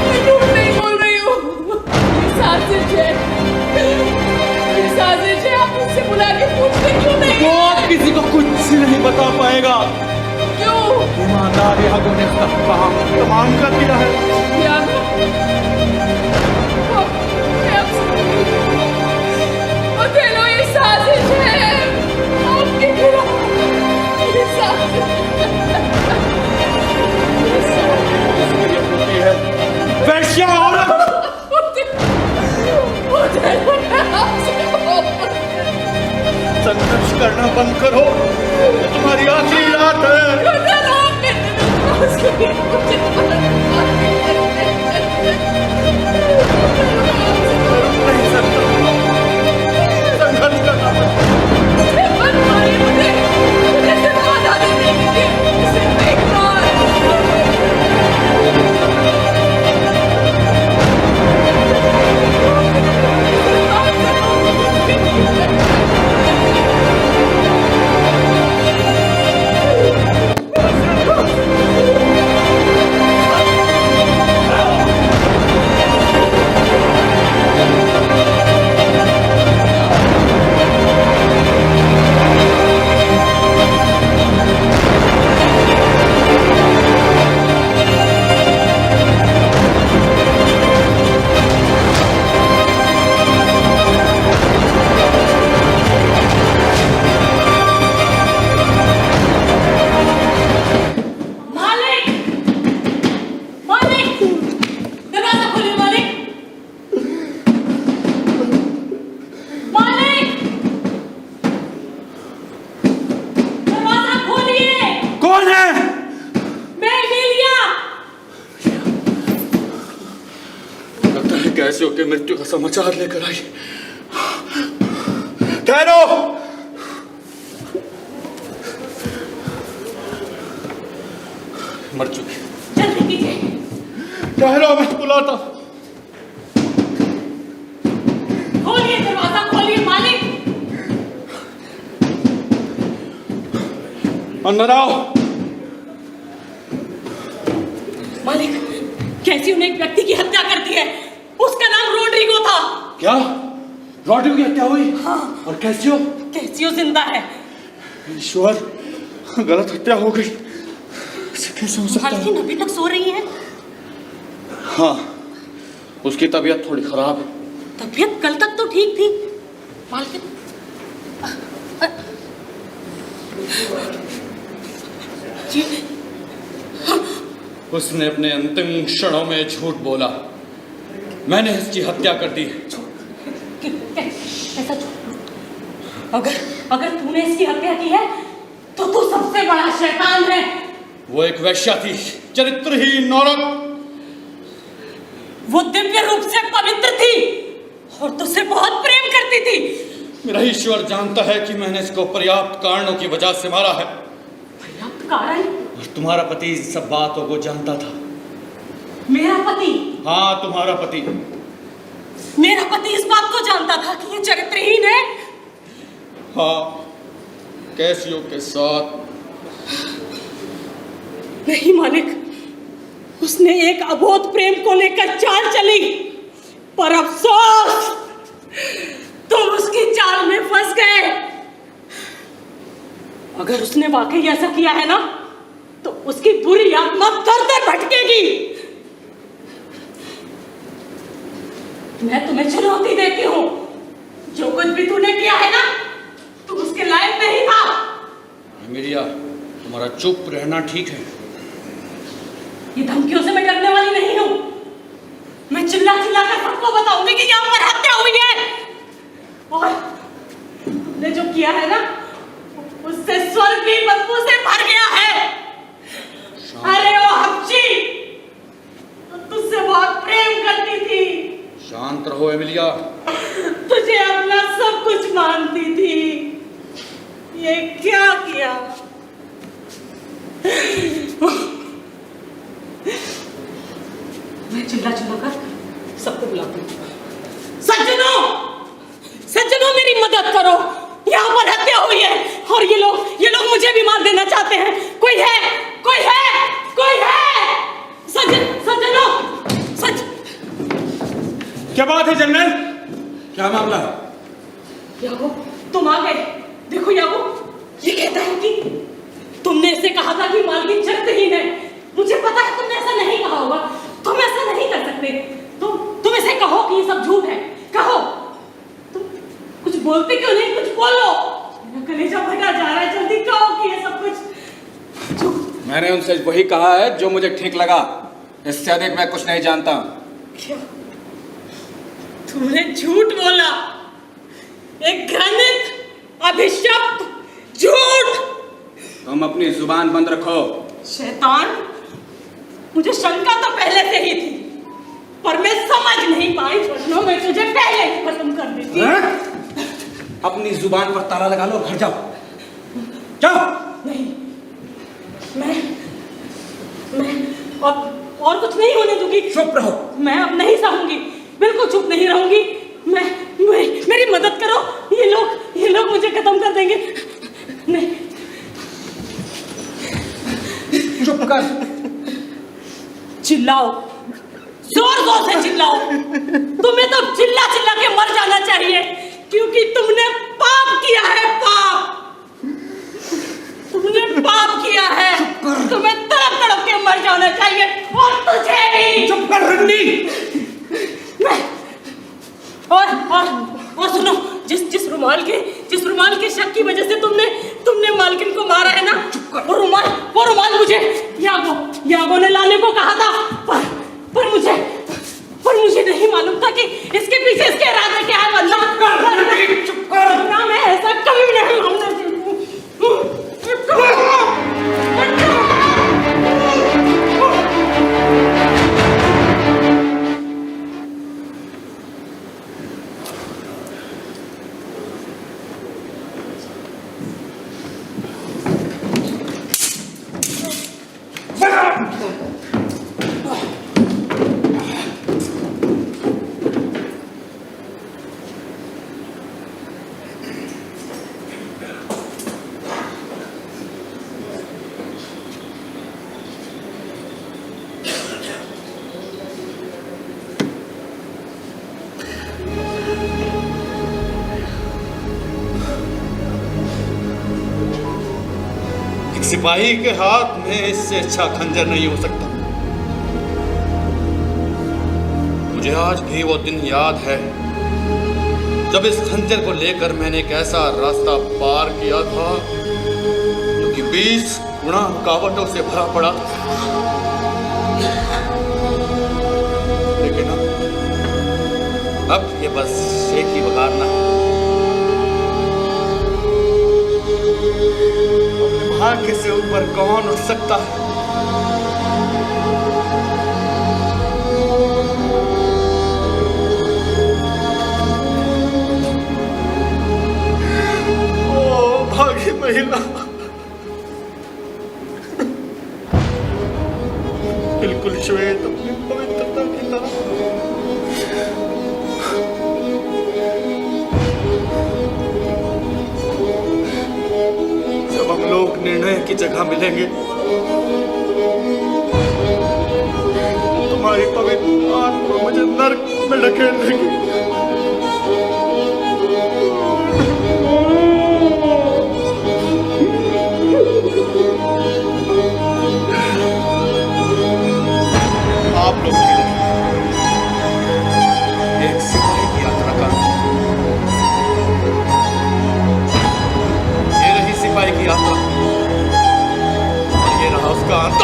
मैं झूठ नहीं बोल रही हूँ। ये साजिश है। ये साजिश है। आप मुझसे बुला के पूछते क्यों नहीं? वो अब किसी को कुछ नहीं बता पाएगा। क्यों? ईमानदार यागो ने सब काम तमाम कर दिया है। यागो? मैं आपसे ओथेलो, ये साजिश है। आपके खिलाफ ये साजिश होती है वैश्या औरत। ओथेलो, मैं आपसे संघर्ष करना बंद करो, ये तुम्हारी आखिरी रात है। ओथेलो, आप मेरे पास कभी मुझे नहीं सकता, संघर्ष करना बंद करो। मत मारिए मुझे। मुझे सिर्फ आजादी दीजिए। सिर्फ एक बार। लगता है कैसियो के मृत्यु का समाचार लेकर आई। ठहरो, मर चुकी। जल्दी कीजिए। ठहरो, मैं बुलाता हूं। खोलिए दरवाजा, खोलिए मालिक। अंदर आओ। मालिक, कैसियो ने एक व्यक्ति की हत्या कर दी है। उसका नाम रोड्रिगो था। क्या? रोड्रिगो की हत्या हुई? हाँ। और कैसियो? कैसियो जिंदा है। ईश्वर, गलत हत्या हो गई। ऐसे कैसे हो सकता है? मालकिन अभी तक सो रही है। हाँ, उसकी तबीयत थोड़ी खराब है। तबीयत कल तक तो ठीक थी। मालकिन जी, उसने अपने अंतिम क्षणों में झूठ बोला। मैंने इसकी हत्या कर दी। ऐसा अगर अगर तूने इसकी हत्या की है तो तू सबसे बड़ा शैतान है। वो एक वेश्या थी, चरित्रहीन औरत। वो दिव्य रूप से पवित्र थी और तुझसे बहुत प्रेम करती थी। मेरा ईश्वर जानता है कि मैंने इसको पर्याप्त कारणों की वजह से मारा है। पर्याप्त कारण? और तुम्हारा पति इस सब बातों को जानता था। मेरा पति? हाँ, तुम्हारा पति। मेरा पति इस बात को जानता था कि ये चरित्रहीन है? हाँ, कैसियो के साथ। नहीं मालिक, उसने एक अबोध प्रेम को लेकर चाल चली, पर अफसोस तुम उसकी चाल में फंस गए। अगर उसने वाकई ऐसा किया है ना, तो उसकी बुरी आत्मा दर-दर भटकेगी। मैं तुम्हें चुनौती देती हूँ, जो कुछ भी तूने किया है ना, तू उसके लायक नहीं था। एमिलिया, तुम्हारा चुप रहना ठीक है। ये धमकियों से मैं डरने वाली नहीं हूँ। मैं चिल्ला चिल्ला कर सबको बताऊंगी कि यहाँ पर हत्या हुई है। और तुमने जो किया है ना, उससे स्वर्ग भी बदबू से भर गया है। अरे ओ हफ्शी, तो तुझसे बहुत प्रेम करती थी। शांत रहो एमिलिया। तुझे अपना सब कुछ मानती थी। ये क्या किया? मैं चिल्ला चिल्ला कर सबको बुलाती हूँ। सज्जनों, सज्जनों मेरी मदद करो। यहाँ पर हत्या हुई है और ये लोग मुझे भी मार देना चाहते हैं। कोई है? कोई है? कोई है? सज्जनों, क्या बात है जनरल? क्या मामला है? यागो, तुम आ गए। देखो यागो, ये कहता है कि तुमने इसे कहा था कि मालकिन चरित्रहीन है। मुझे पता है तुमने ऐसा नहीं कहा होगा। तुम ऐसा नहीं कर सकते। तुम इसे कहो कि ये सब झूठ है। कहो। तुम कुछ बोलते क्यों नहीं? कुछ बोलो। मेरा कलेजा फटा जा रहा है। जल्दी कहो कि ये सब कुछ झूठ। मैंने उनसे वही कहा है जो मुझे ठीक लगा। इससे अधिक मैं कुछ नहीं जानता। क्या? तुमने झूठ बोला? एक घृणित, अभिशप्त झूठ। तुम अपनी जुबान बंद रखो। शैतान, मुझे शंका तो पहले से ही थी, पर मैं समझ नहीं पाई वरना मैं तुझे पहले ही खत्म कर देती। अपनी जुबान पर ताला लगा लो, घर जाओ। जाओ। नहीं, मैं और कुछ नहीं होने दूंगी। चुप रहो। मैं अब नहीं सहूंगी, बिल्कुल चुप नहीं रहूंगी। मेरी मदद करो। ये लोग मुझे खत्म कर देंगे। नहीं, चुप कर। चिल्लाओ, जोर जोर से चिल्लाओ। तुम्हें तो चिल्ला चिल्ला के मर जाना चाहिए, क्योंकि तुमने पाप किया है। पाप, तुमने पाप किया है। तुम्हें तड़प तड़प के मर जाना चाहिए, और तुझे भी। चुप कर रंडी। और सुनो, जिस रुमाल के शक की वजह से तुमने मालकिन को मारा है ना, वो रुमाल मुझे यागो ने लाने को कहा था, पर मुझे नहीं मालूम था कि इसके पीछे इसके इरादे क्या है। वरना मैं ऐसा कभी नहीं मानना चाहती। सिपाही के हाथ में इससे अच्छा खंजर नहीं हो सकता। मुझे आज भी वो दिन याद है जब इस खंजर को लेकर मैंने एक ऐसा रास्ता पार किया था जो कि 20 गुना रुकावटों से भरा पड़ा था। लेकिन अब ये बस एक ही वगारना है। अपने भाग्य से ऊपर कौन उठ सकता है? भाग्य महिला बिल्कुल श्वेत अपनी पवित्रता की तरह। जब हम लोग निर्णय की जगह मिलेंगे तुम्हारी पवित्र आत्मा मुझे नर्क में ढकेल देगी। आप लोग एक सिपाही की यात्रा करो। ये रही सिपाही की यात्रा और ये रहा उसका अंत।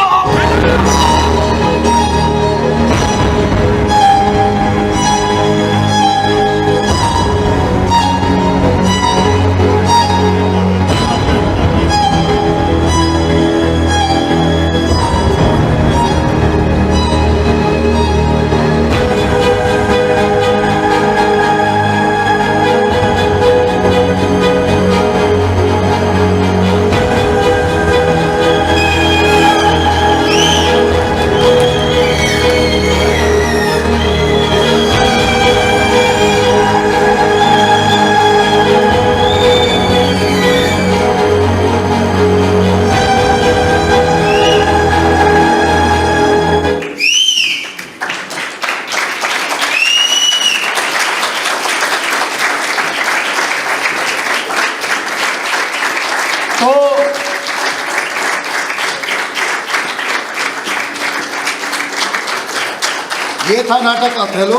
ये था नाटक अथेलो।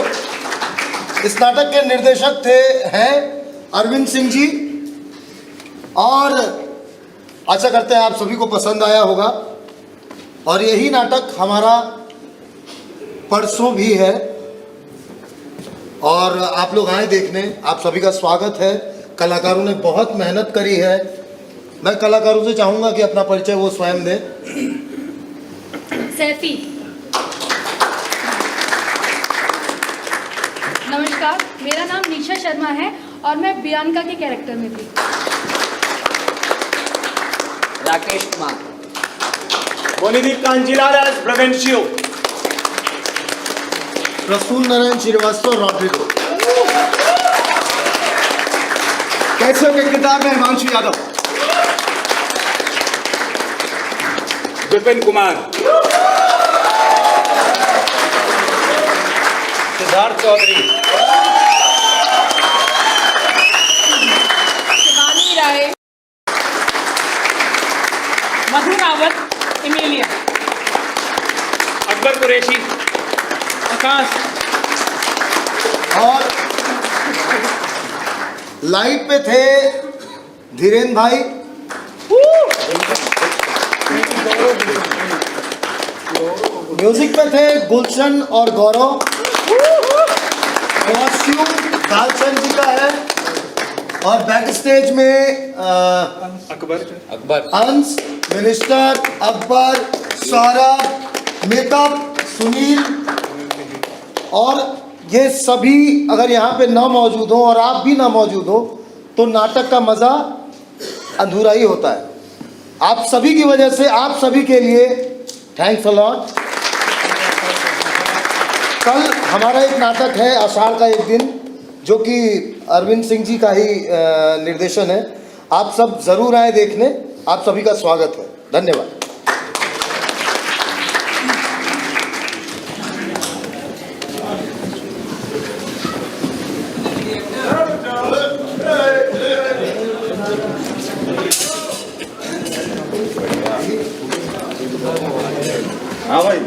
इस नाटक के निर्देशक हैं अरविंद सिंह जी, और आशा करते हैं आप सभी को पसंद आया होगा। और यही नाटक हमारा परसों भी है और आप लोग आए देखने, आप सभी का स्वागत है। कलाकारों ने बहुत मेहनत करी है। मैं कलाकारों से चाहूँगा कि अपना परिचय वो स्वयं दें। सैफी। नमस्कार, मेरा नाम निशा शर्मा है और मैं बियांका के कैरेक्टर में थी। राकेश कुमार। मोनिदीप कांजीलाल एज ब्रवेंशियो। प्रसून नारायण श्रीवास्तव रॉड्रिगो। कैसे के किरदार में हिमांशु यादव। विपिन कुमार। सिद्धार्थ चौधरी। शिवानी राय। मधु रावत इमेलिया। अकबर कुरैशी। आकाश। और लाइट पे थे धीरेन्द्र भाई, म्यूजिक पे थे गुलशन और गौरव, कॉस्ट्यूम दालचंद जी का है, और बैक स्टेज में अकबर, अंश, मिनिस्टर, अकबर, सौरभ, मेकअप, सुनील, और ये सभी अगर यहाँ पे ना मौजूद हो और आप भी ना मौजूद हो तो नाटक का मज़ा अधूरा ही होता है। आप सभी की वजह से, आप सभी के लिए थैंक्स अ लॉट। कल हमारा एक नाटक है आषाढ़ का एक दिन, जो कि अरविंद सिंह जी का ही निर्देशन है। आप सब ज़रूर आए देखने। आप सभी का स्वागत है। धन्यवाद। हाँ भाई